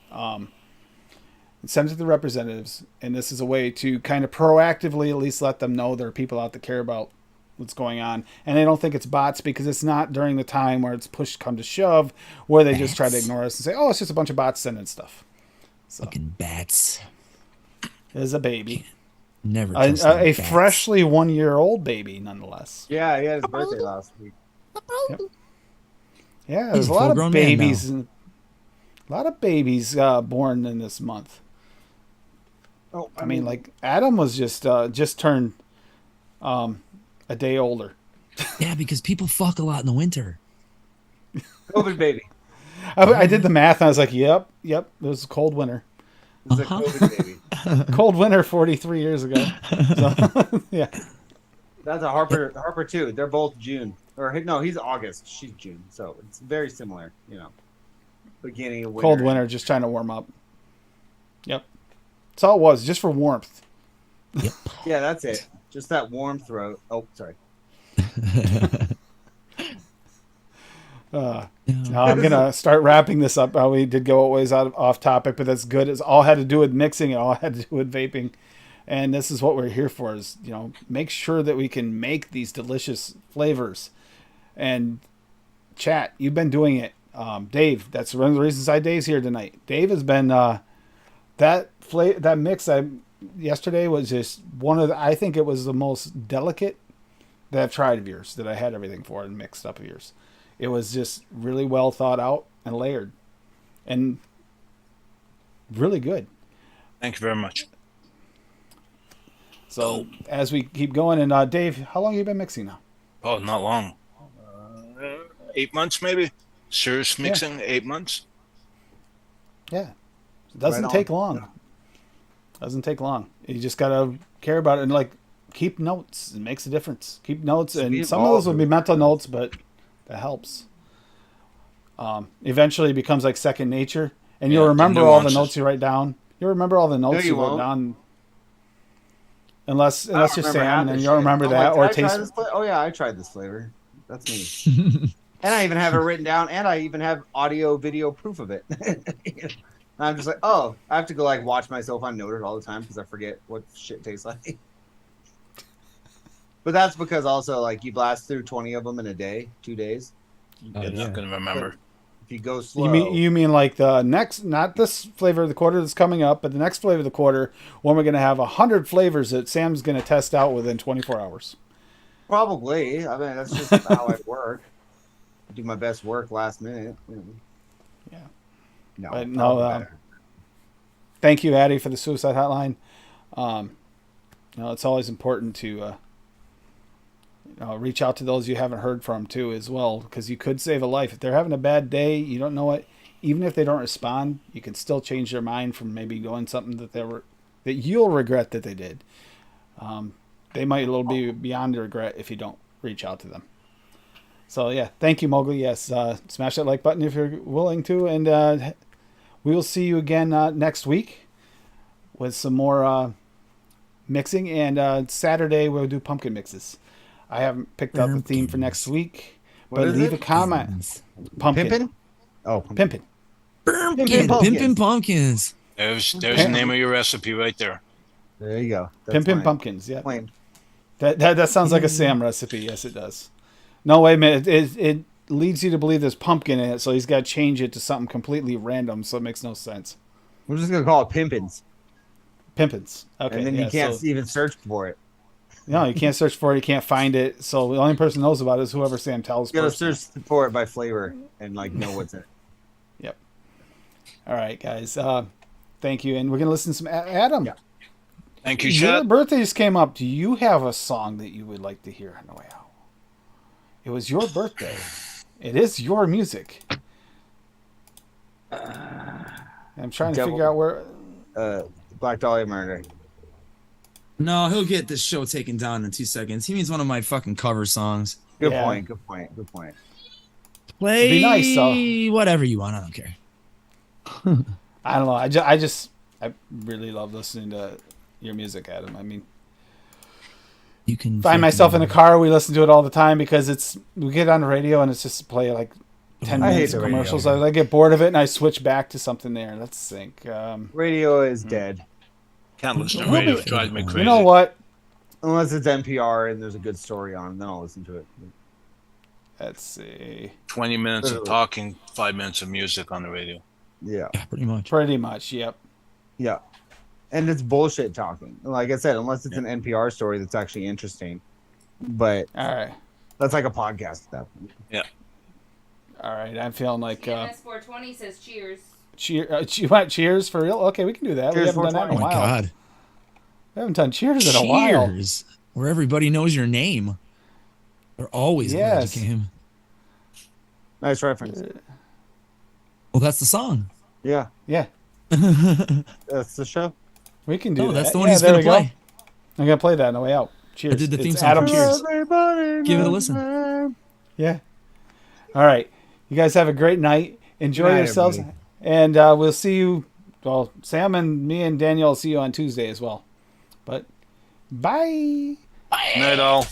Send it to the representatives. And this is a way to kind of proactively at least let them know there are people out that care about what's going on. And they don't think it's bots because it's not during the time where it's push come to shove where they just try to ignore us and say, oh, it's just a bunch of bots sending stuff. So, Fucking bats. is a baby. Never trust them A bats. freshly 1-year-old baby, nonetheless. Yeah, he had his birthday last week. Yep. Yeah, He's there's a a lot full-grown of man babies. A lot of babies born in this month. Oh, I mean, like Adam was just turned a day older. Yeah, because people fuck a lot in the winter. COVID baby. I did the math and I was like, yep, it was a cold winter. This is a COVID baby. Cold winter 43 years ago. So, yeah. That's a Harper too. They're both June. Or no, he's August. She's June. So it's very similar, beginning of winter. Cold winter, just trying to warm up. Yep. That's all it was, just for warmth. Yep. Yeah, that's it. Just that warm throat. Oh, sorry. Now I'm gonna start wrapping this up. We did go always off topic, but that's good. It's all had to do with mixing. It all had to do with vaping, and this is what we're here for. Is make sure that we can make these delicious flavors. And chat, you've been doing it, Dave. That's one of the reasons Dave's here tonight. Dave has been that mix yesterday was just one of I think it was the most delicate that I've tried of yours, that I had everything for and mixed up of yours. It was just really well thought out and layered and really good. Thank you very much. So as we keep going, and Dave, how long have you been mixing now? Oh, not long. 8 months maybe. Serious mixing, 8 months. Yeah. It doesn't Right on. take long. Doesn't take long. You just got to care about it and keep notes. It makes a difference. Keep notes, Be and some of those will be mental notes, but that helps. Eventually, it becomes like second nature, and you'll Yeah, the remember all the nuances. notes you write down. You'll remember all the notes you you wrote won't. down. Unless I don't you're remember Sam, half and then this you'll shit. remember I'm that, like, or "Did I try taste. this flavor?" Oh yeah, I tried this flavor. That's me. And I even have it written down, and I even have audio, video proof of it. And I'm just like, oh, I have to go watch myself on Noted all the time because I forget what shit tastes like. But that's because also you blast through 20 of them in a day, 2 days. You're not going to remember. If you go slow, You mean like the next, not this flavor of the quarter that's coming up, but the next flavor of the quarter, when we're going to have 100 flavors that Sam's going to test out within 24 hours. probably. I mean, that's just how I work. I do my best work last minute. Yeah. No, But probably no, better. thank you, Addie, for the suicide hotline. It's always important to reach out to those you haven't heard from too, as well, because you could save a life. If they're having a bad day, you don't know what, even if they don't respond, you can still change their mind from maybe doing something that you'll regret that they did. They might a little be beyond regret if you don't reach out to them. So yeah, thank you, Mowgli. Yes, smash that like button if you're willing to, and we will see you again next week with some more mixing. And Saturday we'll do pumpkin mixes. I haven't picked out the theme for next week, What but is leave it? a comment. Pumpkin. Pimpin'? Oh, Pimpin'. Pimpin' pumpkins. There's the name of your recipe right there. There you go. That's Pimpin' mine. pumpkins. Yeah. Claimed. That sounds like a Sam recipe. Yes, it does. No, wait a minute. It leads you to believe there's pumpkin in it, so he's got to change it to something completely random, so it makes no sense. We're just gonna call it Pimpins, Pimpins. Okay. and then yeah, you can't so- even search for it. No, you can't search for it. You can't find it. So the only person who knows about it is whoever Sam tells. You gotta personally. search for it by flavor and like know what's in it. Yep. All right, guys. Thank you, and we're gonna listen to some Adam. Yeah. Thank you, Your Chet. birthday just came up. Do you have a song that you would like to hear on the way out? It was your birthday. It is your music. I'm trying to Devil. figure out where. Black Dahlia Murder. No, he'll get this show taken down in 2 seconds. He means one of my fucking cover songs. Good Yeah. point. Good point. Good point. Play Be nice, though. whatever you want. I don't care. I don't know. I really love listening to your music, Adam. I mean, You can find myself in a car. We listen to it all the time because we get on the radio and it's just play like 10 I hate minutes the of radio. commercials. I get bored of it and I switch back to something there. Let's think. Radio is dead Can't listen to radio. It drives me crazy. You know what? unless it's NPR and there's a good story on. Then I'll listen to it. Let's see. 20 minutes of talking, 5 minutes of music on the radio. Yeah. Yeah, pretty much. Pretty much. Yep. Yeah. And it's bullshit talking. Like I said, unless it's an NPR story that's actually interesting. But All right. that's like a podcast at that point. Yeah. All right. I'm feeling like CMS420 says cheers. you want cheers for real? Okay, we can do that. We Cheers, haven't done that in Oh a my while. god. We haven't done cheers in a while. Cheers. Where everybody knows your name. They're always glad Yes. you came. Nice reference. Well, that's the song. Yeah. Yeah, That's the show. we can do No, that. that's the one Yeah, he's there gonna we go. play. I'm gonna play that on the way out. Cheers. I did the theme It's song Adam for Cheers. Cheers. Give it a listen. Yeah. All right. You guys have a great night. Enjoy Good night, yourselves. everybody. And we'll see you. Well, Sam and me and Daniel will see you on Tuesday as well. But bye. Night all.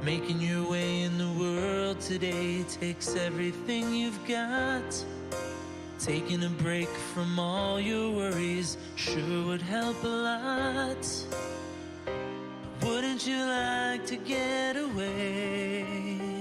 Making your way in the world today takes everything you've got. Taking a break from all your worries sure would help a lot. Wouldn't you like to get away?